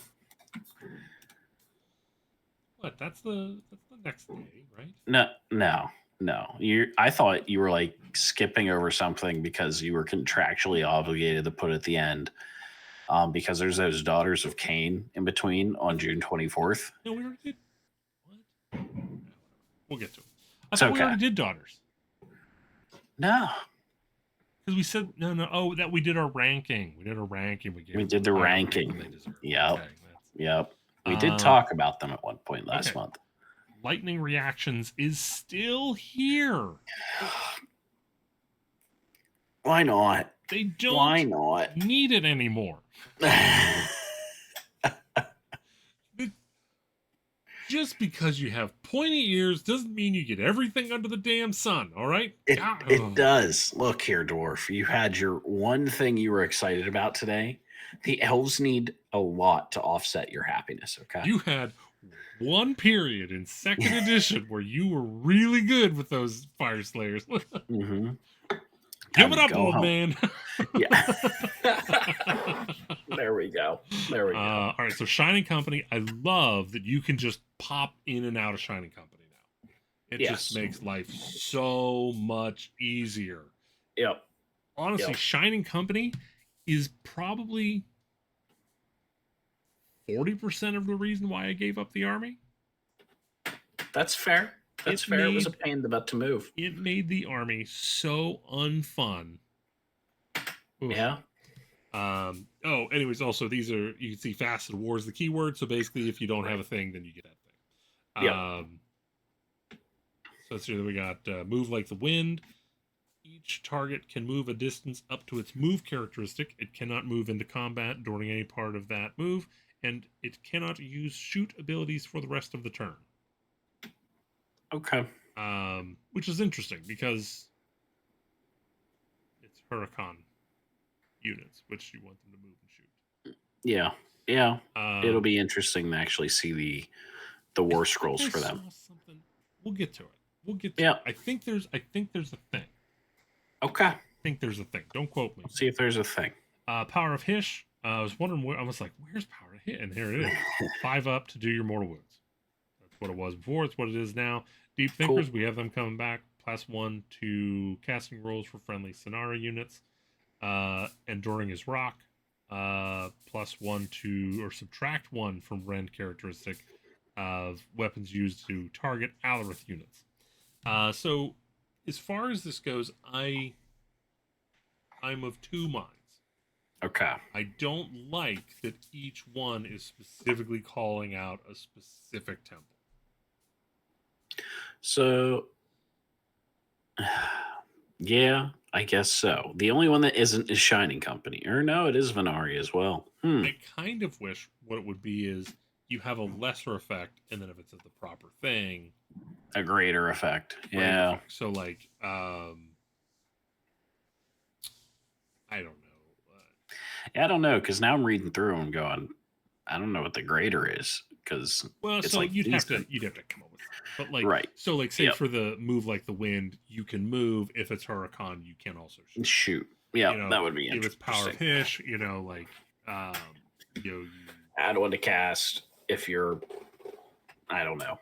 What? That's the next day, right? No. I thought you were like skipping over something because you were contractually obligated to put it at the end. Because there's those Daughters of Cain in between on June 24th. No, we already did. What? We'll get to it. I thought we already did Daughters. No. Because we said, no. Oh, that we did our ranking. We did a ranking. We did the ranking. Yep. Okay, yep. We did talk about them at one point last month. Lightning Reactions is still here. Why not? They don't need it anymore. Just because you have pointy ears doesn't mean you get everything under the damn sun, all right? It does. Look here, Dwarf. You had your one thing you were excited about today. The elves need a lot to offset your happiness, okay? You had one period in 2nd edition where you were really good with those Fire Slayers. Mm-hmm. Give it up, old man. Yeah. There we go. All right, so Shining Company, I love that you can just pop in and out of Shining Company now. It just makes life so much easier. Yep. Honestly, Shining Company is probably 40% of the reason why I gave up the army. That's fair. That's fair. It was a pain in the butt to move. It made the army so unfun. Oof. Yeah. Anyways, also these are, you can see Faceted War is the keyword. So basically, if you don't have a thing, then you get that thing. Yep. So let's see. We got move like the wind. Each target can move a distance up to its move characteristic. It cannot move into combat during any part of that move, and it cannot use shoot abilities for the rest of the turn. Okay. Which is interesting because it's Huracan units, which you want them to move and shoot. Yeah. Yeah. It'll be interesting to actually see the war scrolls for them. Something. We'll get to it. We'll get to it. I think there's a thing. Okay. I think there's a thing. Don't quote me. Let's see if there's a thing. Power of Hish. I was wondering where, I was like, where's Power of Hish? And here it is. 5 up to do your mortal wounds. That's what it was before. It's what it is now. Deep Thinkers, we have them coming back. +1 to casting rolls for friendly Sonara units. Enduring is Rock. +1 to, or subtract 1 from Rend characteristic of weapons used to target Alarith units. So as far as this goes, I'm of two minds. Okay. I don't like that each one is specifically calling out a specific temple. So, yeah, I guess so. The only one that isn't is Shining Company. Or no, it is Venari as well. I kind of wish what it would be is you have a lesser effect, and then if it's at the proper thing, a greater effect. Yeah. So like, I don't know. I don't know, because now I'm reading through and going, I don't know what the greater is, because it's so like you'd have to come up with something. But like, right. So like, say for the move like the wind, you can move. If it's Huracan, you can also shoot. Yeah, that would be interesting. If it's Power of Hish, like, you add one to cast if you're, I don't know.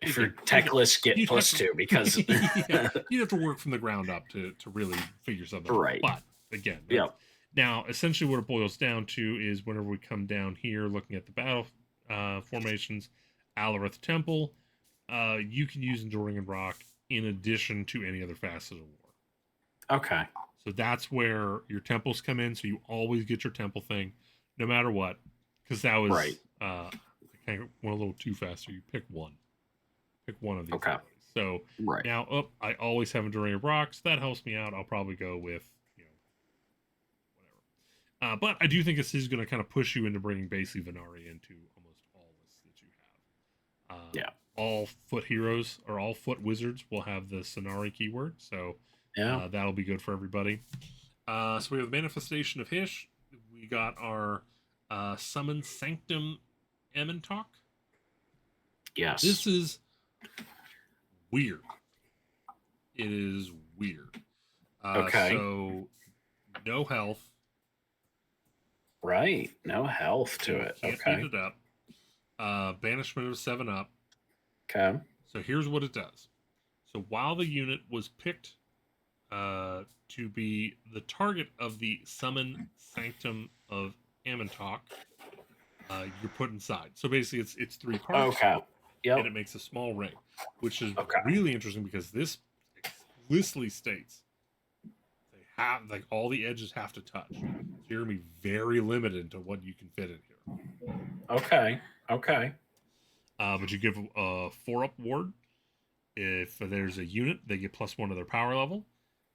If you're techless, get +2 because you'd have to work from the ground up to really figure something out. Right. But again, now essentially what it boils down to is whenever we come down here looking at the battle formations, Alarith Temple, you can use Enduring and Rock in addition to any other facet of war. Okay. So that's where your temples come in. So you always get your temple thing, no matter what. Because that was right. I kind of went a little too fast. So you pick one. Pick one of these. Okay. Abilities. So now I always have Enduring and Rock. So that helps me out. I'll probably go with whatever. But I do think this is going to kind of push you into bringing basically Venari into almost all lists that you have. All foot heroes or all foot wizards will have the Sonari keyword. So that'll be good for everybody. So we have the Manifestation of Hish. We got our Summon Sanctum Ementalk. Yes. This is weird. It is weird. Okay. So no health. Right. No health to it. Can't beat it up. Banishment of 7 up. Okay. So here's what it does. So while the unit was picked to be the target of the Summon Sanctum of Ementalk, you're put inside. So basically it's 3 parts. Okay. Yep. And it makes a small ring, which is really interesting because this explicitly states they have, like, all the edges have to touch. So you're gonna be very limited to what you can fit in here. Okay. Okay. But you give a 4-up ward. If there's a unit, they get +1 to their power level.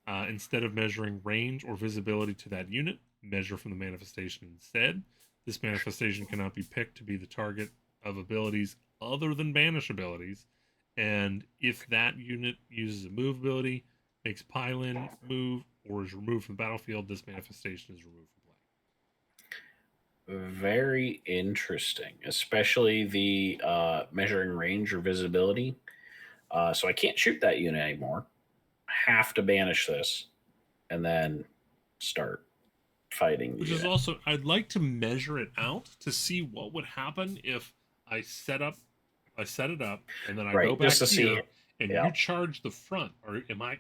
Instead of measuring range or visibility to that unit, measure from the manifestation instead. This manifestation cannot be picked to be the target of abilities other than banish abilities. And if that unit uses a move ability, makes Pylon move, or is removed from the battlefield, this manifestation is removed from play. Very interesting, especially the measuring range or visibility. So I can't shoot that unit anymore. Have to banish this and then start fighting. Which is also, I'd like to measure it out to see what would happen if I set it up, and then I go back here, and you charge the front, or can I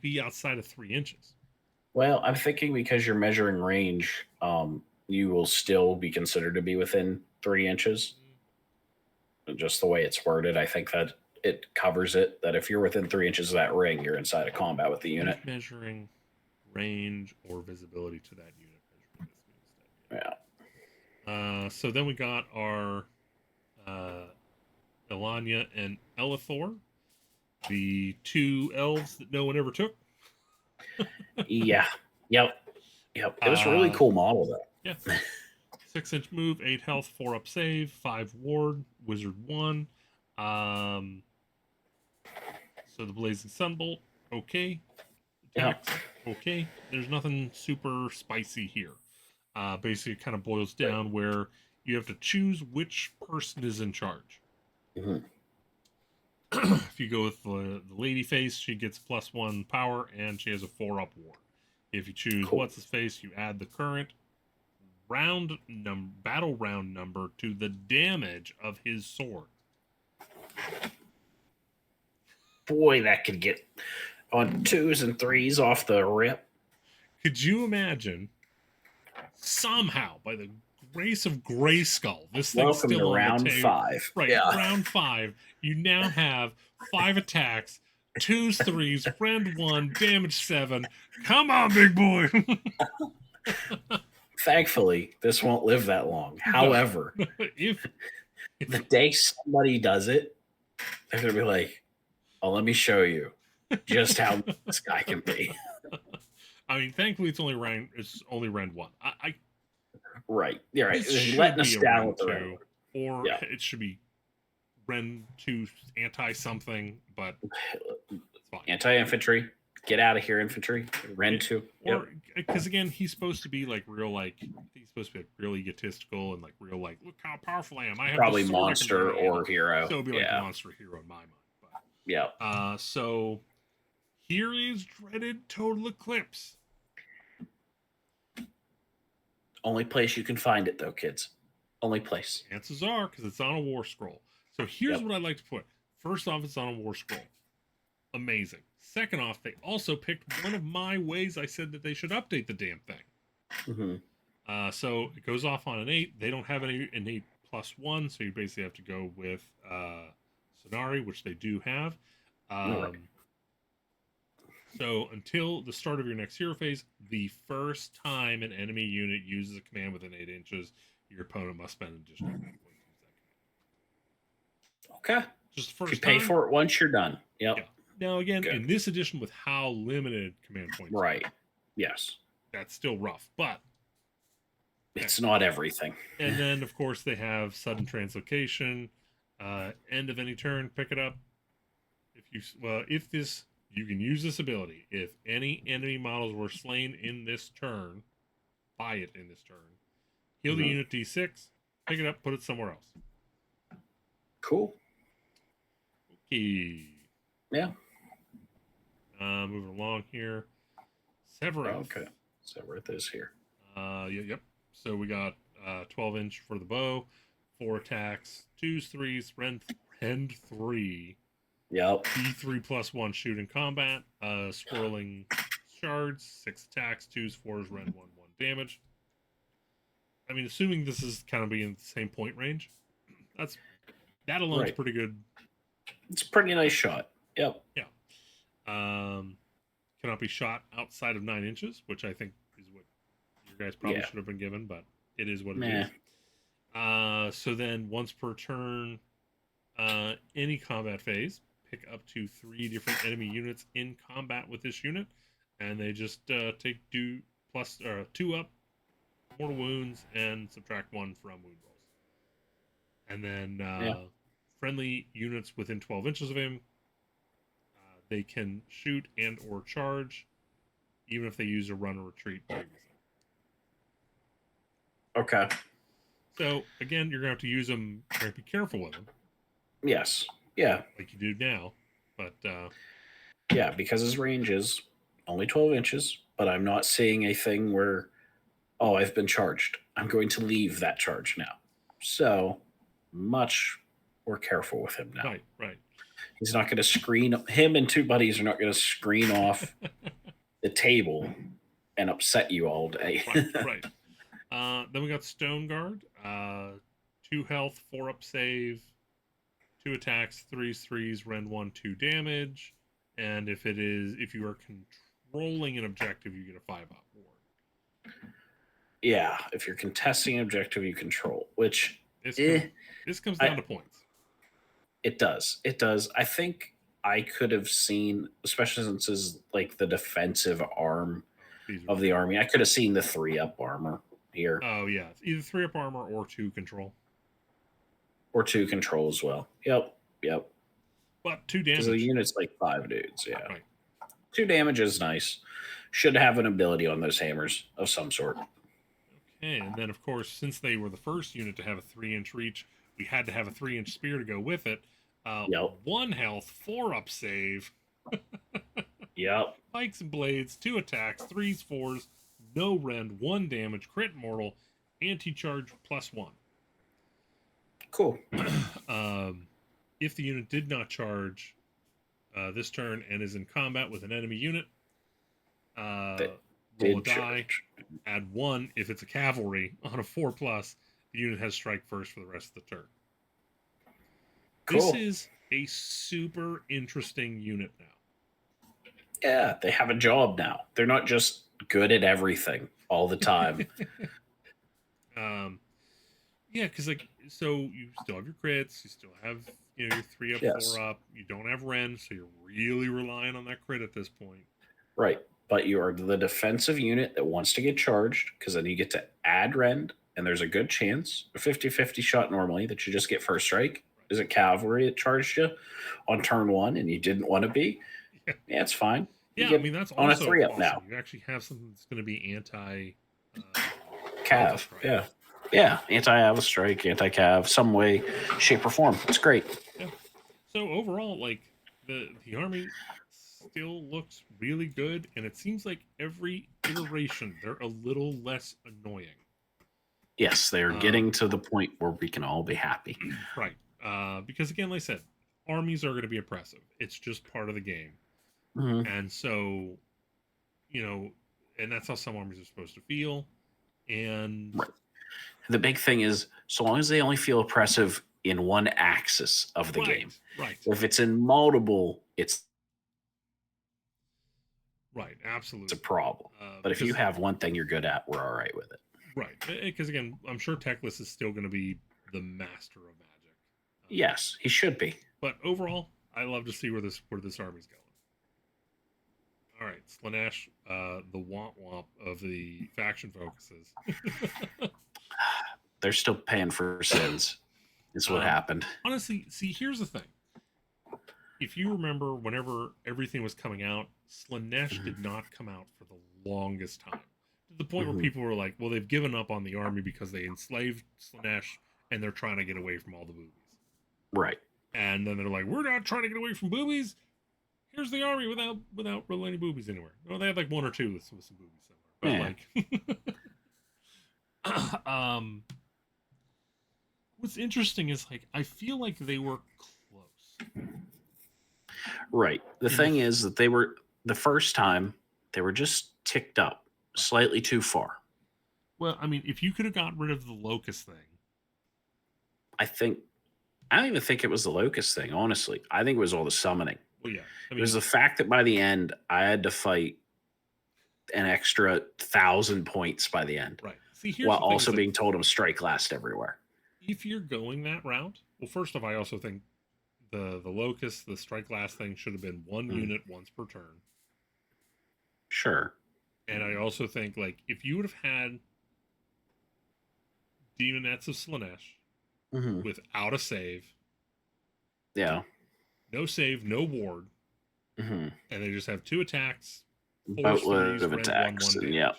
be outside of 3 inches? Well, I'm thinking because you're measuring range, you will still be considered to be within 3 inches. Just the way it's worded, I think that it covers it. That if you're within 3 inches of that ring, you're inside of combat with the unit. Measuring range or visibility to that unit. Yeah. So then we got our Elanya and Elithor, the two elves that no one ever took. Yeah. Yep. It was a really cool model, though. Yeah. 6-inch move, 8 health, 4 up save, 5 ward, wizard 1. So the blazing sunbolt, okay. Attacks, okay. There's nothing super spicy here. Basically, it kind of boils down where you have to choose which person is in charge. Mm-hmm. If you go with the lady face, she gets +1 power and she has a 4 up ward. If you choose what's his face, you add the current battle round number to the damage of his sword. Boy, that could get on 2s and 3s off the rip. Could you imagine somehow, by the grace of Grayskull, this thing's still on round the table. 5. Right, yeah. Round 5, you now have 5 attacks, 2s, 3s, friend 1, damage 7. Come on, big boy. Thankfully, this won't live that long. However, if the day somebody does it, they're going to be like, oh, let me show you just how this guy can be. I mean, thankfully, it's only round 1. Right. Yeah, right. It's letting us down with the two, or it should be Ren 2 anti something, but it's fine. Anti-infantry. Get out of here, infantry. Ren 2. Or because again, he's supposed to be like real, like he's supposed to be like real egotistical and like real, like look how powerful I am. I have probably monster or hero. So it'd be like monster hero in my mind. But yeah. So here is dreaded Total Eclipse. Only place you can find it, though, kids. Only place. Chances are, because it's on a war scroll. So here's what I'd like to put. First off, it's on a war scroll. Amazing. Second off, they also picked one of my ways I said that they should update the damn thing. Mm-hmm. So it goes off on an 8. They don't have any innate +1, so you basically have to go with Sonari, which they do have. So until the start of your next hero phase, the first time an enemy unit uses a command within 8 inches, your opponent must spend an additional points to use that command. Okay. Just the first you pay time. For it once you're done. Yep. Yeah. Now, again, in this edition, with how limited command points are, yes, that's still rough, but it's not everything. And then, of course, they have sudden translocation, end of any turn, pick it up. You can use this ability if any enemy models were slain in this turn, buy it in this turn, heal the unit D6, pick it up, put it somewhere else. Cool. Okay. Yeah. Moving along here. Severeth. Okay. Severeth is here. Yep. So we got 12-inch for the bow, 4 attacks, 2s, 3s, rend 3. Yep. D3 +1 shoot in combat, swirling shards, 6 attacks, 2s, 4s, rend 1, 1 damage. I mean, assuming this is kind of being the same point range, that alone is pretty good. It's a pretty nice shot. Yep. Yeah. Cannot be shot outside of 9 inches, which I think is what you guys probably should have been given, but it is what it is. So then once per turn, any combat phase, pick up to 3 different enemy units in combat with this unit, and they just take 2 up mortal wounds and subtract 1 from wound rolls. And then friendly units within 12 inches of him, they can shoot and or charge, even if they use a run or retreat previously. Okay. So, again, you're going to have to use them. You're going to be careful with them. Yes. Yeah. Like you do now. But, yeah, because his range is only 12 inches, but I'm not seeing a thing where, oh, I've been charged. I'm going to leave that charge now. So, much more careful with him now. Right. He's not going to screen. Him and 2 buddies are not going to screen off the table and upset you all day. Right. Then we got Stone Guard. 2 health, 4 up save, 2 attacks, 3s, rend 1, 2 damage. And if you are controlling an objective, you get a 5 up ward. Yeah, if you're contesting an objective you control, which this comes down to points. It does. It does. I think I could have seen, especially since it's like the defensive arm of the army, I could have seen the 3-up armor here. Oh yeah, it's either 3-up armor or 2 control. Or 2 control as well. Yep. But 2 damage. Because the unit's like 5 dudes, yeah. Right. 2 damage is nice. Should have an ability on those hammers of some sort. Okay, and then of course, since they were the first unit to have a 3-inch reach, we had to have a 3-inch spear to go with it. 1 health, 4 up save. Yep. Pikes and blades, 2 attacks, 3s, 4s, no rend, 1 damage, crit mortal, anti-charge +1. Cool. If the unit did not charge this turn and is in combat with an enemy unit, roll a die, add 1 if it's a cavalry on a 4+. The unit has strike first for the rest of the turn. Cool. This is a super interesting unit now. Yeah, they have a job now. They're not just good at everything all the time. Yeah, because so you still have your crits, you still have your 3-up, 4-up. You don't have rend, so you're really relying on that crit at this point. Right, but you are the defensive unit that wants to get charged, because then you get to add rend, and there's a good chance, a 50-50 shot normally, that you just get first strike. Is it cavalry that charged you on turn 1 and you didn't want to be? Yeah, it's fine. Yeah, I mean, that's on also a 3-up awesome. now. You actually have something that's going to be anti cav. Yeah, anti-Ava strike, anti-cav, some way, shape, or form. It's great. Yeah. So overall, like the army still looks really good, and it seems like every iteration they're a little less annoying. Yes, they're getting to the point where we can all be happy. Right. Because again, like I said, armies are going to be oppressive. It's just part of the game. Mm-hmm. And so, and that's how some armies are supposed to feel. And right. The big thing is, so long as they only feel oppressive in one axis of the game. Right. If it's in multiple, it's right. Absolutely. It's a problem. But if you have one thing you're good at, we're all right with it. Right. Because again, I'm sure Teclis is still going to be the master of magic. Yes, he should be. But overall, I love to see where this army's going. All right, Slaanesh, the womp of the faction focuses. They're still paying for sins. Is what happened. Honestly, see, here's the thing. If you remember, whenever everything was coming out, Slaanesh did not come out for the longest time. To the point where people were like, well, they've given up on the army because they enslaved Slaanesh and they're trying to get away from all the boobies. Right. And then they're like, we're not trying to get away from boobies. Here's the army without really any boobies anywhere. Well, they had like 1 or 2 with some boobies somewhere. But what's interesting is I feel like they were close. Right. The thing is that they were the first time they were just ticked up slightly too far. Well, I mean, if you could have gotten rid of the locust thing, I don't even think it was the locust thing. Honestly, I think it was all the summoning. Well, yeah. I mean, it was the fact that by the end, I had to fight an extra 1,000 points by the end. Right. See, while also being told to strike last everywhere. If you're going that route, well, first off, I also think the locust, the strike last thing should have been 1 unit once per turn. Sure. And I also think, if you would have had Demonettes of Slaanesh without a save. Yeah. No save, no ward. And they just have 2 attacks. Boatload of attacks. And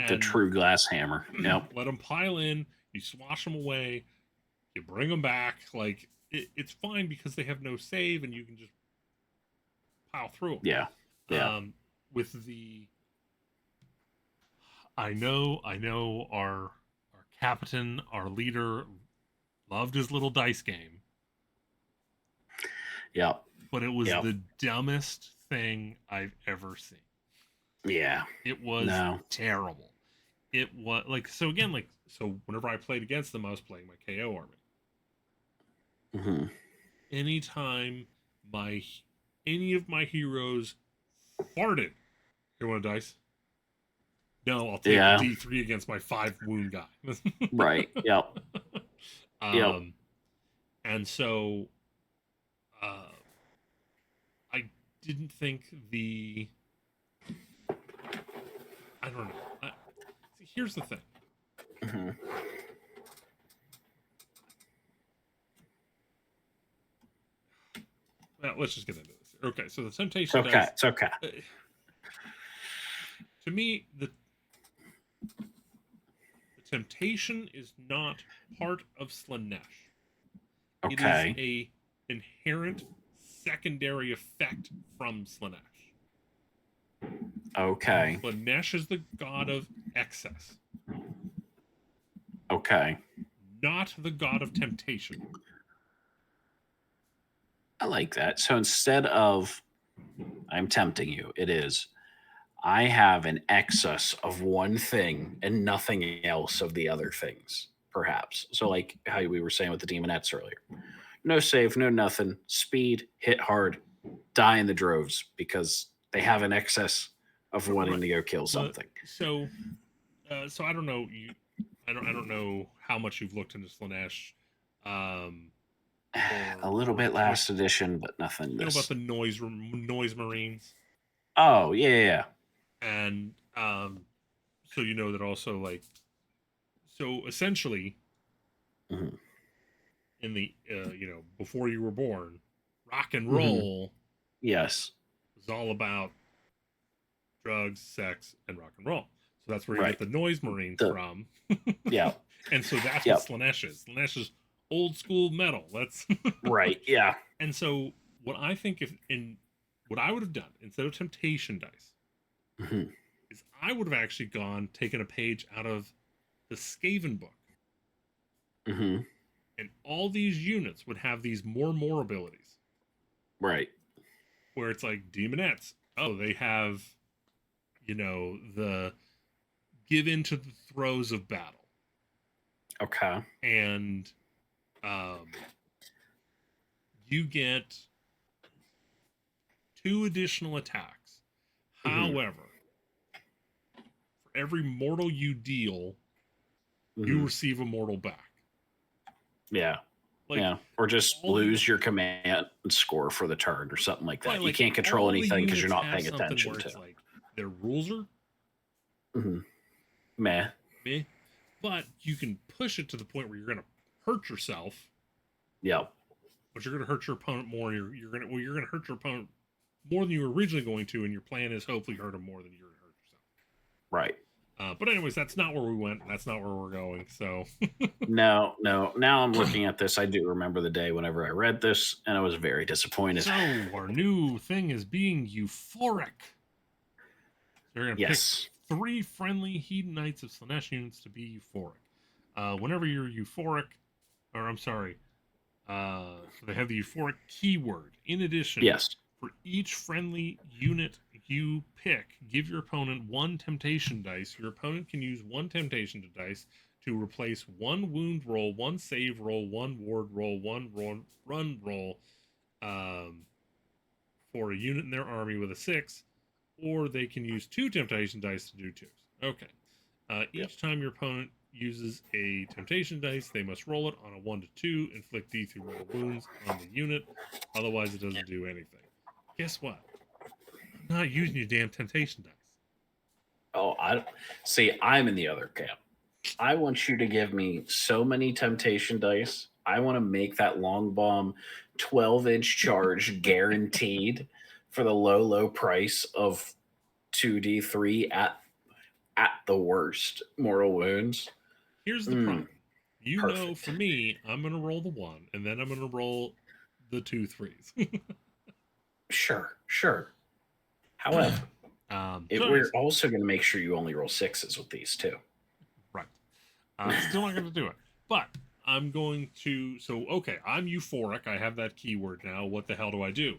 the true glass hammer. Yep. Let them pile in. You swash them away. You bring them back. It's fine because they have no save and you can just pile through them. Yeah. Yeah. With the... I know our captain, our leader, loved his little dice game. Yeah. But it was the dumbest thing I've ever seen. Yeah. It was terrible. It was like, so again, like, so whenever I played against them, I was playing my KO army. Mm-hmm. Anytime any of my heroes farted, here, want a dice? No, I'll take a D3 against my 5 wound guy. Right. Yep. Yep. And so I didn't think I don't know. See, here's the thing. Mm-hmm. Well, let's just get into this. Okay, so the temptation dice. It's okay. To me, the temptation is not part of Slaanesh. Okay. It is a inherent secondary effect from Slaanesh. Okay. Slaanesh is the god of excess. Okay. Not the god of temptation. I like that. So instead of I'm tempting you, it is I have an excess of one thing and nothing else of the other things, perhaps. So like how we were saying with the demonettes earlier. No save, no nothing. Speed, hit hard, die in the droves because they have an excess of wanting to go kill something. So I don't know. I don't know how much you've looked into Slaanesh. A little bit last edition, but nothing. You know about the noise marines? Oh yeah. And so you know that also, like, so essentially, mm-hmm. in the before you were born, rock and roll, yes, was all about drugs, sex, and rock and roll. So that's where you get the noise marines from. Yeah. And so that's what Slaanesh is. Slaanesh is old school metal. That's right. Yeah. And so what I think what I would have done instead of temptation dice is I would have actually taken a page out of the Skaven book. And all these units would have these more abilities. Right. Where it's like demonettes. Oh, they have, the give into the throes of battle. Okay. And you get 2 additional attacks. However, for every mortal you deal, you receive a mortal back. Yeah. Or just lose your command score for the turn or something like that. You can't control anything because you're not paying attention to. Like their rules are meh. But you can push it to the point where you're going to hurt yourself. Yep. But you're going to hurt your opponent more. You're going to hurt your opponent more than you were originally going to, and your plan is hopefully hurt them more than you're going to hurt yourself. Right. But anyways, that's not where we went. That's not where we're going. So no. Now I'm looking at this. I do remember the day whenever I read this, and I was very disappointed. So our new thing is being euphoric. So you're going to pick 3 friendly Hedonites of Slaanesh units to be euphoric. Whenever you're euphoric, or I'm sorry, so they have the euphoric keyword. In addition, for each friendly unit you pick, give your opponent 1 temptation dice. Your opponent can use 1 temptation dice to replace 1 wound roll, 1 save roll, 1 ward roll, 1 run roll for a unit in their army with a 6, or they can use 2 temptation dice to do 2s. Okay. Each time your opponent uses a temptation dice, they must roll it on a 1 to 2, inflict D3 mortal wounds on the unit. Otherwise, it doesn't do anything. Guess what? I'm not using your damn temptation dice. Oh, I'm in the other camp. I want you to give me so many temptation dice. I want to make that long bomb 12-inch charge guaranteed for the low price of 2d3 at the worst mortal wounds. Here's the problem. Know, for me, I'm going to roll the 1, and then I'm going to roll the 2 3s. Sure. However, we're also going to make sure you only roll 6s with these too. Right. Still not going to do it. But I'm going to... So, okay, I'm euphoric. I have that keyword now. What the hell do I do?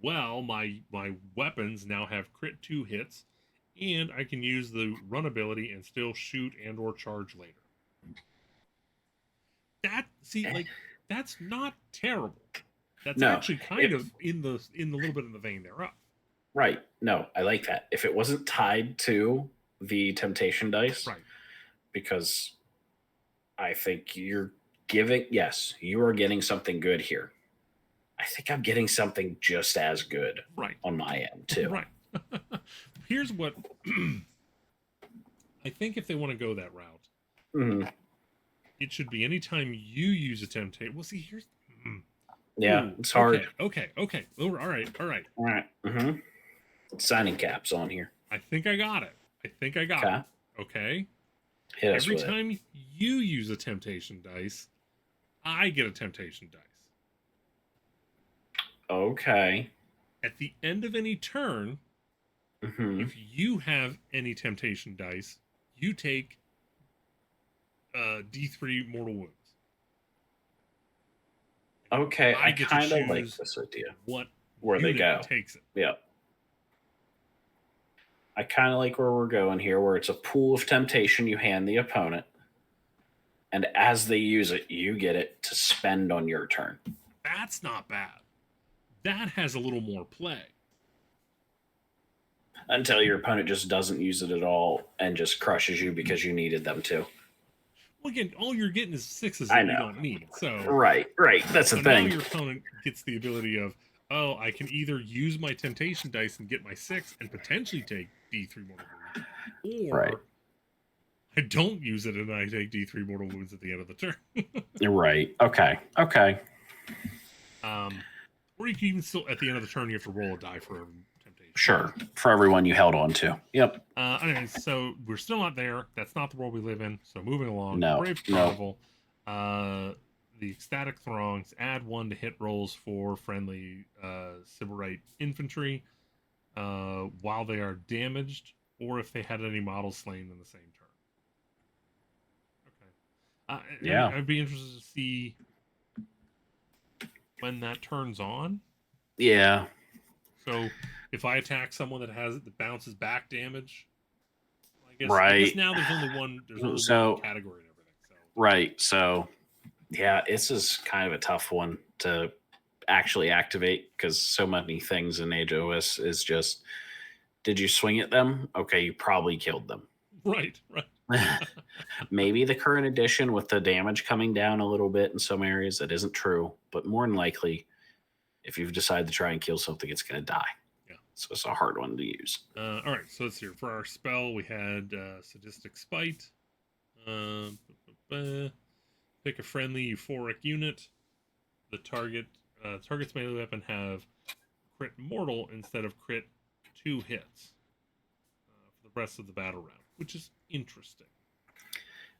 Well, my weapons now have crit 2 hits, and I can use the run ability and still shoot and or charge later. That's not terrible. That's actually kind of in the little bit in the vein thereof. Right. No, I like that. If it wasn't tied to the temptation dice, right? Because I think you are getting something good here. I think I'm getting something just as good on my end too. Right. Here's what I think if they want to go that route, it should be anytime you use a temptation. Well, see, here's it's hard. Okay. All right. Mm-hmm. Signing caps on here. I think I got it. Okay. Every time you use a temptation dice, I get a temptation dice. Okay. At the end of any turn, if you have any temptation dice, you take D3 mortal wounds. Okay, I kind of like this idea. Where they go takes it. Yeah. I kind of like where we're going here, where it's a pool of temptation you hand the opponent, and as they use it, you get it to spend on your turn. That's not bad. That has a little more play. Until your opponent just doesn't use it at all and just crushes you because you needed them to. Well, again, all you're getting is 6s that you don't need. So right. That's the thing. Now your opponent gets the ability of, I can either use my temptation dice and get my 6 and potentially take D3 mortal wounds, or I don't use it and I take D3 mortal wounds at the end of the turn. Right. Okay. Or you can even still, at the end of the turn, you have to roll a die for temptation. Sure. For everyone you held on to. Yep. Anyway, so we're still not there. That's not the world we live in. So moving along. No. Brave Carnival. The Ecstatic Throngs add 1 to hit rolls for friendly Sybarite infantry while they are damaged, or if they had any models slain in the same turn. Okay. I'd be interested to see when that turns on. Yeah. So if I attack someone that bounces back damage, I guess now there's only one category and everything. So. Right. So yeah, this is kind of a tough one to actually activate because so many things in AoS is just, did you swing at them? Okay, you probably killed them. Right. Maybe the current edition with the damage coming down a little bit in some areas, that isn't true. But more than likely, if you've decided to try and kill something, it's going to die. Yeah. So it's a hard one to use. All right. So let's see. For our spell, we had Sadistic Spite. Pick a friendly euphoric unit. The target's melee weapon have crit mortal instead of crit 2 hits for the rest of the battle round, which is interesting.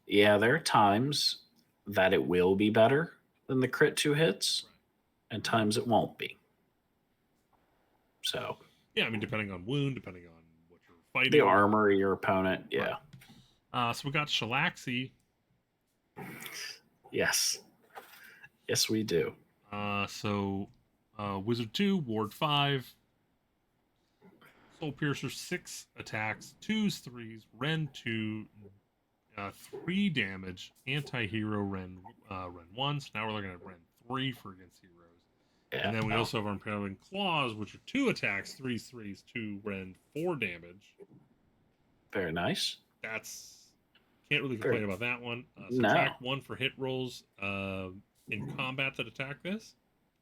Yeah, there are times that it will be better than the crit 2 hits, and times it won't be. So yeah, I mean, depending on wound, depending on what you're fighting, the armor of your opponent. Yeah. Right. So we got Shalaxi. Yes, we do. So Wizard 2, Ward 5, Soul Piercer 6 attacks, 2s, 3s, Ren 2, 3 damage, anti-hero Ren 1. So now we're looking at Ren 3 for against heroes. Yeah, and then we also have our Impaling Claws, which are 2 attacks, 3s, 3s, 2 Ren, 4 damage. Very nice. Can't really complain about that one. Subtract 1 for hit rolls in combat that attack this.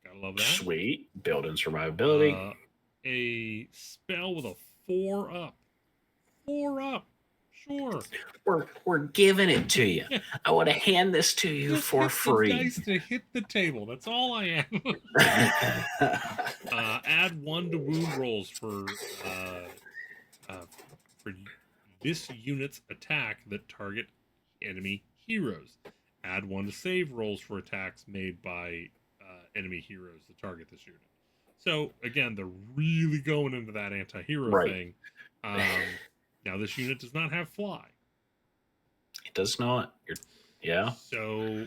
Gotta love that. Sweet. Build in survivability. A spell with a 4 up. 4 up. Sure. We're giving it to you. I want to hand this to you for free. Dice to hit the table. That's all I am. Add 1 to wound rolls for this unit's attack that target enemy heroes. Add 1 to save rolls for attacks made by enemy heroes that target this unit. So again, they're really going into that anti-hero thing. Now this unit does not have fly. It does not. Yeah. So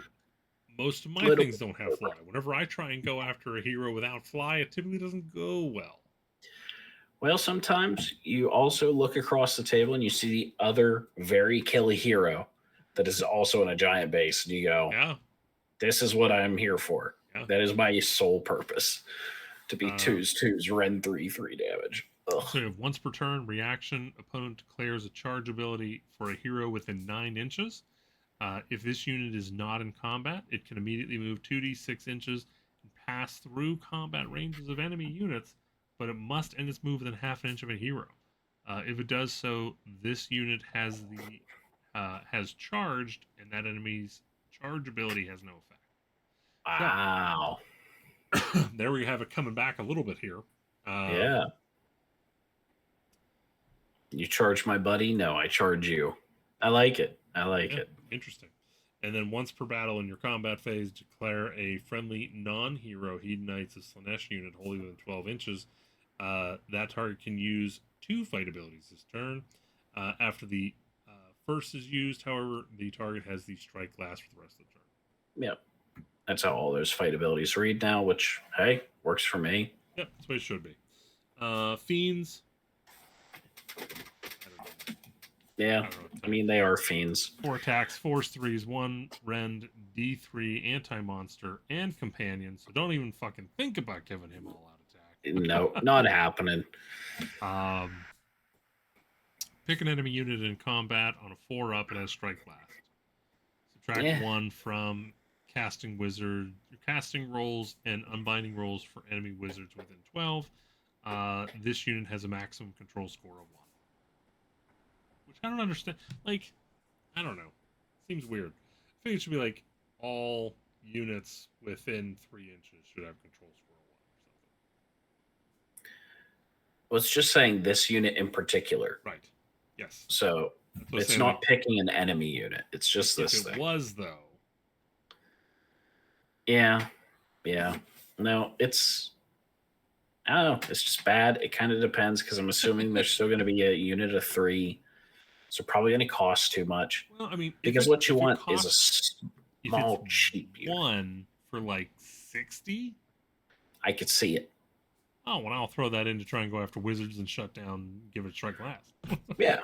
most of my things don't have fly. Whenever I try and go after a hero without fly, it typically doesn't go well. Well, sometimes you also look across the table and you see the other very killy hero that is also in a giant base, and you go, Yeah. "This is what I'm here for. Yeah. That is my sole purpose, to be twos, Ren 3 damage." Ugh. So you have once per turn reaction. Opponent declares a charge ability for a hero within 9 inches. If this unit is not in combat, it can immediately move 2d6 inches and pass through combat ranges of enemy units, but it must end its move within half an inch of a hero. If it does so, this unit has charged, and that enemy's charge ability has no effect. Wow. So, there we have it coming back a little bit here. Yeah. You charge my buddy? No, I charge you. I like it. Interesting. And then once per battle in your combat phase, declare a friendly non-hero Hedonites of Slaanesh unit wholly within 12 inches. That target can use 2 fight abilities this turn. After the first is used, however, the target has the strike last for the rest of the turn. Yep. That's how all those fight abilities read now, which, hey, works for me. Yep, that's what it should be. Fiends. Yeah, I mean, they are fiends. 4 attacks, force 3s, 1 rend, D3, anti-monster, and companion. So don't even fucking think about giving him all-out attack. No, not happening. Pick an enemy unit in combat on a 4-up and has strike last. Subtract 1 from casting wizard, your casting rolls, and unbinding rolls for enemy wizards within 12. This unit has a maximum control score of 1. Which I don't understand. Like, I don't know. Seems weird. I think it should be like all units within 3 inches should have control score of 1 or something. Well, it's just saying this unit in particular. Right. Yes. So it's not picking an enemy unit. It's just this thing. If it was, though. Yeah. Yeah. No, it's... I don't know. It's just bad. It kind of depends, because I'm assuming there's still going to be a unit of 3. So probably going to cost too much. Well, I mean, because what you want is a small, cheap unit. 1 for like 60. I could see it. Oh, well, I'll throw that in to try and go after wizards and shut down, give it a strike last. Yeah.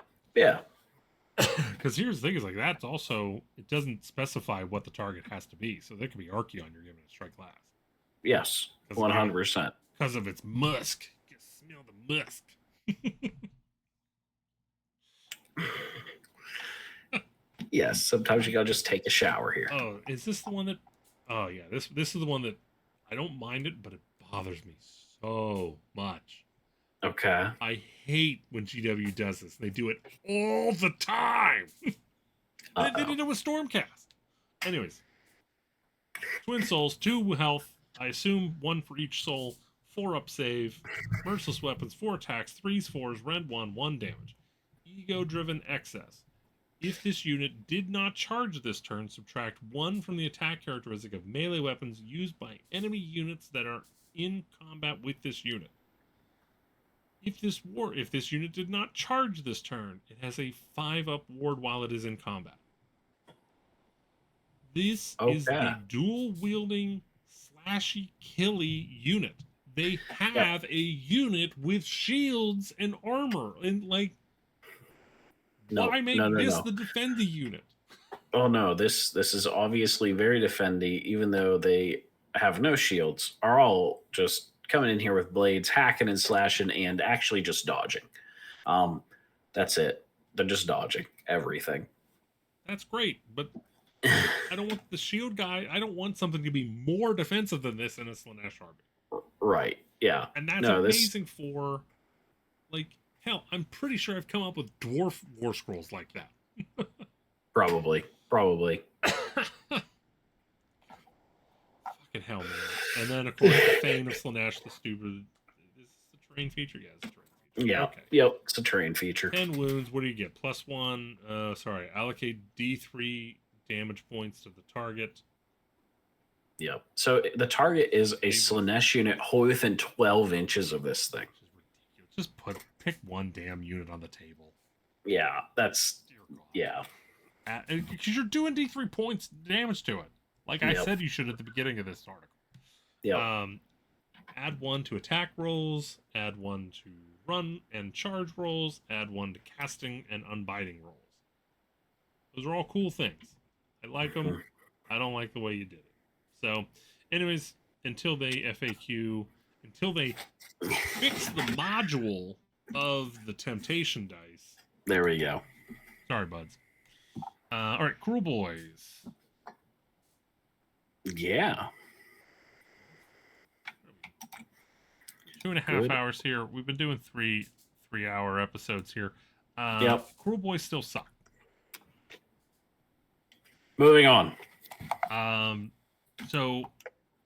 Because here's the thing: is like that's also, it doesn't specify what the target has to be, so there could be Archeon you're giving it a strike last. Yes, 100%. Because of its musk. You can smell the musk. Yes, sometimes you gotta just take a shower here. Oh, is this the one that... Oh, yeah, this is the one that I don't mind it, but it bothers me so much. Okay. I hate when GW does this. They do it all the time. They did it with Stormcast. Anyways. Twin Souls, 2 health. I assume 1 for each soul. 4-up save. Merciless weapons, 4 attacks, 3s, 4s, red 1, 1 damage. Ego-driven excess. If this unit did not charge this turn, subtract 1 from the attack characteristic of melee weapons used by enemy units that are in combat with this unit. If this unit did not charge this turn, it has a 5-up ward while it is in combat. This is the dual-wielding, slashy, killy unit. They have a unit with shields and armor, and like, why make this the defendy unit? Oh no, this is obviously very defendy, even though they have no shields, are all just coming in here with blades, hacking and slashing, and actually just dodging. That's it. They're just dodging everything. That's great, but I don't want the shield guy. I don't want something to be more defensive than this in a Slaanesh army. Right. Yeah. And that's amazing for, like, hell, I'm pretty sure I've come up with dwarf war scrolls like that. Probably. Fucking hell, man. And then, of course, the Thane of Slaanesh, the stupid... Is this a terrain feature? Yeah, it's a terrain feature. Yeah. Okay. Yep, it's a terrain feature. 10 wounds. What do you get? +1. Allocate D3 damage points to the target. Yep. So the target is a Slaanesh unit wholly within 12 inches of this thing. Just pick one damn unit on the table. Yeah, that's... Yeah. Because you're doing D3 points damage to it. Like I said you should at the beginning of this article. Yeah. Add 1 to attack rolls. Add 1 to run and charge rolls, add 1 to casting and unbiting rolls. Those are all cool things. I like them. I don't like the way you did it. So, anyways, until they FAQ, until they fix the module of the temptation dice. There we go. Sorry, buds. All right, Cruel Boys. Yeah. 2.5 hours here. We've been doing 3-hour episodes here. Yep. Cruel Boys still suck. Moving on. So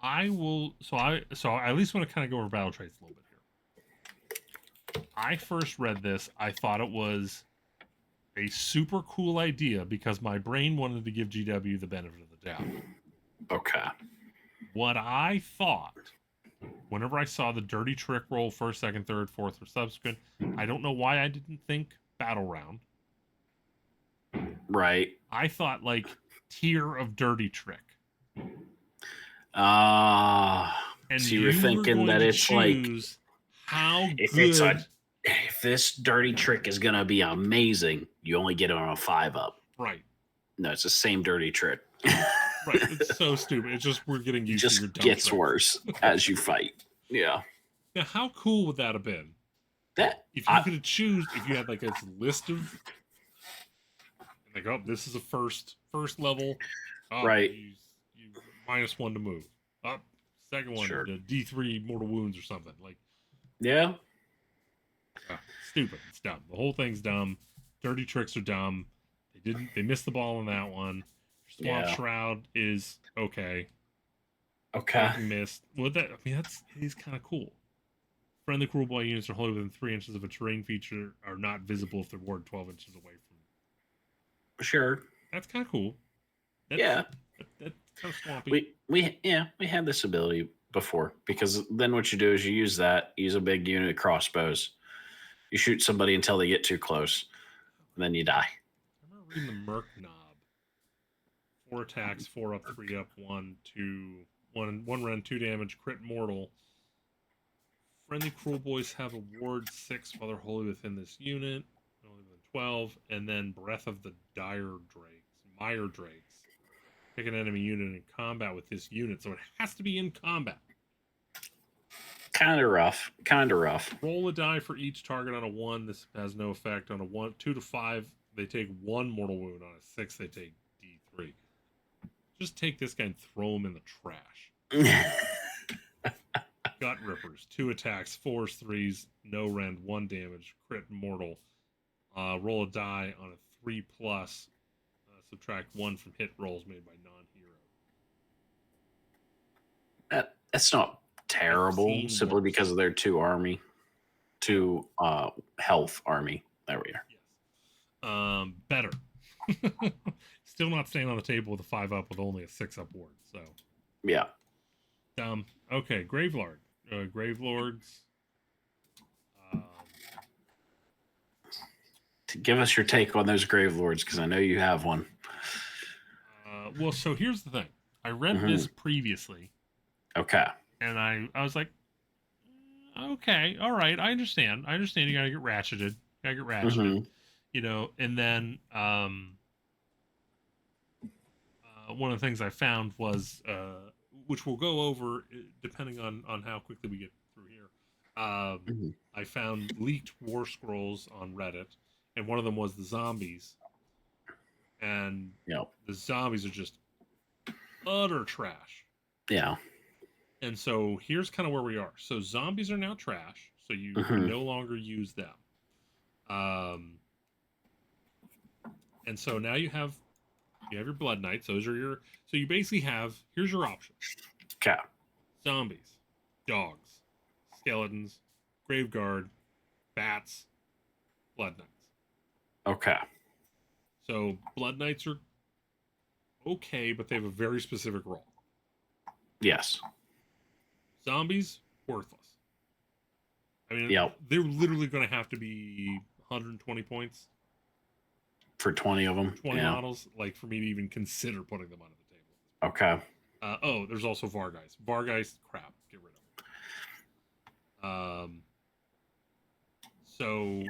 I will. So I at least want to kind of go over battle traits a little bit here. I first read this. I thought it was a super cool idea because my brain wanted to give GW the benefit of the doubt. Okay. What I thought, whenever I saw the dirty trick roll first, second, third, fourth, or subsequent, I don't know why I didn't think battle round. Right. I thought like tier of dirty trick. And so you were thinking that it's like how if good. If this dirty trick is gonna be amazing, you only get it on a 5-up. Right. No, it's the same dirty trick. Right. It's so stupid. It's just we're getting used to your dumb gets tricks. Worse as you fight. Yeah. Now, how cool would that have been? That if you could choose, if you had like a list of like, oh, this is a first level. Oh, right. You -1 to move. Up. Second one, sure. D3 mortal wounds or something. Like, yeah. Stupid. It's dumb. The whole thing's dumb. Dirty tricks are dumb. They missed the ball on that one. Swamp Shroud is okay. Okay. Missed. Well, he's kind of cool. Friendly Cruel Boy units are wholly within 3 inches of a terrain feature are not visible if they're warded 12 inches away from. Sure. That's kind of cool. That's kind of swampy. We had this ability before because then what you do is you use a big unit of crossbows. You shoot somebody until they get too close, and then you die. I remember reading the Merc Knob. 4 attacks, 4 up, 3 up, 1, 2, 1 run, 2 damage, crit mortal. Friendly Cruel Boys have a ward 6 while they're wholly within this unit. Only within 12. And then Breath of the Mire Drakes. Pick an enemy unit in combat with this unit, so it has to be in combat. Kind of rough. Roll a die for each target on a 1. This has no effect. On a 2 to 5, they take 1 mortal wound. On a 6, they take D3. Just take this guy and throw him in the trash. Gut Rippers. 2 attacks, 4s, 3s, no rend, 1 damage, crit mortal. Roll a die on a 3+. Subtract 1 from hit rolls made by non-hero. That's not terrible, simply because of their 2 health army. There we are. Yes. Better. Still not staying on the table with a 5-up with only a 6-up ward. So yeah. Okay, Gravelord. Gravelords. Give us your take on those Gravelords, because I know you have one. Well, so here's the thing. I read this previously. Okay. And I was like, okay, all right, I understand. You gotta get ratcheted. You know, and then one of the things I found was, which we'll go over depending on how quickly we get through here. I found leaked war scrolls on Reddit, and one of them was the zombies. And the zombies are just utter trash. Yeah. And so here's kind of where we are. So zombies are now trash, so you can no longer use them. And so now you have your Blood Knights. Those are so you basically have, here's your options. Okay. Zombies, dogs, skeletons, Graveguard, bats, Blood Knights. Okay. So Blood Knights are okay, but they have a very specific role. Yes. Zombies, worthless. I mean, they're literally going to have to be 120 points. For 20 of them? 20 models, like, for me to even consider putting them onto the table. Okay. There's also Vargeist. Vargeist, crap. Get rid of them. So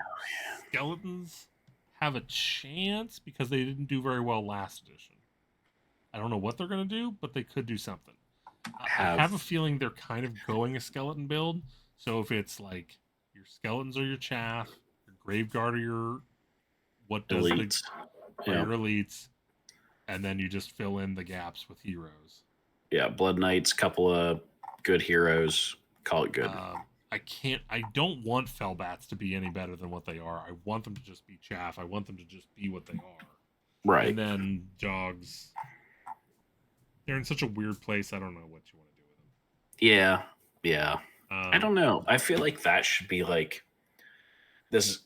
skeletons have a chance because they didn't do very well last edition. I don't know what they're going to do, but they could do something. I have a feeling they're kind of going a skeleton build. So if it's like your skeletons are your chaff, your graveguard are your what does elites. Your elites, and then you just fill in the gaps with heroes. Yeah, Blood Knights, couple of good heroes. Call it good. I don't want Fellbats to be any better than what they are. I want them to just be chaff. I want them to just be what they are. Right. And then dogs, they're in such a weird place. I don't know what you want to do with them. Yeah. Yeah. I don't know. I feel like that should be like this.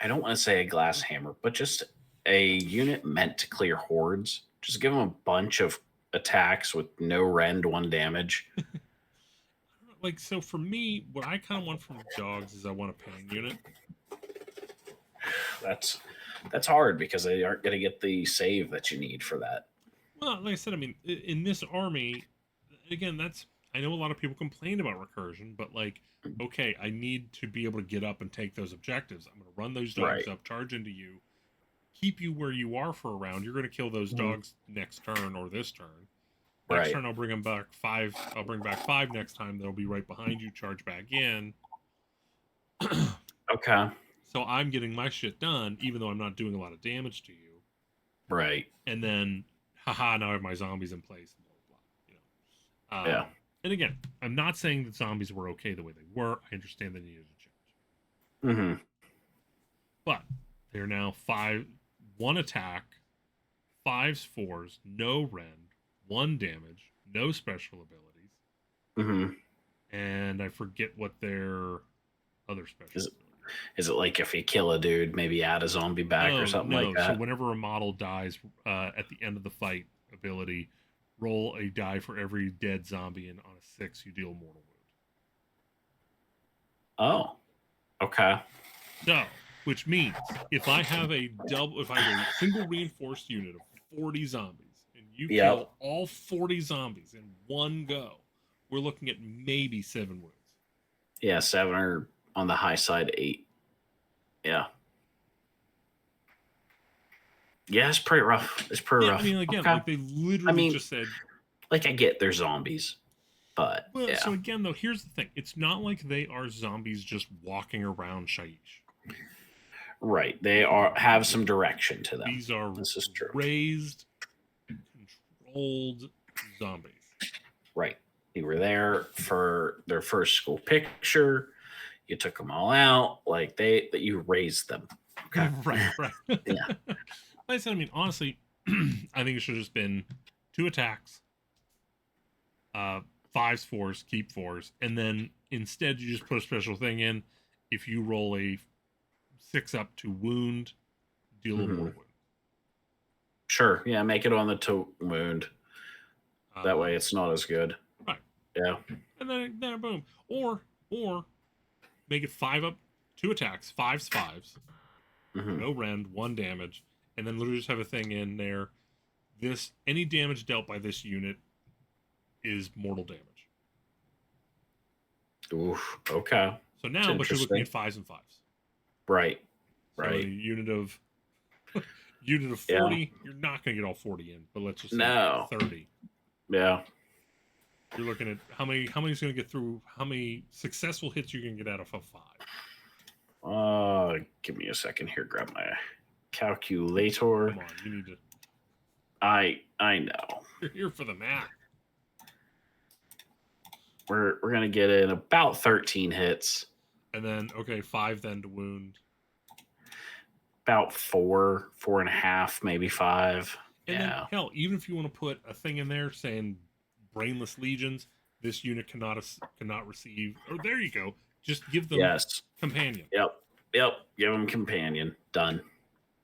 I don't want to say a glass hammer, but just a unit meant to clear hordes. Just give them a bunch of attacks with no rend, 1 damage. Like, so for me, what I kind of want from dogs is I want a pain unit. That's hard because they aren't going to get the save that you need for that. Well, like I said, I mean, in this army, again, I know a lot of people complain about recursion, but like, okay, I need to be able to get up and take those objectives. I'm going to run those dogs up, charge into you, keep you where you are for a round. You're going to kill those dogs next turn or this turn. Next turn, I'll bring them back 5. I'll bring back 5 next time. They'll be right behind you. Charge back in. Okay. So I'm getting my shit done, even though I'm not doing a lot of damage to you. Right. And then, haha, now I have my zombies in place. Blah, blah, blah. And again, I'm not saying that zombies were okay the way they were. I understand they needed a change. Mm-hmm. But they're now 1 attack, 5s, 4s, no rend, 1 damage, no special abilities. Mm-hmm. And I forget what their other special is it like if you kill a dude, maybe add a zombie back or something like that? So whenever a model dies at the end of the fight ability, roll a die for every dead zombie, and on a 6, you deal mortal wound. Oh, okay. So, which means if I have a single reinforced unit of 40 zombies, and you kill all 40 zombies in one go, we're looking at maybe 7 wounds. Yeah, 7 or on the high side 8. Yeah. Yeah, it's pretty rough. It's pretty rough. I mean, again, like they literally just said, like, I get they're zombies, but So again, though, here's the thing: it's not like they are zombies just walking around Shaiish. Right, they have some direction to them. This is true. Raised, controlled zombies. Right, you were there for their first school picture. You took them all out, like you raised them. Okay, right. Yeah. Like I said, I mean, honestly, I think it should have just been 2 attacks, 5s, 4s, keep 4s, and then instead you just put a special thing in. If you roll a 6 up to wound, deal a more wound. Sure, yeah, make it on the to wound. That way, it's not as good. Right. Yeah. And then boom, or make it 5 up, 2 attacks, 5s, 5s, no rend, 1 damage, and then literally just have a thing in there. Any damage dealt by this unit is mortal damage. Oof. Okay. So now, but you're looking at 5s and 5s. Right. So right. A unit of 40, you're not going to get all 40 in, but let's just say 30. Yeah. You're looking at how many's going to get through, how many successful hits you can get out of a 5. Give me a second here. Grab my calculator. Come on, you need to. I know. You're here for the math. We're gonna get in about 13 hits. And then 5 then to wound. About 4.5, maybe 5. And then, hell, even if you want to put a thing in there saying brainless legions, this unit cannot receive. Or there you go. Just give them companion. Yep. Give them companion. Done.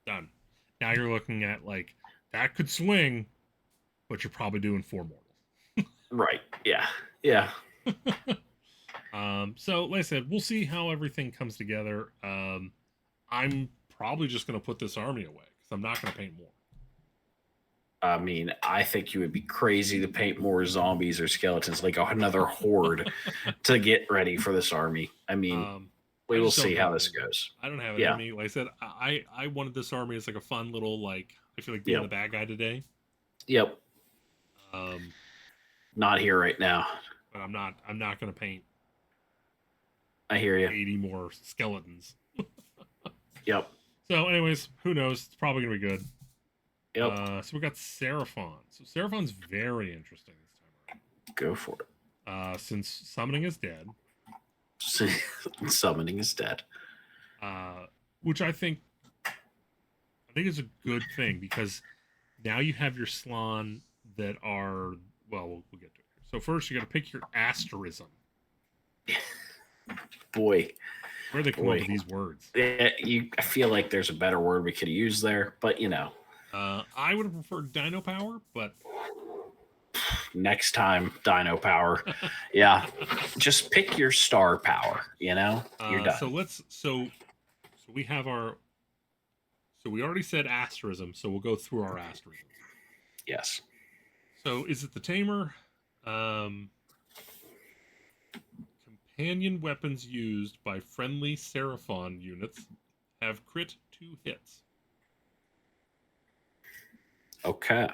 Now you're looking at like that could swing, but you're probably doing 4 mortals. Right. Yeah. So like I said, we'll see how everything comes together. I'm probably just going to put this army away because I'm not going to paint more. I mean, I think you would be crazy to paint more zombies or skeletons, like another horde, to get ready for this army. I mean, We will see how this goes. I don't have an enemy. Like I said, I wanted this army as like a fun little, like, I feel like being the bad guy today. Yep. Not here right now. But I'm not going to paint. I hear you. 80 more skeletons. Yep. So, anyways, who knows? It's probably going to be good. Yep. So we got Seraphon. So Seraphon's very interesting this time around. Go for it. Since summoning is dead. Summoning is dead. Which I think is a good thing, because now you have your Slann that are, well, we'll get to it. So first you got to pick your asterism. Boy. Where they come up with these words? I feel like there's a better word we could use there, but you know. I would have preferred Dino Power, but next time, Dino Power. Yeah, just pick your star power. You know, you're done. So we have our. So we already said asterism, so we'll go through our asterisms. Yes. So is it the Tamer? Companion weapons used by friendly Seraphon units have crit 2 hits. Okay.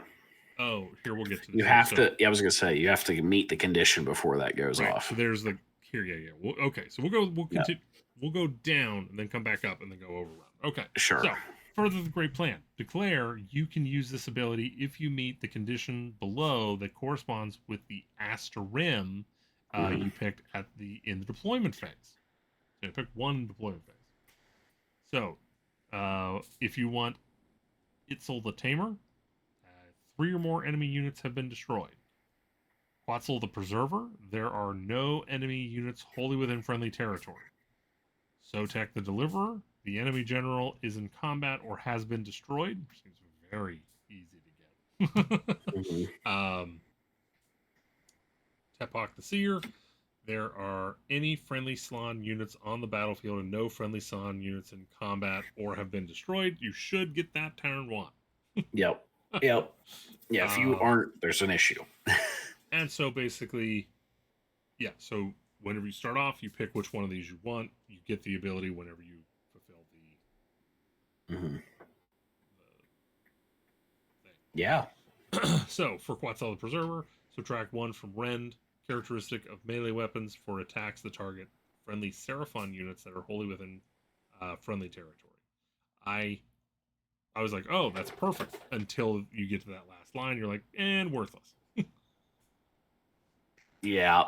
Oh, here we'll get to this. You have to. Yeah, I was gonna say you have to meet the condition before that goes off. So there's the here. Yeah. Okay. So we'll continue. Yep. We'll go down and then come back up and then go over around. Okay. Sure. So further the great plan. Declare you can use this ability if you meet the condition below that corresponds with the asterim you picked in the deployment phase. So you picked one deployment phase. So if you want Itzel the Tamer, 3 or more enemy units have been destroyed. Quetzal the Preserver, there are no enemy units wholly within friendly territory. Sotek the Deliverer, the enemy general is in combat or has been destroyed. Seems very easy to get. Tepak the Seer, there are any friendly Slann units on the battlefield and no friendly Slann units in combat or have been destroyed. You should get that turn 1. Yep. Yeah, if you aren't, there's an issue. And so basically, so whenever you start off, you pick which one of these you want. You get the ability whenever you fulfill the thing. Yeah. So for Quetzal the Preserver, subtract 1 from Rend, characteristic of melee weapons for attacks that target friendly Seraphon units that are wholly within friendly territory. I was like, oh, that's perfect, until you get to that last line. You're like, and worthless. Yeah.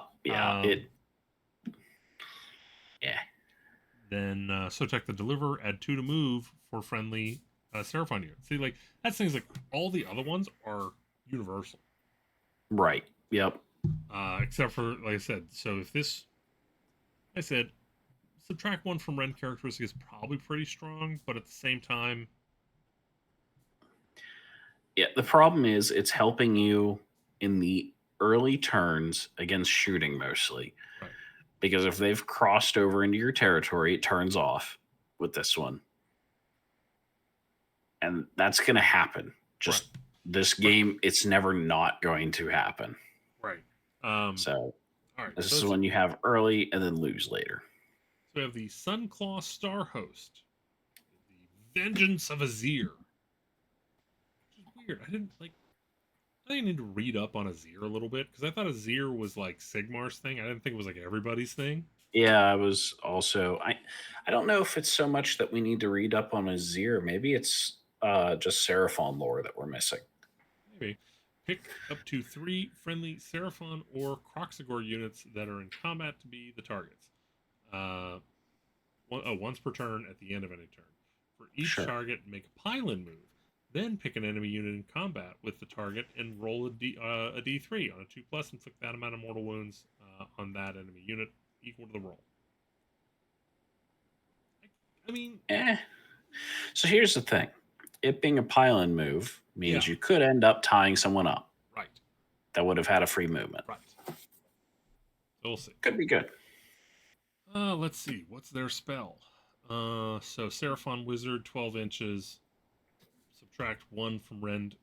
Then Sotek the Deliverer, add 2 to move for friendly Seraphon units. See, like, that's things like all the other ones are universal. Right. Yep. Except for, like I said, so if this, I said, subtract 1 from Rend characteristic is probably pretty strong, but at the same time, yeah, the problem is it's helping you in the early turns against shooting mostly. Right. Because if they've crossed over into your territory, it turns off with this one. And that's going to happen. Just this game, it's never not going to happen. Right. So all right, this is when you have early and then lose later. So we have the Sunclaw Star Host, the Vengeance of Azir. Weird. I didn't need to read up on Azir a little bit, because I thought Azir was like Sigmar's thing. I didn't think it was like everybody's thing. Yeah, I was also. I don't know if it's so much that we need to read up on Azir. Maybe it's just Seraphon lore that we're missing. Maybe. Pick up to 3 friendly Seraphon or Kroxigor units that are in combat to be the targets. Once per turn at the end of any turn. For each target, make a pylon move. Then pick an enemy unit in combat with the target and roll a D3 on a 2+, inflict that amount of mortal wounds on that enemy unit equal to the roll. I mean... So here's the thing. It being a pylon move means you could end up tying someone up. Right. That would have had a free movement. Right. So we'll see. Could be good. Let's see. What's their spell? So Seraphon Wizard, 12 inches... Subtract 1 from Rend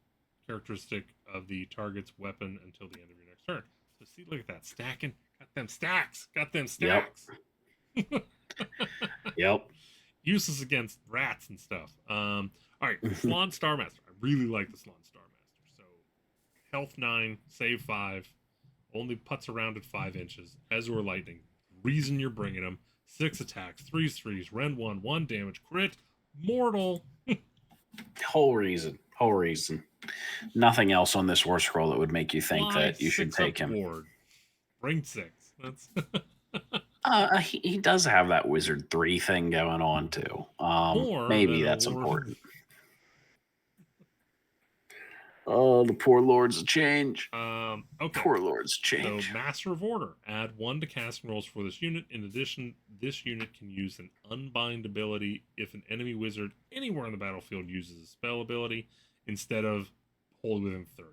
characteristic of the target's weapon until the end of your next turn. So see, look at that. Stacking. Got them stacks. Yep. Yep. Useless against rats and stuff. All right, Slon Starmaster. I really like the Slon Starmaster. So, health 9, save 5, only puts around at 5 inches. Azure Lightning. Reason you're bringing him. 6 attacks, 3s, Rend 1, 1 damage, crit, mortal. Whole reason. Nothing else on this war scroll that would make you think Fly, that you should take him. Ward. Bring 6. That's he does have that Wizard 3 thing going on too. Maybe that's important. Oh, the poor Lords of Change. Okay. Poor Lords of Change. So, Master of Order. Add 1 to casting rolls for this unit. In addition, this unit can use an Unbind ability if an enemy wizard anywhere on the battlefield uses a spell ability instead of hold within 30.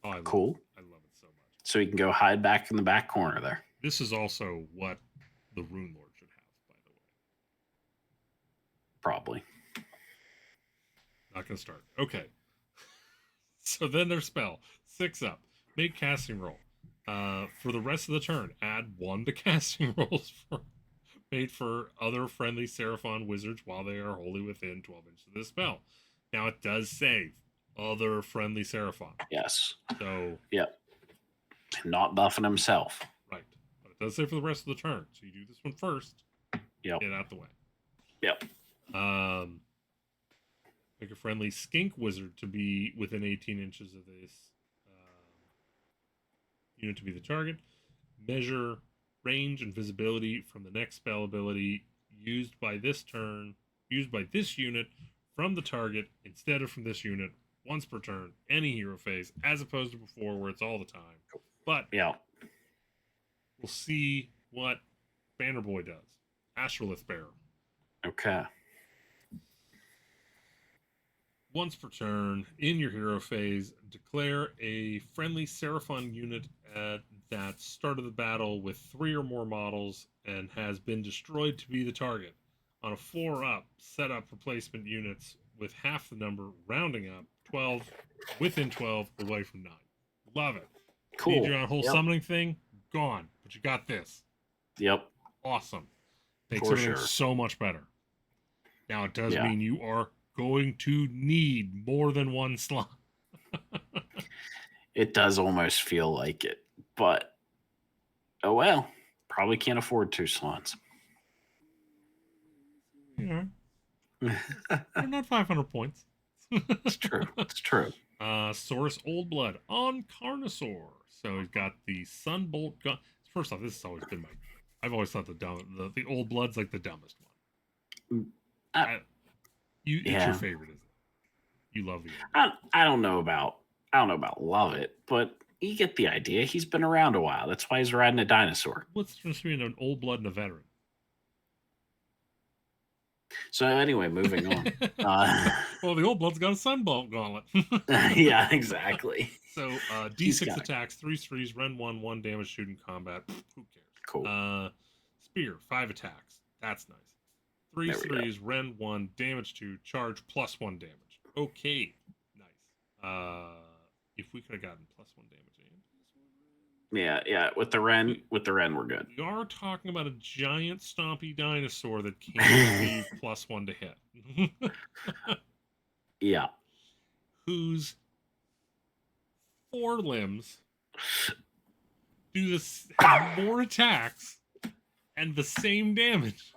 Oh, cool. I love it so much. So you can go hide back in the back corner there. This is also what the Rune Lord should have, by the way. Probably. Not going to start. Okay. So then their spell. 6 up. Make casting roll. For the rest of the turn, add 1 to casting rolls made for other friendly Seraphon wizards while they are wholly within 12 inches of this spell. Now it does save other friendly Seraphon. Yes. So. Yep. Not buffing himself. Right. But it does say for the rest of the turn. So you do this one first. Yep. Get out the way. Yep. Make a friendly skink wizard to be within 18 inches of this unit to be the target. Measure range and visibility from the next spell ability used by this unit from the target instead of from this unit once per turn, any hero phase, as opposed to before where it's all the time. But yeah, we'll see what Banner Boy does. Astrolith Bearer. Okay. Once per turn, in your hero phase, declare a friendly Seraphon unit at that start of the battle with 3 or more models and has been destroyed to be the target. On a 4-up, set up replacement units with half the number, rounding up, 12, within 12, away from 9. Love it. Cool. Need your on whole summoning thing? Gone. But you got this. Yep. Awesome. Makes everything so much better. Now, it does mean you are going to need more than 1 slot. It does almost feel like it, but oh well. Probably can't afford 2 slots. Yeah. They're not 500 points. It's true. It's true. Saurus Old Blood on Carnosaur. So he's got the Sunbolt gun. First off, this has always been I've always thought the Old Blood's like the dumbest one. It's your favorite, isn't it? You love the Old Blood. I don't know about love it, but you get the idea. He's been around a while. That's why he's riding a dinosaur. What's the difference between an Old Blood and a veteran? So anyway, moving on. Well, the Old Blood's got a Sunbolt gauntlet. Yeah, exactly. So D6 attacks, 3s, Rend 1, 1 damage, shooting combat. Who cares? Cool. Spear, 5 attacks. That's nice. 3s, Rend 1, damage 2, charge plus 1 damage. Okay, nice. If we could have gotten plus 1 damage. Yeah. With the Ren, we're good. We are talking about a giant stompy dinosaur that can't receive plus 1 to hit. Yeah. Whose 4 limbs have more attacks and the same damage.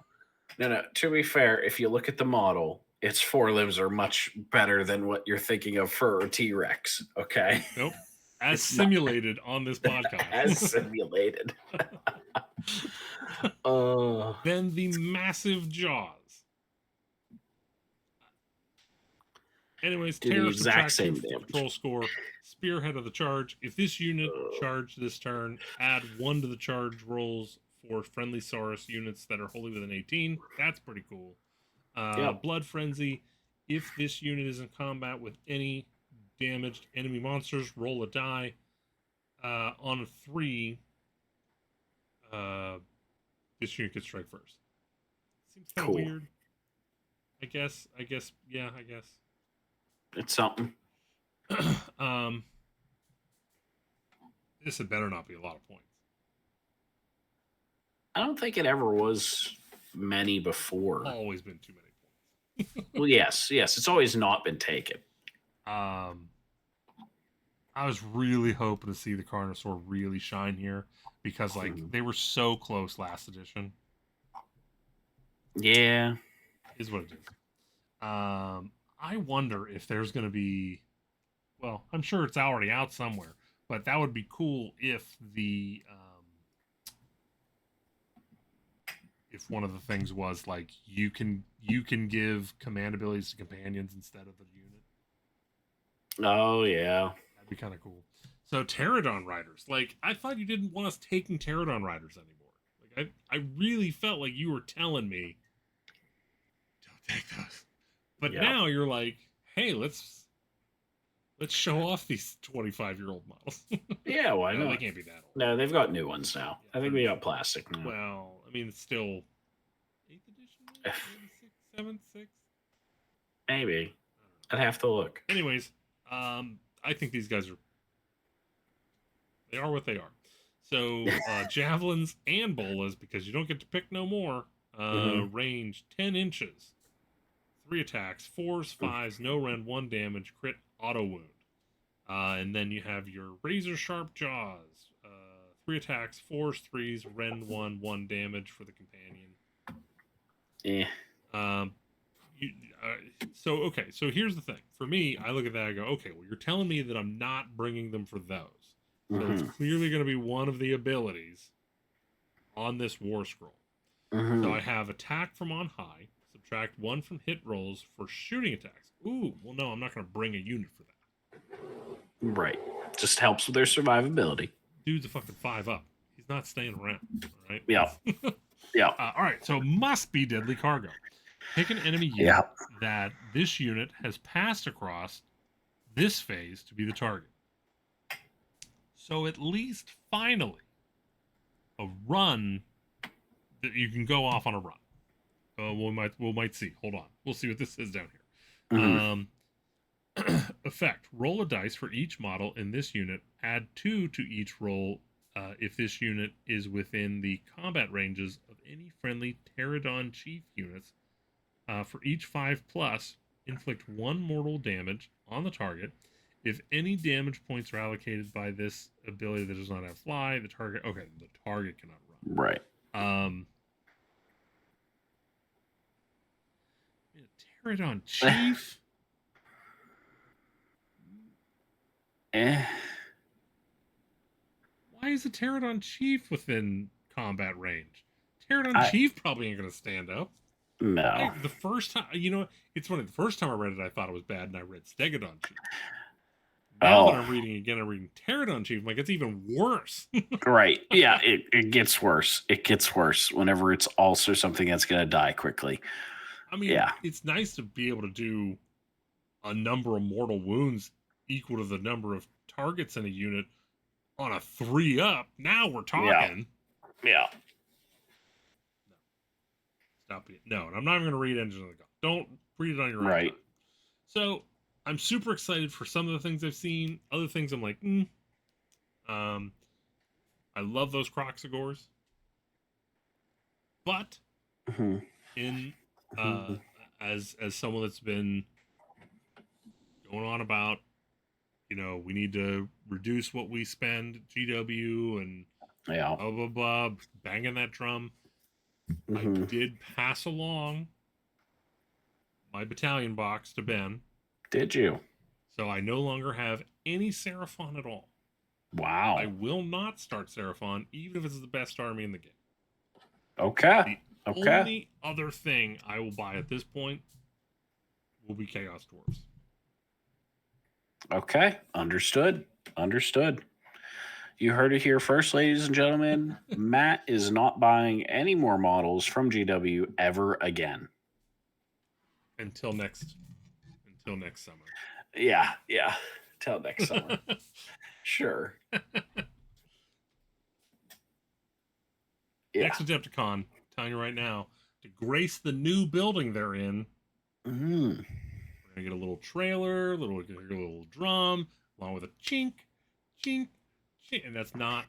No. To be fair, if you look at the model, its 4 limbs are much better than what you're thinking of for a T-Rex. Okay. Nope. As simulated on this podcast. As simulated. Then the massive jaws. Anyways, Terror subtracts control score. Spearhead of the charge. If this unit charged this turn, add 1 to the charge rolls for friendly Saurus units that are wholly within 18. That's pretty cool. Blood Frenzy. If this unit is in combat with any damaged enemy monsters, roll a die. On a 3, this unit gets strike first. Seems kind of weird. I guess. It's something. This had better not be a lot of points. I don't think it ever was many before. Always been too many points. Well, yes, it's always not been taken. I was really hoping to see the Carnosaur really shine here because they were so close last edition. Yeah, is what it is. I wonder if there's going to be. Well, I'm sure it's already out somewhere, but that would be cool if if one of the things was like you can give command abilities to companions instead of the unit. Oh yeah, that'd be kind of cool. So Pterodon riders, like I thought you didn't want us taking Pterodon riders anymore. Like I really felt like you were telling me don't take those, but now you're like, hey, let's show off these 25-year-old models. Yeah, why no, not? They can't be that old. No, they've got new ones now. Yeah, I think we got plastic now. Well, I mean, it's still 8th edition, maybe? 6th, 7th, 6th? Maybe. I'd have to look. Anyways, I think these guys they are what they are. So, javelins and bolas, because you don't get to pick no more, range 10 inches. 3 attacks, 4s, 5s, no rend, 1 damage, crit, auto wound. And then you have your razor sharp jaws. 3 attacks, 4s, 3s, rend 1, 1 damage for the companion. Yeah. So here's the thing. For me, I look at that, I go, okay, well, you're telling me that I'm not bringing them for those. So it's clearly going to be one of the abilities on this war scroll. So I have attack from on high, subtract 1 from hit rolls for shooting attacks. Ooh, well, no, I'm not going to bring a unit for that. Right. Just helps with their survivability. Dude's a fucking 5 up. He's not staying around. All right. Yeah. Yeah. All right. So must be deadly cargo. Pick an enemy unit that this unit has passed across this phase to be the target. So at least finally, a run that you can go off on a run. We might see. Hold on. We'll see what this says down here. Effect. Roll a dice for each model in this unit. Add 2 to each roll if this unit is within the combat ranges of any friendly Pterodon Chief units. For each 5+, inflict 1 mortal damage on the target. If any damage points are allocated by this ability that does not have fly, the target cannot run. Right. Pterodon Chief? Why is a Pterodon Chief within combat range? Pterodon Chief probably ain't going to stand up. No. The first time, it's funny. The first time I read it, I thought it was bad, and I read Stegodon Chief. Now that I'm reading again, I'm reading Pterodon Chief. I'm like, it's even worse. Right. Yeah, it gets worse. It gets worse whenever it's also something that's going to die quickly. I mean, it's nice to be able to do a number of mortal wounds equal to the number of targets in a unit on a 3 up. Now we're talking. Yeah. Stop it. No, and I'm not even going to read Engine of the God. Don't read it on your own. Right. Time. So I'm super excited for some of the things I've seen. Other things I'm like, I love those Croxagors. But in as someone that's been going on about, we need to reduce what we spend at GW and blah blah blah, banging that drum. I did pass along my battalion box to Ben. Did you? So I no longer have any Seraphon at all. Wow. I will not start Seraphon, even if it's the best army in the game. Okay. The only other thing I will buy at this point will be Chaos Dwarves. Okay. Understood. You heard it here first, ladies and gentlemen. Matt is not buying any more models from GW ever again. Until next summer. Yeah. Till next summer. Sure. Next Adepticon, telling you right now, to grace the new building they're in. We're gonna get a little trailer, a little drum, along with a chink, chink, chink, and that's not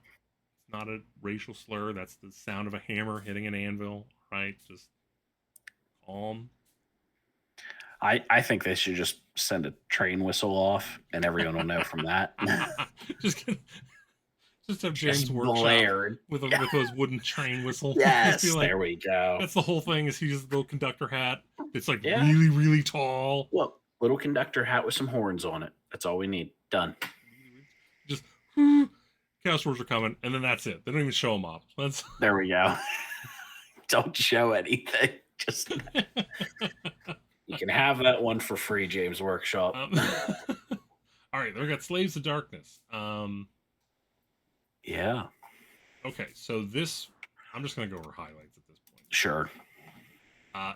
It's not a racial slur. That's the sound of a hammer hitting an anvil, right? Just calm. I think they should just send a train whistle off, and everyone will know from that. just just have James Just Workshop blared. with those wooden train whistle. Just be Yes, like, there we go. that's the whole thing. Is he just a little conductor hat? It's like Yeah. really, really tall. Well, little conductor hat with some horns on it. That's all we need. Done. Just Chaos Wars are coming, and then that's it. They don't even show them up. That's There we go. Don't show anything. Just you can have that one for free, James Workshop. All right, they got Slaves of Darkness. Yeah. Okay, so this I'm just gonna go over highlights at this point. Sure.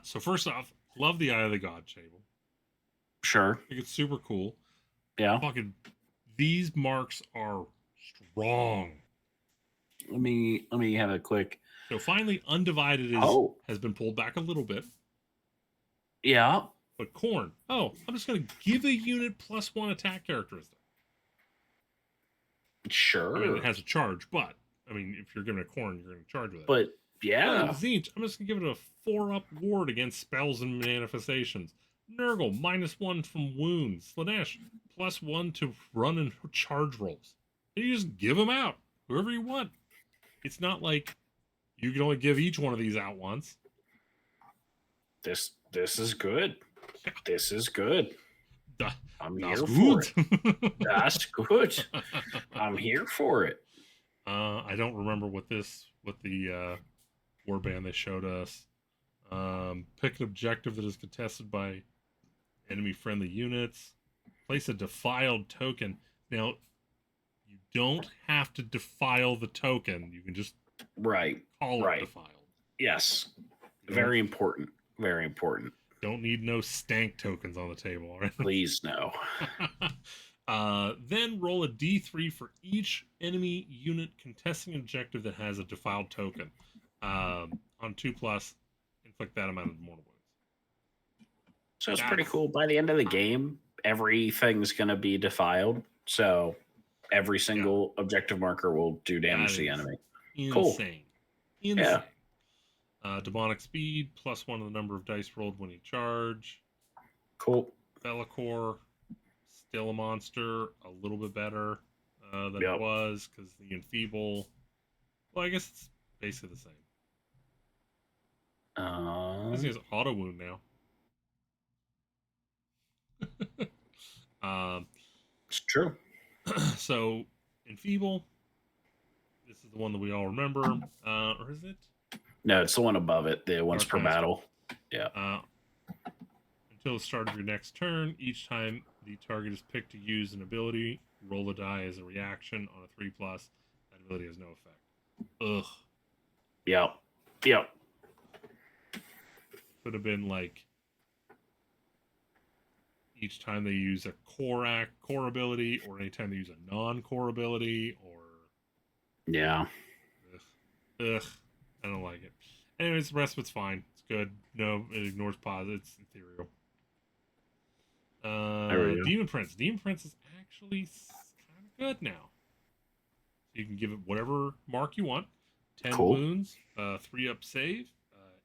So first off, love the Eye of the God table. Sure. I think it's super cool. Yeah. Fucking these marks are strong. Let me have a quick. So finally, Undivided has been pulled back a little bit. Yeah. But Khorne, I'm just gonna give a unit +1 attack characteristic. Sure. I mean, it has a charge, but I mean, if you're giving a Khorne, you're gonna charge with it. But yeah, Tzeentch, I'm just gonna give it a 4-up ward against spells and manifestations. Nurgle, -1 from wounds. Slanesh, +1 to run and charge rolls. And you just give them out, whoever you want. It's not like you can only give each one of these out once. This is good. This is good. I'm here for it. That's good. I'm here for it. I don't remember what the warband they showed us. Pick an objective that is contested by enemy-friendly units. Place a defiled token. Now, you don't have to defile the token. You can just call it defiled. Yes. Very important. Very important. Don't need no stank tokens on the table, all right? Please no. Then roll a d3 for each enemy unit contesting an objective that has a defiled token. On 2+, inflict that amount of mortal wounds. So it's pretty cool. By the end of the game, everything's going to be defiled. So every single objective marker will do damage to the enemy. Insane. Cool. Insane. Yeah. Demonic speed, +1 to the number of dice rolled when you charge. Cool. Be'lakor, still a monster, a little bit better than it was, because the enfeeble. Well, I guess it's basically the same. This is auto wound now. It's true. So, enfeeble. This is the one that we all remember. Or is it? No, it's the one above it. The once per battle. Yeah. Until the start of your next turn, each time the target is picked to use an ability, roll a die as a reaction on a 3+. That ability has no effect. Ugh. Yep. Could have been like each time they use a core ability, or anytime they use a non-core ability, or yeah. Ugh. I don't like it. Anyways, the rest of it's fine. It's good. No, it ignores pause. It's ethereal. Demon Prince. Demon Prince is actually kind of good now. You can give it whatever mark you want. 10 wounds, 3-up save,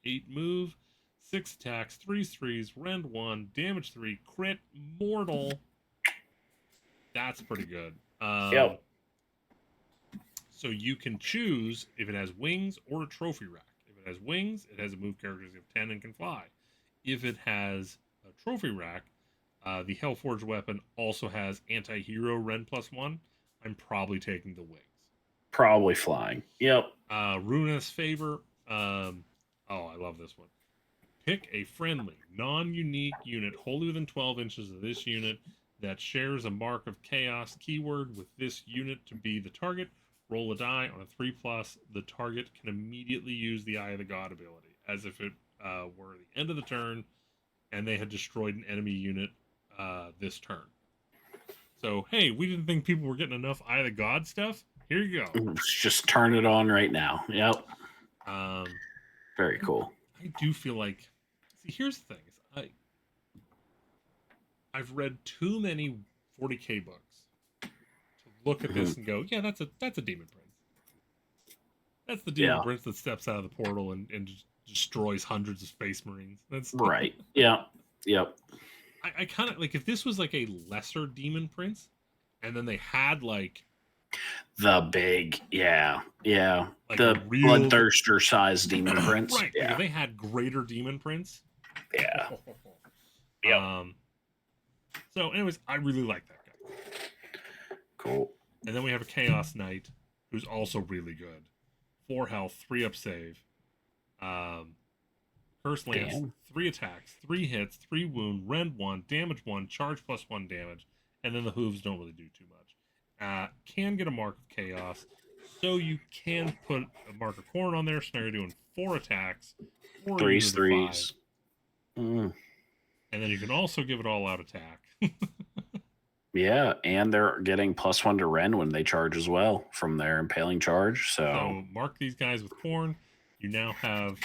8 move, 6 attacks, 3 threes, rend 1, damage 3, crit, mortal. That's pretty good. Yep. So you can choose if it has wings or a trophy rack. If it has wings, it has a move characteristic of 10 and can fly. If it has a trophy rack, the Hellforged weapon also has anti-hero rend +1. I'm probably taking the wings. Probably flying. Yep. Ruinous Favor. I love this one. Pick a friendly, non-unique unit wholly within 12 inches of this unit that shares a mark of chaos keyword with this unit to be the target. Roll a die on a 3+. The target can immediately use the Eye of the God ability, as if it were the end of the turn and they had destroyed an enemy unit this turn. So, hey, we didn't think people were getting enough Eye of the God stuff. Here you go. Just turn it on right now. Yep. Very cool. I do feel like... See, here's the thing. I've read too many 40K books to look at this and go, yeah, that's a Demon Prince. That's the demon prince that steps out of the portal and just destroys hundreds of space marines. That's right. Yeah. Yep. I kind of like if this was like a lesser demon prince, and then they had like the big, like the real bloodthirster sized demon prince, right? Like if they had greater demon prince, yeah. So, anyways, I really like that guy. Cool. And then we have a Chaos Knight, who's also really good. 4 health, 3 up save. Curse Lance, 3 attacks, 3 hits, 3 wound, rend 1, damage 1, charge plus 1 damage, and then the hooves don't really do too much. Can get a Mark of Chaos, so you can put a Mark of Corn on there, so now you're doing 4 attacks, 4 threes. And then you can also give it all out attack. Yeah, and they're getting +1 to rend when they charge as well from their impaling charge. So mark these guys with Corn. You now have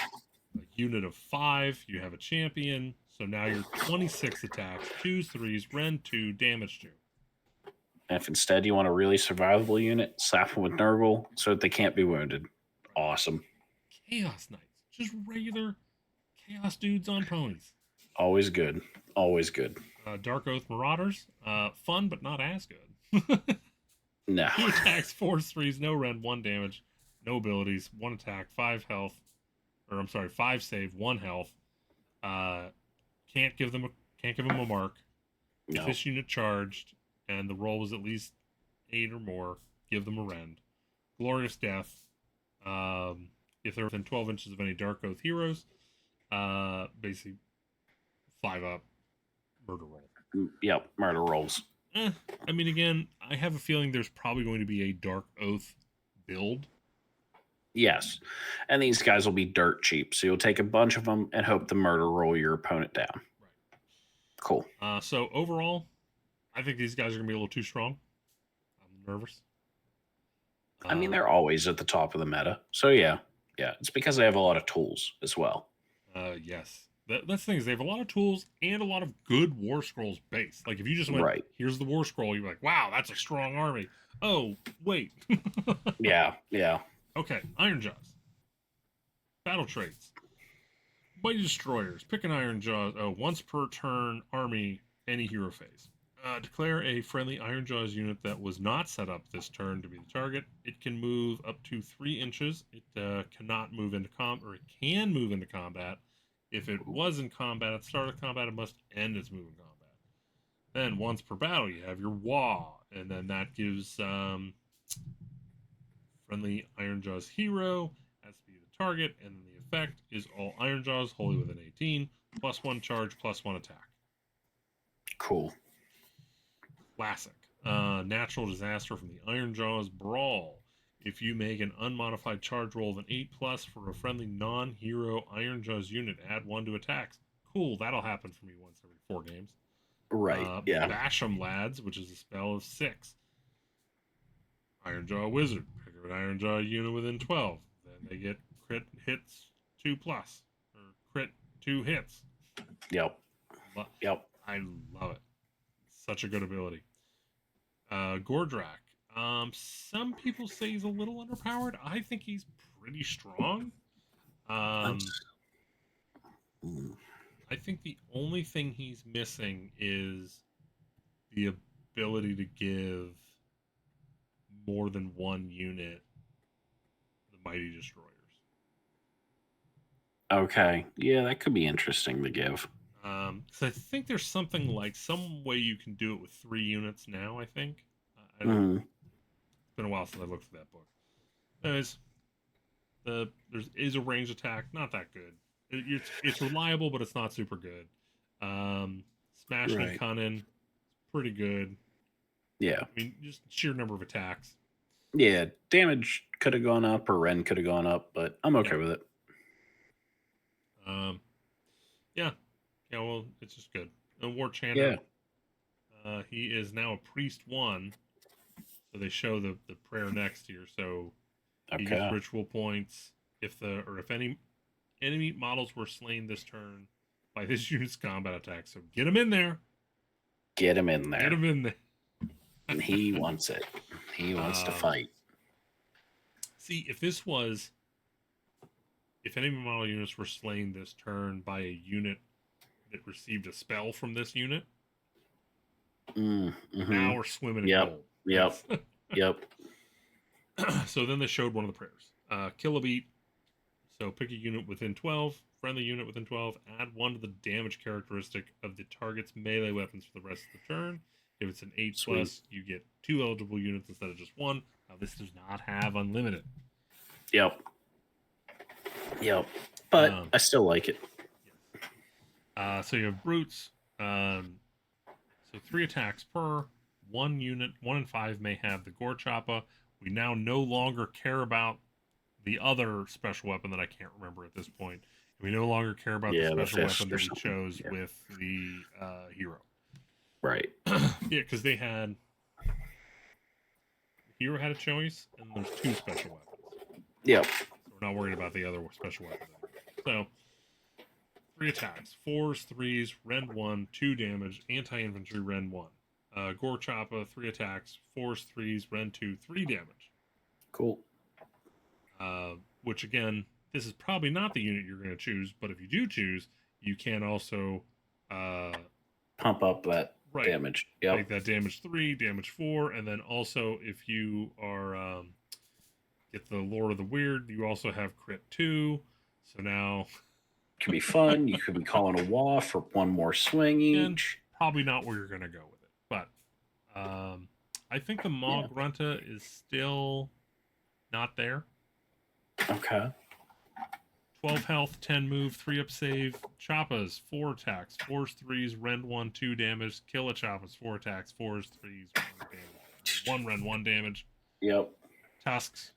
a unit of 5. You have a champion. So now you're 26 attacks, 2s, 3s, rend 2, damage 2. And if instead you want a really survivable unit, slap them with Nurgle so that they can't be wounded. Awesome. Chaos Knights. Just regular Chaos dudes on ponies. Always good. Always good. Dark Oath Marauders. Fun, but not as good. No. 2 attacks, 4s, 3s, no rend, 1 damage, no abilities, 1 attack, 5 health. Or I'm sorry, 5 save, 1 health. Can't give them a mark. No. If this unit charged and the roll was at least 8 or more, give them a rend. Glorious Death. If they're within 12 inches of any Dark Oath heroes, basically 5 up, murder roll. Yep, murder rolls. I mean, again, I have a feeling there's probably going to be a Dark Oath build. Yes, and these guys will be dirt cheap, so you'll take a bunch of them and hope to murder roll your opponent down. Right. Cool. So overall, I think these guys are going to be a little too strong. I'm nervous. I mean, they're always at the top of the meta. So yeah, it's because they have a lot of tools as well. Yes. That's the thing is they have a lot of tools and a lot of good War Scrolls base. Like if you just went, here's the War Scroll, you're like, wow, that's a strong army. Oh, wait. Yeah. Okay, Iron Jaws. Battle traits. Mighty Destroyers. Pick an Iron Jaws. Once per turn, army, any hero phase. Declare a friendly Iron Jaws unit that was not set up this turn to be the target. It can move up to 3 inches. It cannot move into combat, or it can move into combat. If it was in combat at the start of combat, it must end its move in combat. Then once per battle, you have your Wah, and then that gives friendly Iron Jaws hero has to be the target, and then the effect is all Iron Jaws wholly within 18, +1 charge, +1 attack. Cool. Classic. Natural disaster from the Iron Jaws Brawl. If you make an unmodified charge roll of an 8+ for a friendly non-hero Iron Jaws unit, add 1 to attacks. Cool, that'll happen for me once every 4 games. Right, yeah. Bash 'em Lads, which is a spell of 6. Iron Jaw Wizard. Pick up an Iron Jaw unit within 12. Then they get crit hits 2+, or crit 2 hits. Yep. I love it. Such a good ability. Gordrak. Some people say he's a little underpowered. I think he's pretty strong. I think the only thing he's missing is the ability to give more than 1 unit the Mighty Destroyers. Okay. Yeah, that could be interesting to give. So I think there's something like some way you can do it with 3 units now, I think. It's been a while since I looked at that book. Anyways, there is a range attack, not that good. It's reliable, but it's not super good. Smash and Cunning, pretty good. Yeah. I mean, just sheer number of attacks. Yeah, damage could have gone up, or Ren could have gone up, but I'm okay with it. Yeah, well, it's just good. And War Chanter, he is now a Priest 1. So they show the prayer next here. So he gets ritual points if any enemy models were slain this turn by this unit's combat attack. So get him in there. Get him in there. Get him in there. And he wants it. He wants to fight. See, if any model units were slain this turn by a unit that received a spell from this unit, now we're swimming in gold. Yep. Yep. So then they showed one of the prayers. Kill a beat. So pick a unit within 12, friendly unit within 12, add 1 to the damage characteristic of the target's melee weapons for the rest of the turn. If it's an 8 plus, you get 2 eligible units instead of just 1. Now this does not have unlimited. Yep. But I still like it. Yes. So you have brutes. So 3 attacks per. 1 unit, 1 in 5 may have the Gore Choppa. We now no longer care about the other special weapon that I can't remember at this point. We no longer care about the special weapon that we chose with the hero. Right. Yeah, because they had... The hero had a choice, and there's 2 special weapons. Yep. So we're not worried about the other special weapon anymore. So, 3 attacks. 4s, 3s, rend 1, 2 damage, anti-infantry, rend 1. Gore Choppa, 3 attacks, 4s, 3s, rend 2, 3 damage. Cool. Which, again, this is probably not the unit you're going to choose, but if you do choose, you can also... pump up that damage. Yep. Make that damage 3, damage 4, and then also if you are... get the Lord of the Weird, you also have crit 2, so now... It can be fun. You could be calling a WAF for 1 more swing each. Probably not where you're going to go with it, but I think the Maw Grunta is still not there. Okay. 12 health, 10 move, 3 up save, Choppas, 4 attacks, 4s, 3s, rend 1, 2 damage, kill a Choppas, 4 attacks, 4s, 3s, 1 damage, 1 rend 1 damage. Yep. Tusks,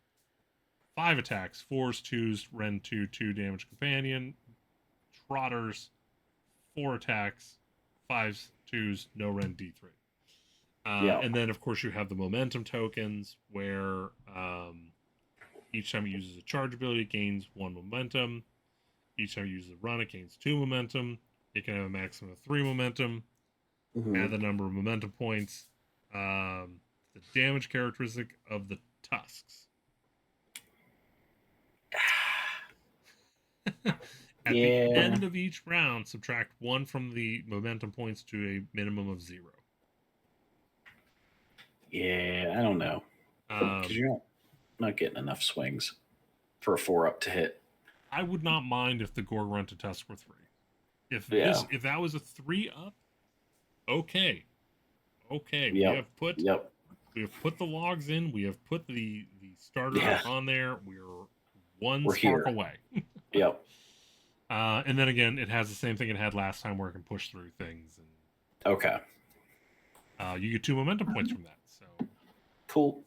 5 attacks, 4s, 2s, rend 2, 2 damage companion. Trotters, 4 attacks, 5s, 2s, no rend D3. And then, of course, you have the momentum tokens where each time it uses a charge ability, it gains 1 momentum. Each time it uses a run, it gains 2 momentum. It can have a maximum of 3 momentum. Add the number of momentum points. The damage characteristic of the tusks. At the end of each round, subtract 1 from the momentum points to a minimum of 0. Yeah, I don't know. Because you're not getting enough swings for a 4-up to hit. I would not mind if the Gore Grunta Tusk were 3. If that was a 3-up, okay. We have put the logs in. We have put the starter on there. We're one spark away. Yep. And then again, it has the same thing it had last time where it can push through things. And, okay. You get 2 momentum points from that. So cool.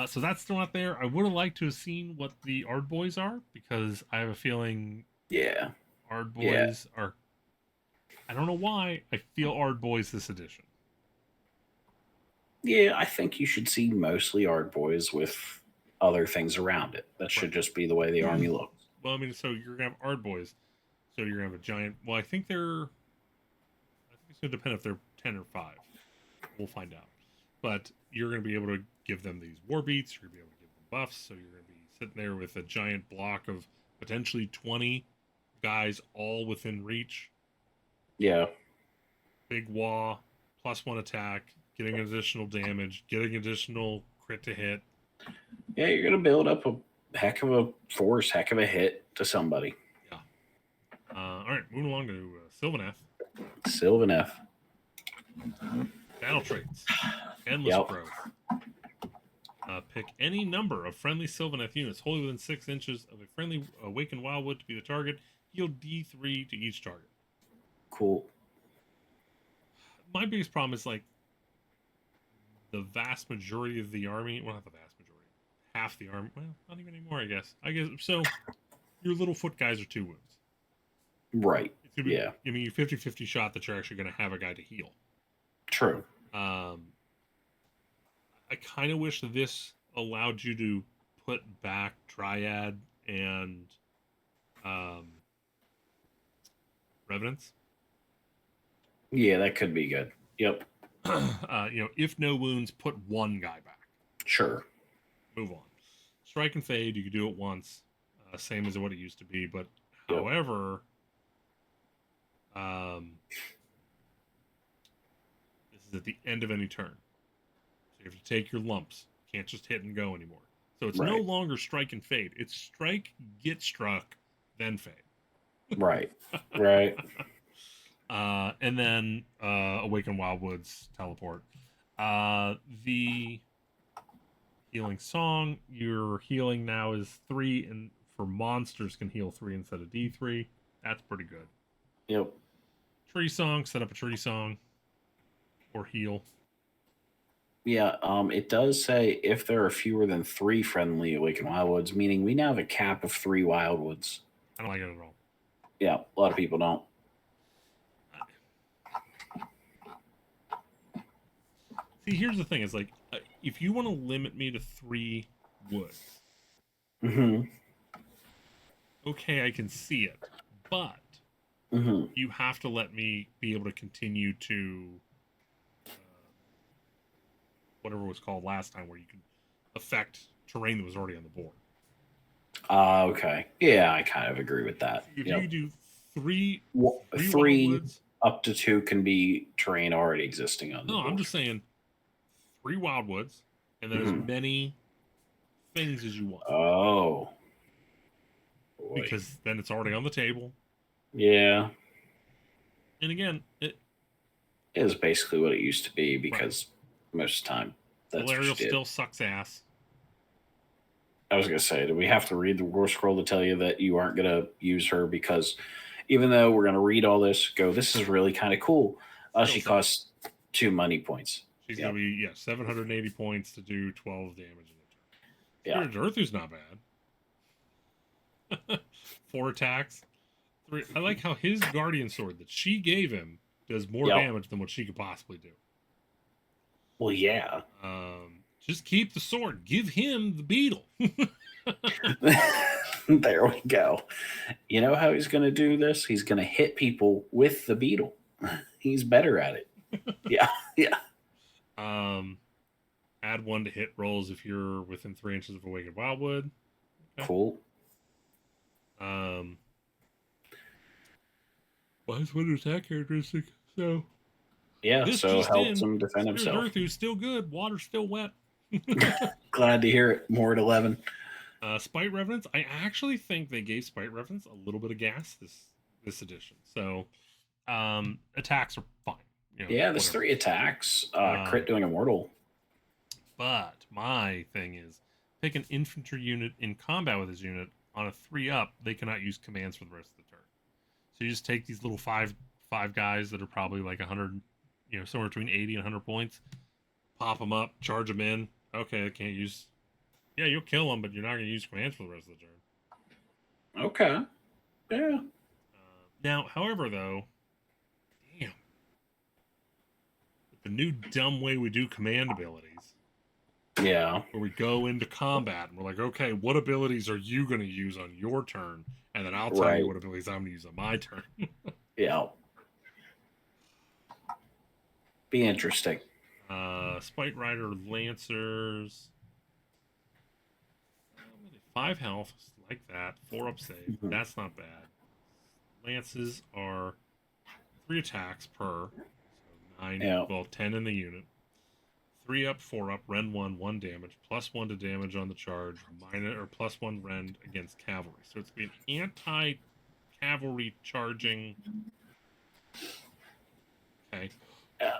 So that's still not there. I would have liked to have seen what the Ard Boys are, because I have a feeling Ard Boys are... I don't know why. I feel Ard Boys this edition. Yeah, I think you should see mostly Ard Boys with other things around it. That should just be the way the army looks. Well, I mean, so you're going to have Ard Boys. So you're going to have a giant... Well, I think it's going to depend if they're 10 or 5. We'll find out. But you're going to be able to give them these war beats. You're going to be able to give them buffs. So you're going to be sitting there with a giant block of potentially 20 guys all within reach. Yeah. Big wah, +1 attack, getting additional damage, getting additional crit to hit. Yeah, you're going to build up a heck of a force, heck of a hit to somebody. Yeah. All right, moving along to Sylvaneth. Sylvaneth. Battle traits. Endless growth. Pick any number of friendly Sylvaneth units wholly within 6 inches of a friendly Awakened Wildwood to be the target. Heal D3 to each target. Cool. My biggest problem is, like, the vast majority of the army... Well, not the vast majority. Half the army... Well, not even anymore, I guess. So, your little foot guys are 2 wounds. Right. It's gonna be, I mean, you 50-50 shot that you're actually going to have a guy to heal. True. I kind of wish this allowed you to put back Dryad and Revenants. Yeah, that could be good. Yep. If no wounds, put 1 guy back. Sure. Move on. Strike and fade, you can do it once, same as what it used to be. But Yep. however, this is at the end of any turn, so you have to take your lumps. You can't just hit and go anymore. So it's no longer strike and fade. It's strike, get struck, then fade. Right. And then Awaken Wildwoods teleport. The healing song, your healing now is 3, and for monsters can heal 3 instead of D3. That's pretty good. Yep. Tree song, set up a tree song or heal. Yeah, it does say if there are fewer than 3 friendly Awakened Wildwoods, meaning we now have a cap of 3 Wildwoods. I don't like it at all. Yeah, a lot of people don't. See, here's the thing: is like if you want to limit me to 3 woods, okay, I can see it, but you have to let me be able to continue to whatever was called last time, where you can affect terrain that was already on the board. Okay. Yeah, I kind of agree with that. If you do 3 wildwoods, up to 2 can be terrain already existing on the board. No, I'm just saying 3 wildwoods, and then as many things as you want. Oh. Boy. Because then it's already on the table. Yeah. And again, it is basically what it used to be, because most of the time that's Valerial still sucks ass. I was going to say, do we have to read the war scroll to tell you that you aren't going to use her? Because even though we're going to read all this, this is really kind of cool. She costs 2 money points. She's going to be 780 points to do 12 damage in the Yeah. turn. Urthu's not bad. 4 attacks. 3. I like how his guardian sword that she gave him does more damage than what she could possibly do. Well, yeah. Just keep the sword. Give him the beetle. There we go. You know how he's going to do this? He's going to hit people with the beetle. He's better at it. Yeah. Add 1 to hit rolls if you're within 3 inches of Awakened Wildwood. Okay. Cool. Well, his winter attack characteristic. So so helps him defend himself. Urthu's still good. Water's still wet. Glad to hear it. More at 11. Spite Revenants. I actually think they gave Spite Revenants a little bit of gas this edition. So attacks are fine. There's 3 attacks. Crit doing Immortal. But my thing is, pick an infantry unit in combat with this unit. On a 3-up, they cannot use commands for the rest of the turn. So you just take these little five guys that are probably like 100, somewhere between 80 and 100 points. Pop them up, charge them in. Okay, I can't use. Yeah, you'll kill them, but you're not going to use commands for the rest of the turn. Okay. Yeah. Now, however, though, damn, with the new dumb way we do command abilities. Yeah. Where we go into combat and we're like, okay, what abilities are you going to use on your turn? And then I'll tell you what abilities I'm going to use on my turn. Yeah. Be interesting. Spite Rider Lancers. 5 health, like that. 4-up save. That's not bad. Lances are 3 attacks per. So 9, 10 in the unit. 3-up, 4-up, Rend 1 damage, +1 to damage on the charge, +1 Rend against cavalry. So it's an anti-cavalry charging. Okay. Yeah.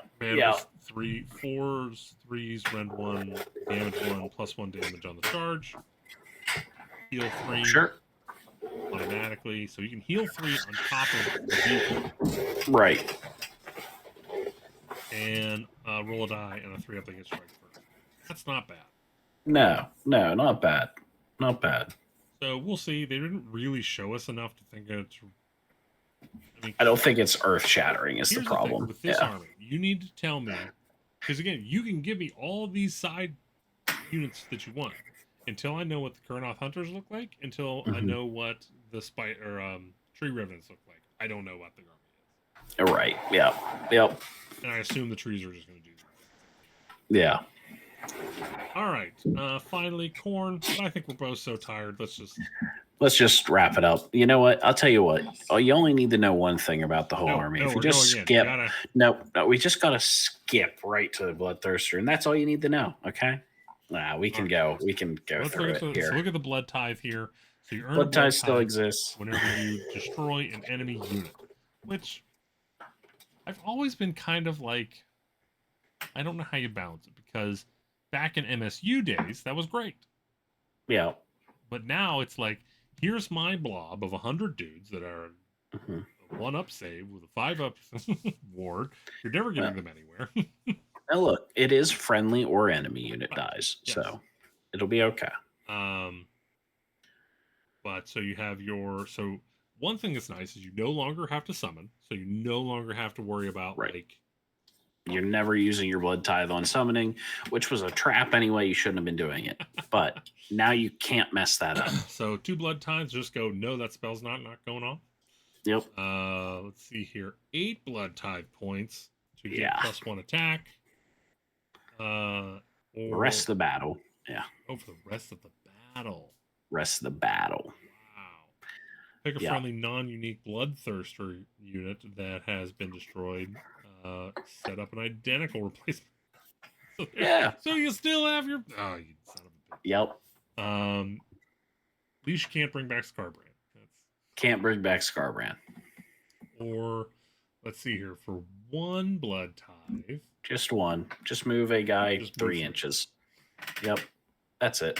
3 4s, 3s, Rend 1, damage 1, +1 damage on the charge. Heal 3. Sure. Automatically. So you can heal 3 on top of the beacon. Right. And roll a die and a 3-up that gets strike first. That's not bad. No, not bad. Not bad. So we'll see. They didn't really show us enough to think it's. I don't think it's earth-shattering is the problem. With this army, you need to tell me, because again, you can give me all these side units that you want. Until I know what the Kurnoth Hunters look like, until I know what the Spite or Tree Revenants look like, I don't know what the army is. Right. Yep. And I assume the trees are just going to do that. Yeah. All right. Finally, Corn. I think we're both so tired. Let's just wrap it up. You know what? I'll tell you what. Oh, you only need to know one thing about the whole army. No, If you we're just going in. skip, no, we just gotta skip right to the Bloodthirster, and that's all you need to know. Okay? Nah, we can go. We can go through it here. So look at the blood tithe here. So you earn Blood a blood tithe still exists whenever you destroy an enemy unit, which I've always been kind of like, I don't know how you balance it, because back in MSU days that was great. Yeah. But now it's like, here's my blob of 100 dudes that are a 1-up save with a 5-up ward. You're never getting them anywhere. Now look, it is friendly or enemy unit dies, yes. so it'll be okay. But so you have so one thing that's nice is you no longer have to summon, so you no longer have to worry about like, you're never using your blood tithe on summoning, which was a trap anyway. You shouldn't have been doing it, but now you can't mess that up. So 2 blood tithes just go, no, that spell's not going off. Yep. Let's see here, 8 blood tithe points to get +1 attack. Or the rest of the battle. Yeah. Oh, for the rest of the battle. Rest of the battle. Wow. Pick a friendly non-unique Bloodthirster unit that has been destroyed. Set up an identical replacement. So you still have your. Oh, you son of a bitch. Yep. At least you can't bring back Scarbrand. Can't bring back Scarbrand. Or let's see here, for 1 blood tithe. Just one. Just move a guy 3 inches. Yep. That's it.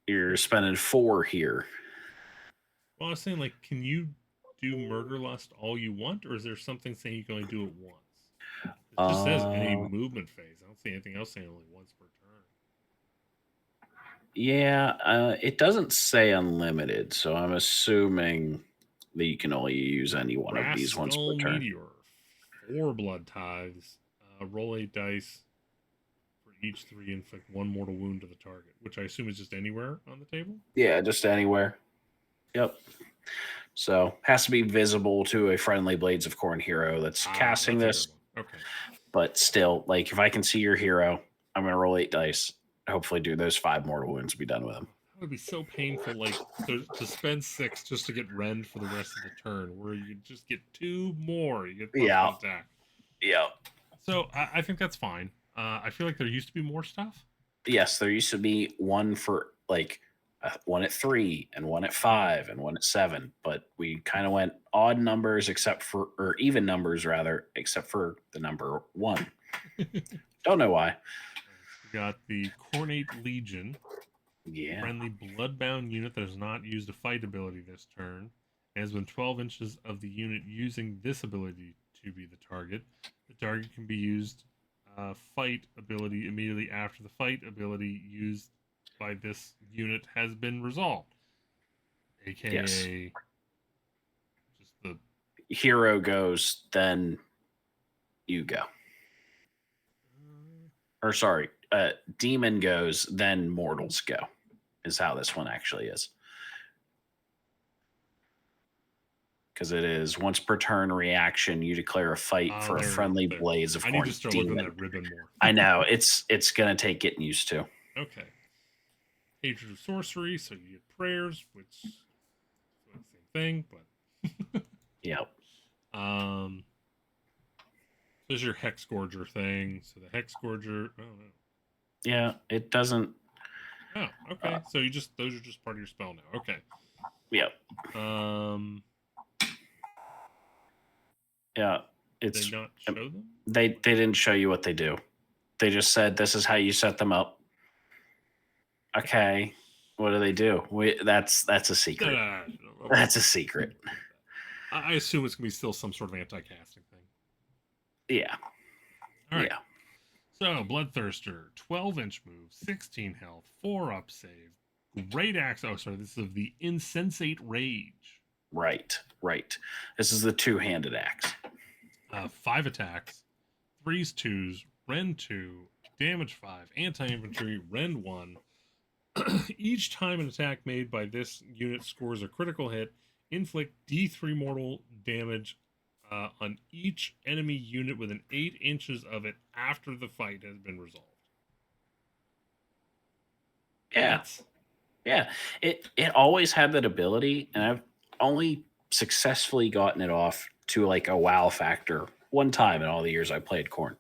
You're spending 4 here. Well, I was saying, like, can you do Murder Lust all you want, or is there something saying you can only do it once? It just says any movement phase. I don't see anything else saying only once per turn. Yeah, it doesn't say unlimited, so I'm assuming that you can only use any one of these once per turn. Meteor, 4 blood tithes. Roll 8 dice for each 3, inflict 1 mortal wound to the target, which I assume is just anywhere on the table? Yeah, just anywhere. Yep. So has to be visible to a friendly Blades of Khorne hero that's casting this. Okay. But still, like, if I can see your hero, I'm going to roll 8 dice. Hopefully do those 5 mortal wounds and be done with them. That would be so painful, like, to spend 6 just to get rend for the rest of the turn, where you just get 2 more. You get attack. Yeah. So I think that's fine. I feel like there used to be more stuff. Yes, there used to be one for, like, 1 at 3 and 1 at 5 and 1 at 7, but we kind of went odd numbers or even numbers rather, except for the number 1. Don't know why. We got the Cornate Legion. Yeah. Friendly bloodbound unit that has not used a fight ability this turn and has been 12 inches of the unit using this ability to be the target. The target can be used fight ability immediately after the fight ability used by this unit has been resolved. AKA just the hero goes, then you go. Or sorry, demon goes, then mortals go, is how this one actually is. Because it is once per turn reaction, you declare a fight for a friendly Blades of Khorne. I need to start looking at that ribbon more. I know, it's going to take getting used to. Okay. Hatred of Sorcery, so you get prayers, which is the same thing, but yep. There's your Hexgorger thing. So the Hexgorger, oh no. Yeah, it doesn't. Oh, okay. So those are just part of your spell now. Okay. Yep. Yeah, it's. Did they not show them? They didn't show you what they do. They just said this is how you set them up. Okay, what do they do? That's a secret. No. That's a secret. I assume it's gonna be still some sort of anti-casting thing. Yeah. All right. Yeah. So Bloodthirster, 12-inch move, 16 health, 4-up save, great axe. Oh, sorry, this is of the Insensate Rage. Right. This is the 2-handed axe. 5 attacks, 3s, 2s, rend 2, damage 5, anti-infantry, rend 1. Each time an attack made by this unit scores a critical hit, inflict D3 mortal damage on each enemy unit within 8 inches of it after the fight has been resolved. Yeah. Yeah. It always had that ability, and I've only successfully gotten it off to like a wow factor one time in all the years I played Khorne.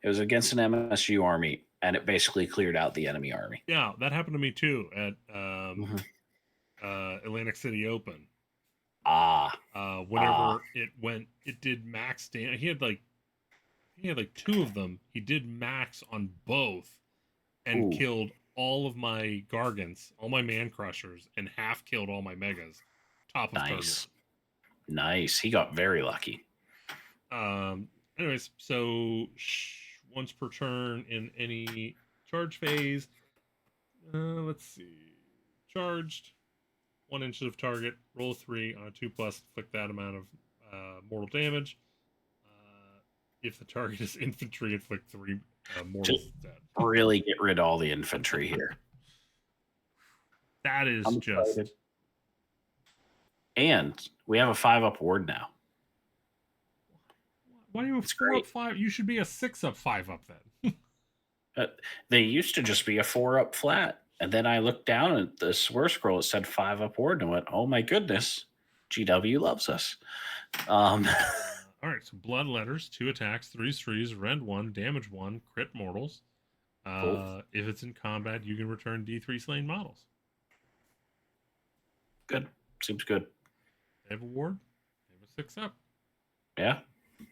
It was against an MSU army, and it basically cleared out the enemy army. Yeah, that happened to me too at Atlantic City Open. Whenever it did max damage. He had like 2 of them. He did max on both and killed all of my Gargants, all my Man Crushers, and half killed all my Megas. Top of nice. Nice. He got very lucky. Anyways, so once per turn in any charge phase. Let's see. Charged. 1 inch of target. Roll 3 on a 2+. Inflict that amount of mortal damage. If the target is infantry, inflict 3 mortal dead. Really get rid of all the infantry here. That is just. Excited. And we have a 5-up ward now. Why do you have 4-up 5? You should be a 6-up 5-up then. They used to just be a 4-up flat. And then I looked down at the Sword Scroll. It said 5-up ward, and I went, "Oh my goodness, GW loves us." All right, so blood letters, 2 attacks, 3s, rend 1, damage 1, crit mortals. Cool. If it's in combat, you can return D3 slain models. Good, seems good. They have a ward. They have a 6-up. Yeah. I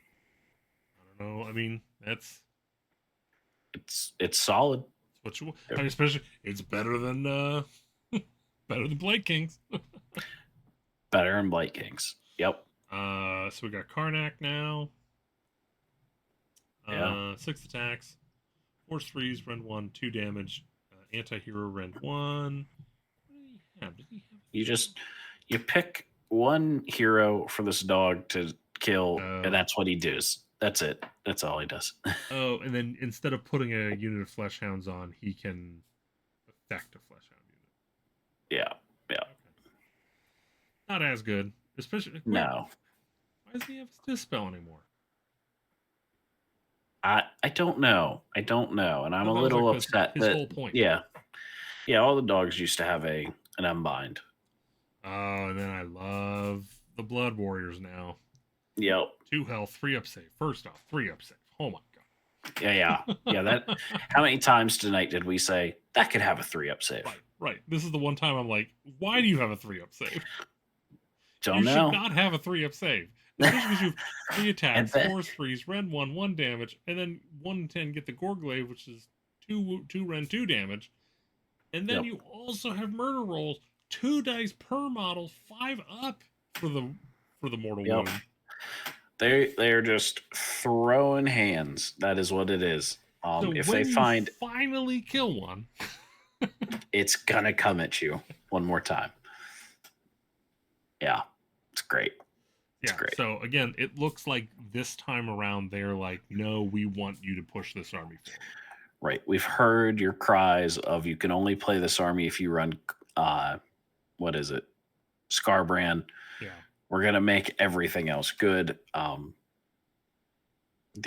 don't know. I mean, it's solid. What you? I mean, especially, it's better than Blight Kings. Better than Blight Kings. Yep. So we got Karnak now. 6 attacks, 4 3s, rend 1, 2 damage. Anti-hero, rend 1. What did he have? You pick one hero for this dog to kill, and that's what he does. That's it. That's all he does. Oh, and then instead of putting a unit of Fleshhounds on, he can affect a Fleshhound unit. Yeah. Okay. Not as good, especially. No. Why doesn't he have his Dispel anymore? I don't know, and I'm a little upset. His whole point. Yeah. All the dogs used to have an Unbind. Oh, and then I love the Blood Warriors now. Yep. 2 health, 3-up save. First off, 3-up save. Oh my god. Yeah. That. How many times tonight did we say that could have a 3-up save? Right. This is the one time I'm like, why do you have a 3-up save? Don't know. You should not have a 3-up save. Especially because you have 3 attacks, 4 3s, rend 1, 1 damage, and then 1 in 10 get the Gorglaive, which is 2 rend 2 damage. And then you also have murder rolls, 2 dice per model, 5 up for the mortal wound. They're just throwing hands. That is what it is. So if when they finally kill one, it's gonna come at you one more time. Yeah, it's great. It's great. So again, it looks like this time around they're like, no, we want you to push this army forward. Right. We've heard your cries of you can only play this army if you run what is it? Scarbrand. Yeah. We're gonna make everything else good. The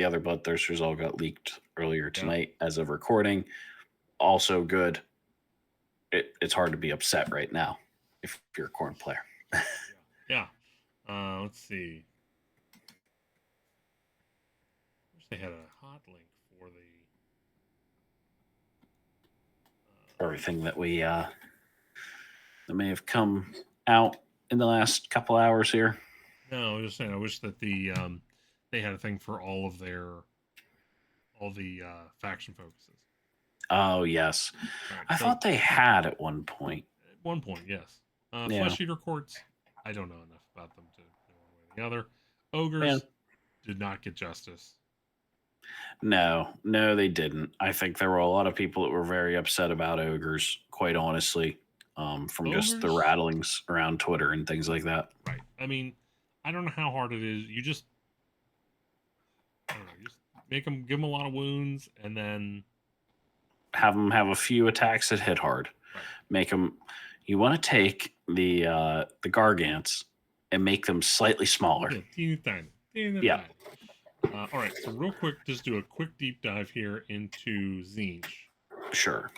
other Bloodthirsters all got leaked earlier tonight as of recording. Also good. It's hard to be upset right now if you're a Khorne player. Yeah. Let's see. I wish they had a hot link for the everything that we that may have come out in the last couple hours here. No, I was just saying I wish that they had a thing for all the faction focuses. Oh yes. Right, I thought they had at one point. At one point, yes. Flesh Eater Courts, I don't know enough about them to know one way or the other. Ogres did not get justice. No, they didn't. I think there were a lot of people that were very upset about ogres, quite honestly, from ogres? Just the rattlings around Twitter and things like that. Right. I mean, I don't know how hard it is. You just give them a lot of wounds, and then have them have a few attacks that hit hard. Right. Make them. You want to take the Gargants and make them slightly smaller. Yeah, teeny tiny. Yeah. All right, so real quick, just do a quick deep dive here into Zinch. Sure.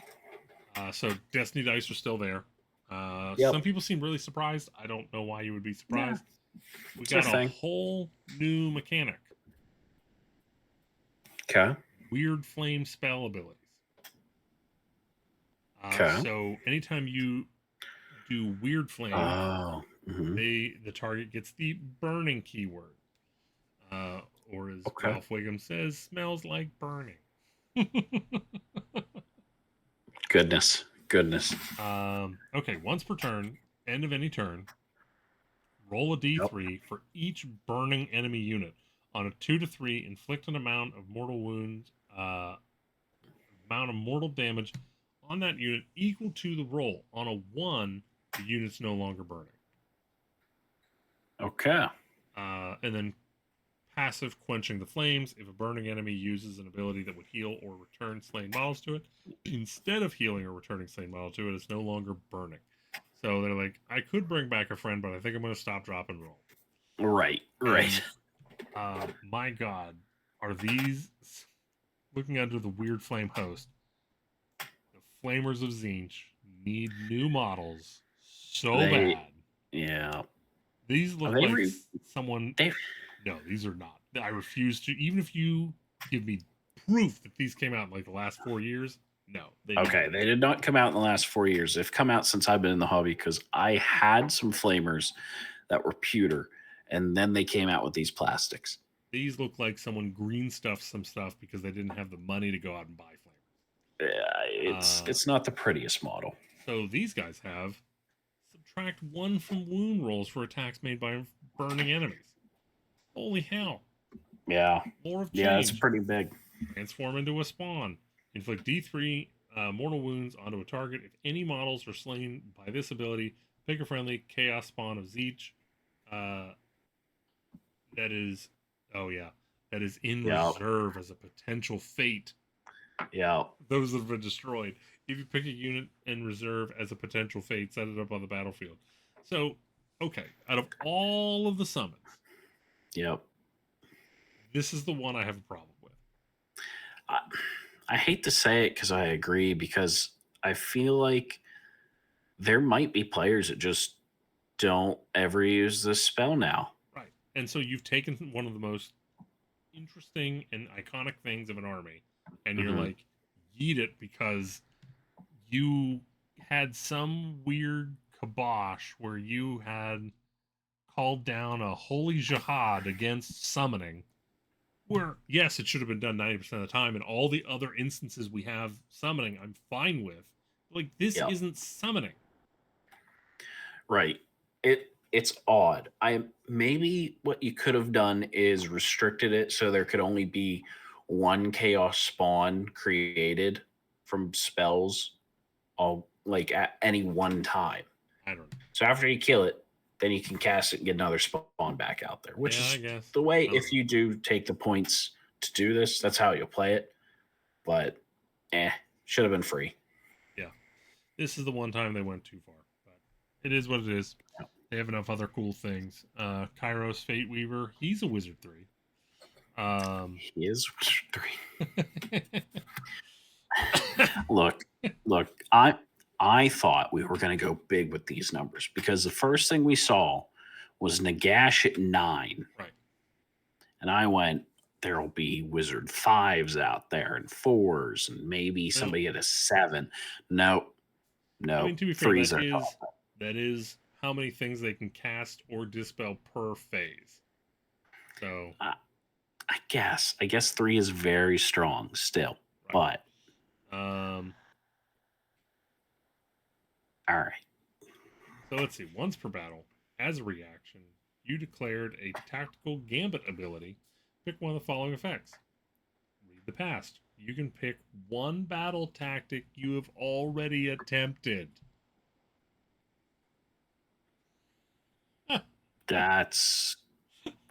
So Destiny dice are still there. Yep. Some people seem really surprised. I don't know why you would be surprised. We It's got their a thing. whole new mechanic. Okay. Weird flame spell abilities. Okay. So anytime you do weird flame, the target gets the burning keyword. Or as Okay. Ralph Wiggum says, smells like burning. Goodness. Okay, once per turn, end of any turn, roll a d3 for each burning enemy unit. On a 2 to 3, inflict an amount of mortal wounds, amount of mortal damage on that unit equal to the roll. On a 1, the unit's no longer burning. Okay. And then passive quenching the flames. If a burning enemy uses an ability that would heal or return slain models to it, instead of healing or returning slain models to it, it's no longer burning. So they're like, I could bring back a friend, but I think I'm going to stop, drop, and roll. Right. And, my God, are these, looking under the weird flame host, the Flamers of Zinch need new models so bad. Yeah. These look like someone. No, these are not. I refuse to. Even if you give me proof that these came out in like the last 4 years, no. They did not come out in the last 4 years. They've come out since I've been in the hobby because I had some flamers that were pewter, and then they came out with these plastics. These look like someone green stuffed some stuff because they didn't have the money to go out and buy flamers. Yeah, it's not the prettiest model. So these guys have subtract 1 from wound rolls for attacks made by burning enemies. Holy hell. Yeah. More of change. Yeah, it's pretty big. Transform into a spawn. Inflict D3 mortal wounds onto a target. If any models are slain by this ability, pick a friendly chaos spawn of Zinch. That is in reserve as a potential fate. Yeah. Those that have been destroyed. If you pick a unit in reserve as a potential fate, set it up on the battlefield. So, okay, out of all of the summons, yep, this is the one I have a problem with. I hate to say it because I agree, because I feel like there might be players that just don't ever use this spell now. Right. And so you've taken one of the most interesting and iconic things of an army, and you're like, yeet it, because you had some weird kibosh where you had called down a holy jihad against summoning, where, yes, it should have been done 90% of the time, and all the other instances we have summoning, I'm fine with. Like, this isn't summoning. Right. It's odd. Maybe what you could have done is restricted it so there could only be one chaos spawn created from spells, all like at any one time. I don't know. So after you kill it, then you can cast it and get another spawn back out there, which is the way, if you do take the points to do this, that's how you'll play it. But should have been free. Yeah. This is the one time they went too far. But it is what it is. Yeah. They have enough other cool things. Kairos Fate Weaver, he's a Wizard 3. He is Wizard 3. Look, I thought we were going to go big with these numbers because the first thing we saw was Nagash at 9. Right. And I went, there'll be Wizard 5s out there and 4s and maybe somebody at a 7. No. I mean, to be fair, 3s that is how many things they can cast or dispel per phase. So I guess 3 is very strong still, right. But all right. So let's see. Once per battle, as a reaction, you declared a tactical gambit ability. Pick one of the following effects. Read the past. You can pick one battle tactic you have already attempted. That's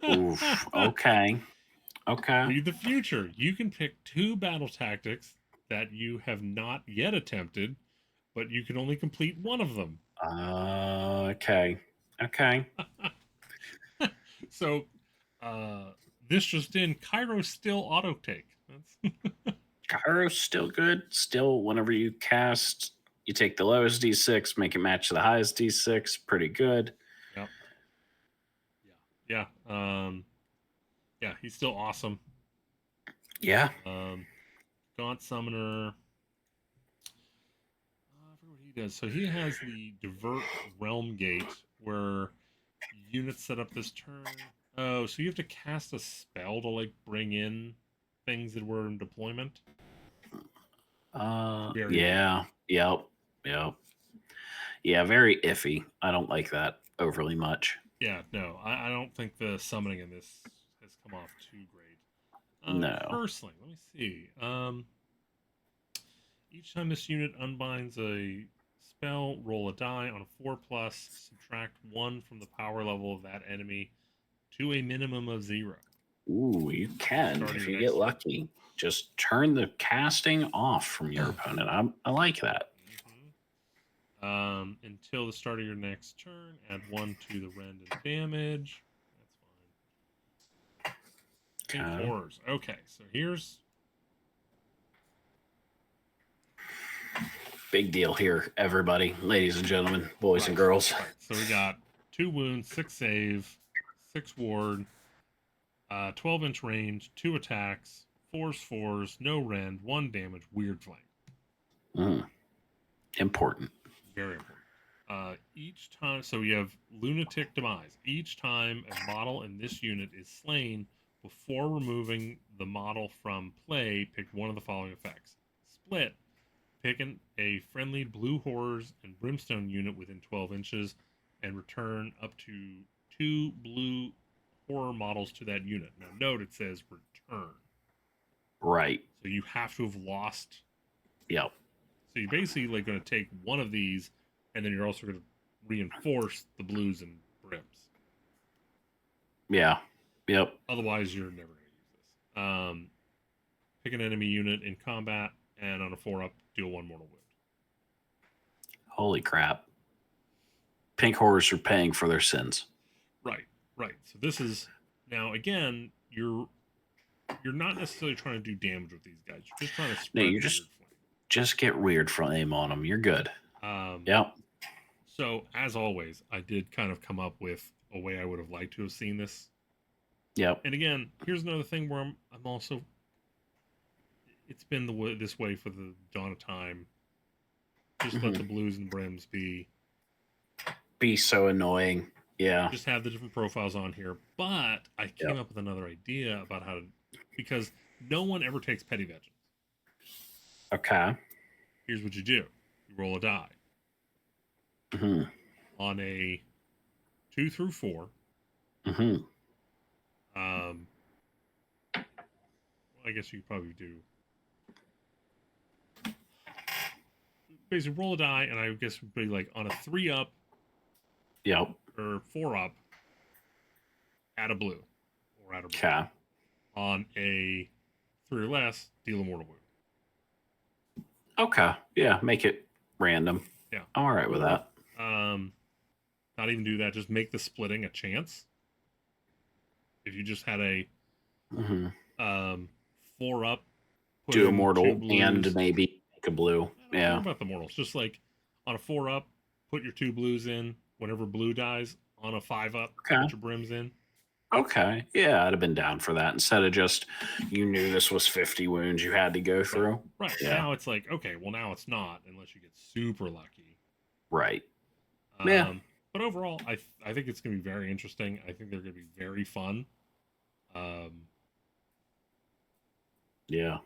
oof. Okay. Read the future. You can pick 2 battle tactics that you have not yet attempted, but you can only complete one of them. Okay. So, This just in, Kairos still auto take. That's Kairos still good. Still, whenever you cast, you take the lowest d6, make it match the highest d6. Pretty good. Yep. Yeah. Yeah, he's still awesome. Yeah. Gaunt Summoner. I forget what he does. So he has the Divert Realm Gate, where units set up this turn. Oh, so you have to cast a spell to like bring in things that were in deployment. Very Yeah. weird. Yep. Yeah, very iffy. I don't like that overly much. Yeah, no, I don't think the summoning in this has come off too great. No. Firstly, let me see. Each time this unit unbinds a spell, roll a die on a 4+, subtract 1 from the power level of that enemy to a minimum of 0. Ooh, you can if you get lucky. Just turn the casting off from your opponent. I like that. Until the start of your next turn, add 1 to the rend and damage. That's fine. Pink horrors. Okay, so here's big deal here, everybody, ladies and gentlemen, boys and girls. Right. So we got 2 wounds, 6 save, 6 ward, 12-inch range, 2 attacks, 4s, no rend, 1 damage, weird flame. Important. Very important. Each time, so you have Lunatic Demise. Each time a model in this unit is slain, before removing the model from play, pick one of the following effects. Split. Pick a friendly blue horrors and brimstone unit within 12 inches and return up to 2 blue horror models to that unit. Now, note it says return. Right. So you have to have lost. Yep. So you're basically like going to take one of these, and then you're also going to reinforce the blues and brims. Yeah. Yep. Otherwise, you're never going to use this. Pick an enemy unit in combat, and on a 4-up, deal 1 mortal wound. Holy crap. Pink horrors are paying for their sins. Right. So this is, now again, you're not necessarily trying to do damage with these guys. You're just trying to spread weird flame. Just get weird flame on them. You're good. Yep. So as always, I did kind of come up with a way I would have liked to have seen this. Yep. And again, here's another thing where I'm also, it's been this way for the dawn of time. Just let the blues and brims be so annoying. Yeah. Just have the different profiles on here. But I came up with another idea about how to, because no one ever takes petty vengeance. Okay. Here's what you do. You roll a die. On a 2 through 4. Well, I guess you could probably do. Basically, roll a die, and I guess would be like on a 3-up. Yep. Or 4-up. Add a blue. Or add a blue. Okay. On a 3 or less, deal a mortal wound. Okay. Yeah, make it random. Yeah. I'm all right with that. Not even do that. Just make the splitting a chance. If you just had a 4-up, do a mortal and maybe make a blue. Yeah. What about the mortals? Just like on a 4-up, put your 2 blues in. Whenever blue dies, on a 5-up, put your brims in. Okay. Yeah, I'd have been down for that. Instead of just, you knew this was 50 wounds you had to go through. Right. Yeah. Now it's like, okay, well, now it's not unless you get super lucky. Right. Yeah. But overall, I think it's going to be very interesting. I think they're going to be very fun. Yeah.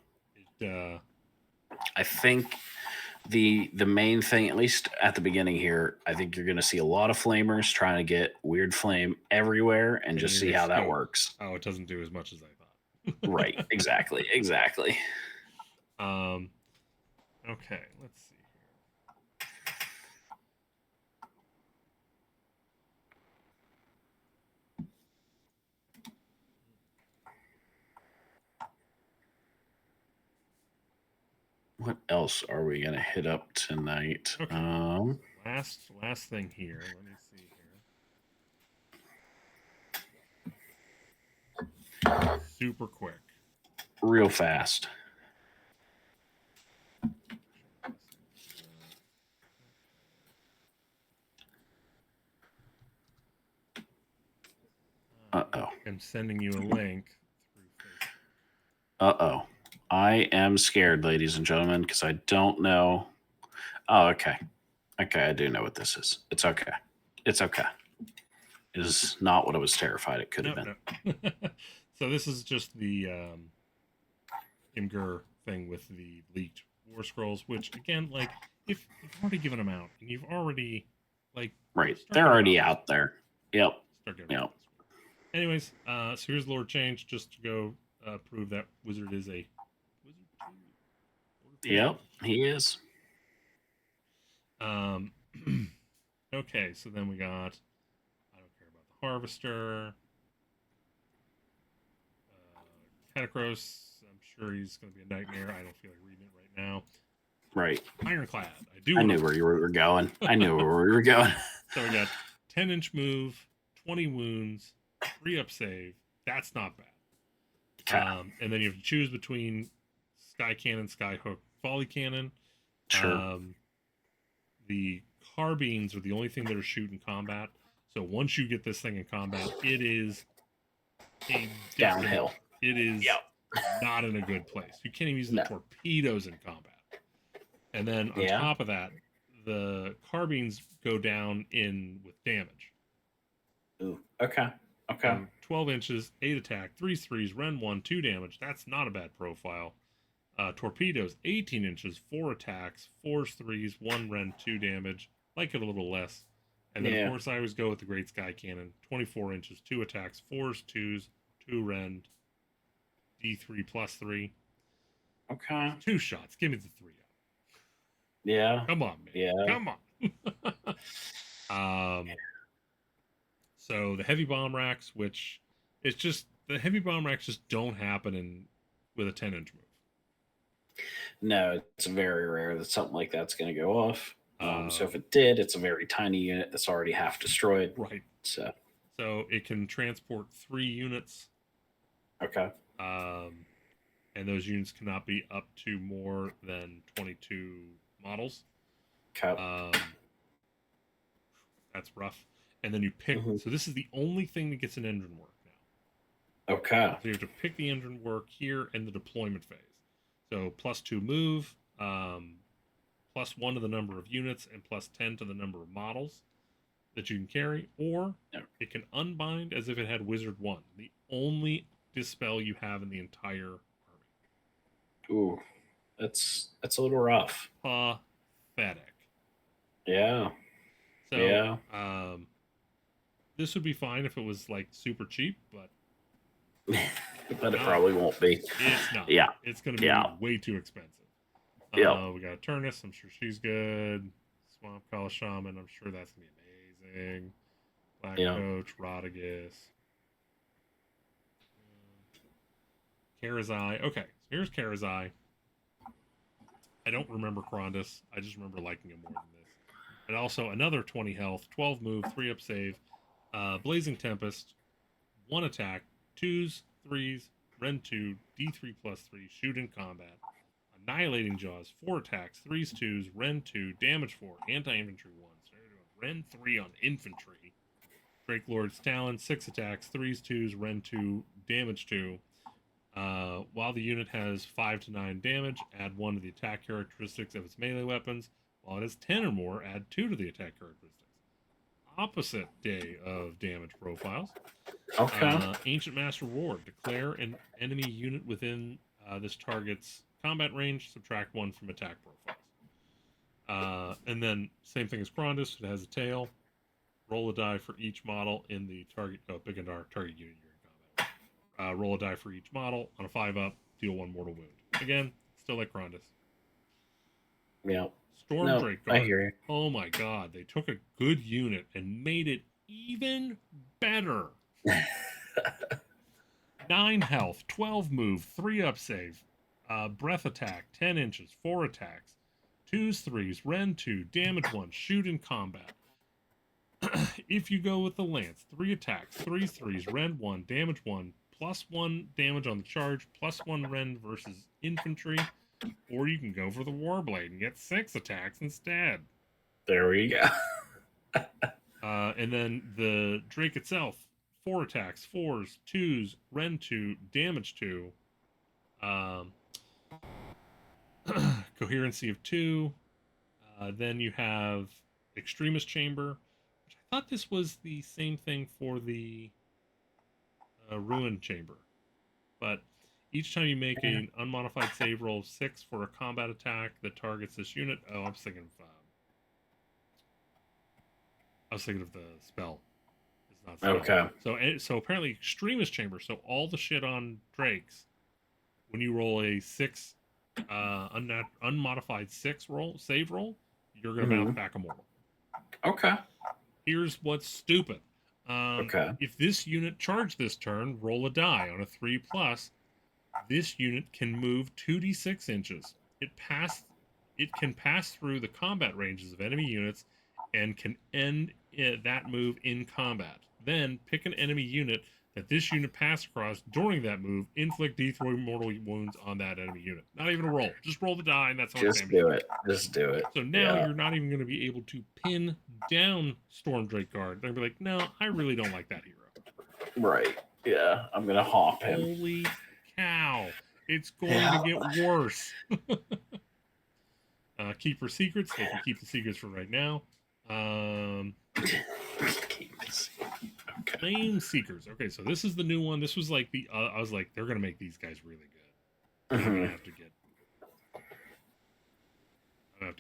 I think the main thing, at least at the beginning here, I think you're going to see a lot of flamers trying to get weird flame everywhere and just see how that works. Oh, it doesn't do as much as I thought. Right. Exactly. Okay, let's see here. What else are we going to hit up tonight? Okay. Last thing here. Let me see super quick. Real fast. Uh-oh. I'm sending you a link through Facebook. Uh-oh. I am scared, ladies and gentlemen, because I don't know. Oh, okay. Okay, I do know what this is. It's okay. It's okay. It is not what I was terrified it could have been. No. So this is just the Imgur thing with the leaked War Scrolls, which, again, like, if you've already given them out, and you've already, like... Right. They're already out there. Yep. Yep. Anyways, so here's Lord Change, just to go prove that Wizard is a Wizard 2. Yep, he is. Okay, so then we got... I don't care about the Harvester. Catacross, I'm sure he's going to be a nightmare. I don't feel like reading it right now. Right. Ironclad. I knew where you were going. I knew where we were going. So we got 10-inch move, 20 wounds, 3-up save. That's not bad. Okay. And then you have to choose between Sky Cannon, Skyhook, Volley Cannon. Sure. The carbines are the only thing that are shoot in combat. So once you get this thing in combat, it is a downhill. It is not in a good place. You can't even use the torpedoes in combat. And then on top of that, the carbines go down with damage. Ooh, okay. Okay. So 12 inches, 8 attack, 3 threes, Ren 1, 2 damage. That's not a bad profile. Torpedoes, 18 inches, 4 attacks, 4 threes, 1 Ren, 2 damage. Like it a little less. And then, of course, I always go with the Great Sky Cannon. 24 inches, 2 attacks, 4s, 2s, 2 Ren, D3 plus 3. Okay. 2 shots. Give me the 3 up. Yeah. Come on, man. Yeah. Come on. So the heavy bomb racks, which it's just the heavy bomb racks just don't happen with a 10-inch move. No, it's very rare that something like that's going to go off. So if it did, it's a very tiny unit that's already half destroyed. Right. So it can transport 3 units. Okay. And those units cannot be up to more than 22 models. Okay. That's rough. And then you pick. Mm-hmm. So this is the only thing that gets an engine work now. Okay. So you have to pick the engine work here in the deployment phase. So +2 move, +1 to the number of units, and +10 to the number of models that you can carry. Or it can unbind as if it had Wizard 1. The only dispel you have in the entire army. Ooh, that's a little rough. Pathetic. Yeah. So, this would be fine if it was like super cheap, but but it probably won't be. It's not. Yeah. It's going to be way too expensive. Yeah. We got Turnus. I'm sure she's good. Swamp Call Shaman. I'm sure that's going to be amazing. Black Coach, Rodigus. Karazai. Okay, so here's Karazai. I don't remember Krondus. I just remember liking him more than this. And also another 20 health, 12 move, 3-up save, Blazing Tempest, 1 attack, 2s, 3s, Ren 2, D3 plus 3, shoot in combat, Annihilating Jaws, 4 attacks, 3s, 2s, Ren 2, damage 4, anti-infantry 1, so Ren 3 on infantry, Drake Lord's Talon, 6 attacks, 3s, 2s, Ren 2, damage 2. While the unit has 5 to 9 damage, add 1 to the attack characteristics of its melee weapons. While it has 10 or more, add 2 to the attack characteristics. Opposite day of damage profiles. Okay. Ancient Master Ward. Declare an enemy unit within this target's combat range. Subtract 1 from attack profiles. And then, same thing as Krondus. It has a tail. Roll a die for each model in the target... Oh, big and dark target unit you're in combat with. Roll a die for each model. On a 5-up, deal 1 mortal wound. Again, still like Krondus. Yeah. Storm Drake Guard. I hear you. Oh my god, they took a good unit and made it even better. 9 health, 12 move, 3-up save, breath attack, 10 inches, 4 attacks, 2s, 3s, Ren 2, damage 1, shoot in combat. If you go with the Lance, 3 attacks, 3s, 3s, Ren 1, damage 1, +1 damage on the charge, +1 rend versus infantry, or you can go for the Warblade and get 6 attacks instead. There we go. And then the Drake itself, 4 attacks, 4s, 2s, rend 2, damage 2, coherency of 2. Then you have Extremist Chamber, which I thought this was the same thing for the Ruined Chamber. But each time you make an unmodified save roll of 6 for a combat attack that targets this unit. Oh, I was thinking of the spell. It's not spell. Okay. So apparently Extremist Chamber. So all the shit on Drakes, when you roll a 6 unmodified 6 save roll, you're going to bounce back a mortal. Okay. Here's what's stupid. Okay. If this unit charged this turn, roll a die on a 3+. This unit can move 2d6 inches. It can pass through the combat ranges of enemy units and can end that move in combat. Then pick an enemy unit that this unit passed across during that move, inflict D3 mortal wounds on that enemy unit. Not even a roll. Just roll the die, and that's how Just do it. Just do it. So now you're not even going to be able to pin down Storm Drake Guard. They're going to be like, no, I really don't like that hero. Right. Yeah, I'm going to hop him. Holy cow. It's going to get worse. Keeper Secrets. They can keep the secrets for right now. Flame Seekers. Okay, so this is the new one. This was like I was like, they're gonna make these guys really good. I'm gonna have to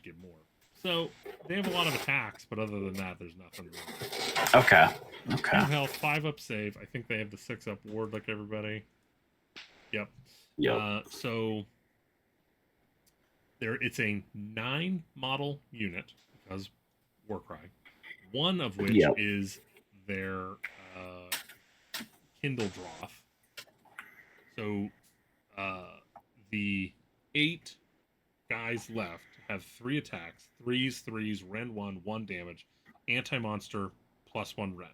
get more. So they have a lot of attacks, but other than that, there's nothing really. Okay. 2 health, 5 up save. I think they have the 6 up ward like everybody. Yep. So it's a 9 model unit because Warcry. One of which is their Kindle Droth. So the 8 guys left have 3 attacks, 3s, rend 1 damage, anti-monster, +1 rend.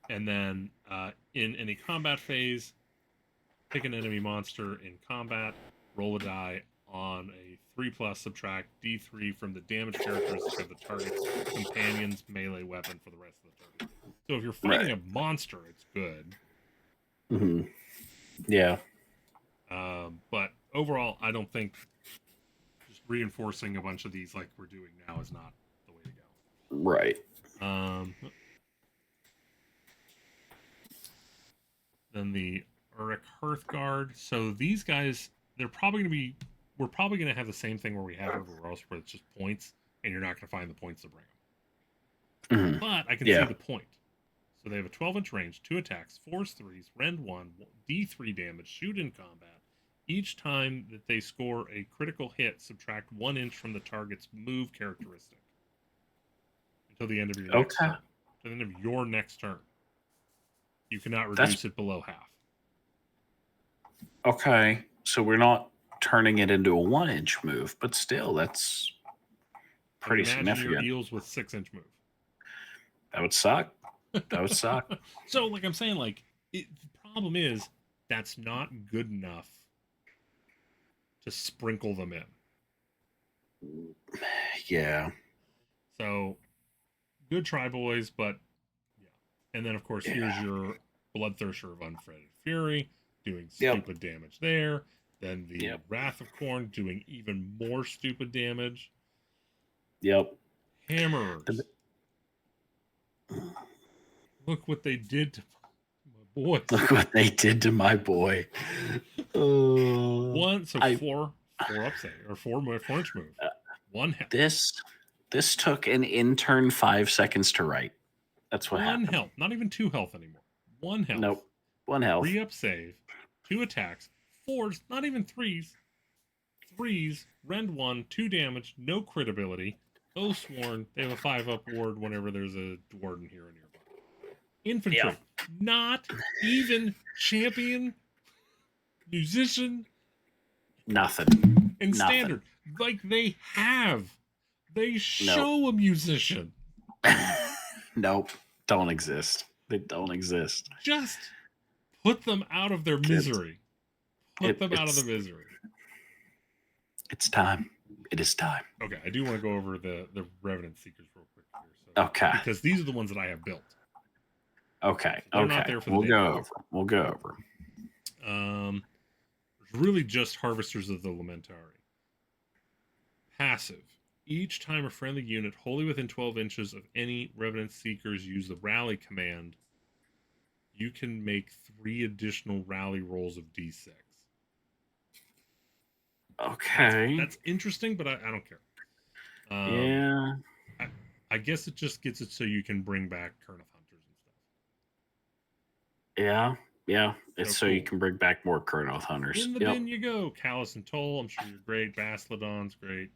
And then in any combat phase, pick an enemy monster in combat, roll a die on a 3+, subtract D3 from the damage characteristic of the target's companion's melee weapon for the rest of the turn. So if you're fighting a monster, it's good. Mm-hmm. Yeah. But overall, I don't think just reinforcing a bunch of these like we're doing now is not the way to go. Right. Then the Uruk Hearthguard. So these guys, we're probably going to have the same thing where we have everywhere else, where it's just points, and you're not going to find the points to bring them. But I can see the point. So they have a 12-inch range, 2 attacks, 4s, 3s, rend 1, D3 damage, shoot in combat. Each time that they score a critical hit, subtract 1 inch from the target's move characteristic until the end of your next turn. To the end of your next turn. You cannot reduce it below half. Okay, so we're not turning it into a 1-inch move, but still, that's pretty significant. Your eels with 6-inch move. That would suck. That would suck. So, like I'm saying, the problem is that's not good enough to sprinkle them in. Yeah. So, good try, boys, but yeah. And then, of course, here's your Bloodthirster of Unfretted Fury doing stupid damage there. Then the Wrath of Khorne doing even more stupid damage. Yep. Hammerers. Look what they did to my boy. Look what they did to my boy. 4 up save, or 4-inch move. 1 health. This took an intern 5 seconds to write. That's what happened. 1 health. Not even 2 health anymore. 1 health. Nope. 1 health. 3 up save. 2 attacks. 4s, not even 3s. 3s, rend 1, 2 damage, no crit ability. Oathsworn, they have a 5 up ward whenever there's a Dwarden hero nearby. Infantry, not even champion, musician. Nothing. And standard. Like they show a musician. Nope. Don't exist. They don't exist. Just Put them out of their misery. Put them out of the misery. It's time. It is time. Okay, I do want to go over the Revenant Seekers real quick here. So, okay. Because these are the ones that I have built. Okay. So they're not there for the We'll go over. There's really just Harvesters of the Lamentari. Passive. Each time a friendly unit wholly within 12 inches of any Revenant Seekers use the rally command, you can make 3 additional rally rolls of D6. Okay. That's interesting, but I don't care. Yeah. I guess it just gets it so you can bring back Kurnoth Hunters and stuff. Yeah. It's so cool. You can bring back more Kurnoth Hunters. In the bin you go. Callus and Toll, I'm sure you're great. Basildon's great.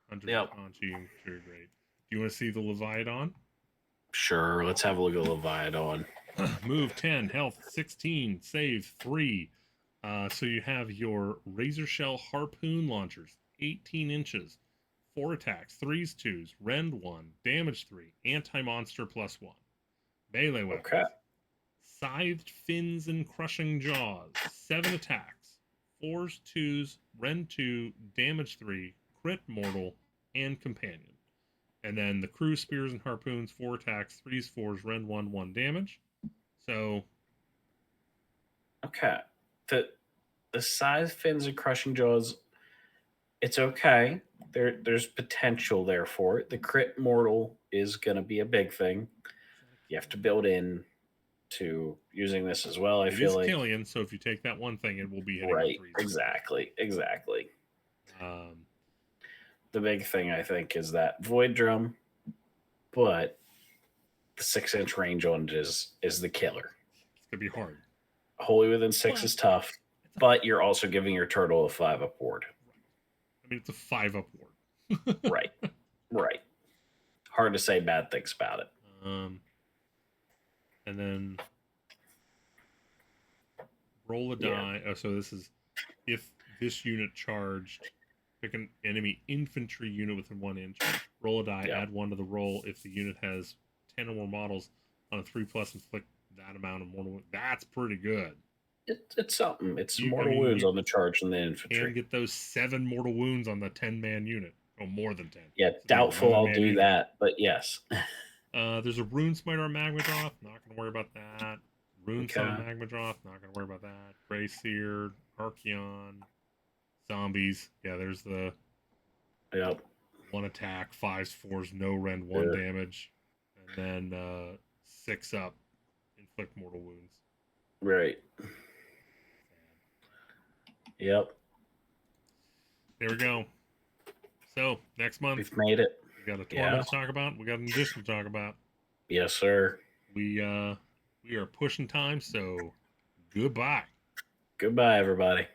Hunters and Conchi, I'm sure you're great. Do you want to see the Leviathan? Sure. Let's have a look at Leviathan. Move 10, health 16, save 3. So you have your Razor Shell Harpoon launchers, 18 inches, 4 attacks, 3s, 2s, rend 1, damage 3, anti-monster +1. Melee weapons. Okay. Scythed Fins and Crushing Jaws, 7 attacks, 4s, 2s, rend 2, damage 3, crit mortal, and companion. And then the Crew Spears and Harpoons, 4 attacks, 3s, 4s, rend 1, 1 damage. So. Okay. The Scythed Fins and Crushing Jaws, it's okay. There's potential there for it. The crit mortal is going to be a big thing. You have to build in to using this as well. I feel like Killian, so if you take that one thing, it will be hitting right. Exactly. The big thing I think is that Void Drum, but the 6-inch range on it is the killer. It's gonna be hard. Wholly within 6 is tough, but you're also giving your turtle a 5-up ward. I mean, it's a 5-up ward. Right. Hard to say bad things about it. And then roll a die. Oh, so this is if this unit charged, pick an enemy infantry unit within 1 inch. Roll a die, add 1 to the roll. If the unit has 10 or more models on a 3+, inflict that amount of mortal wounds. That's pretty good. It's something. It's mortal wounds on the charge and the infantry. And get those 7 mortal wounds on the 10-man unit. Oh, more than 10. Yeah, so doubtful I'll do that, but yes. There's a Rune Smiter on Magmadroth. Not going to worry about that. Rune Sun on Magmadroth. Not going to worry about that. Grey Seer, Archeon, Zombies. Yeah, there's the 1 attack, 5s, 4s, no rend, 1 damage. And then 6 up, inflict mortal wounds. Right. Yep. There we go. So, next month. We've made it. We got a tournament to talk about. We got an edition to talk about. Yes, sir. We are pushing time, so goodbye. Goodbye, everybody.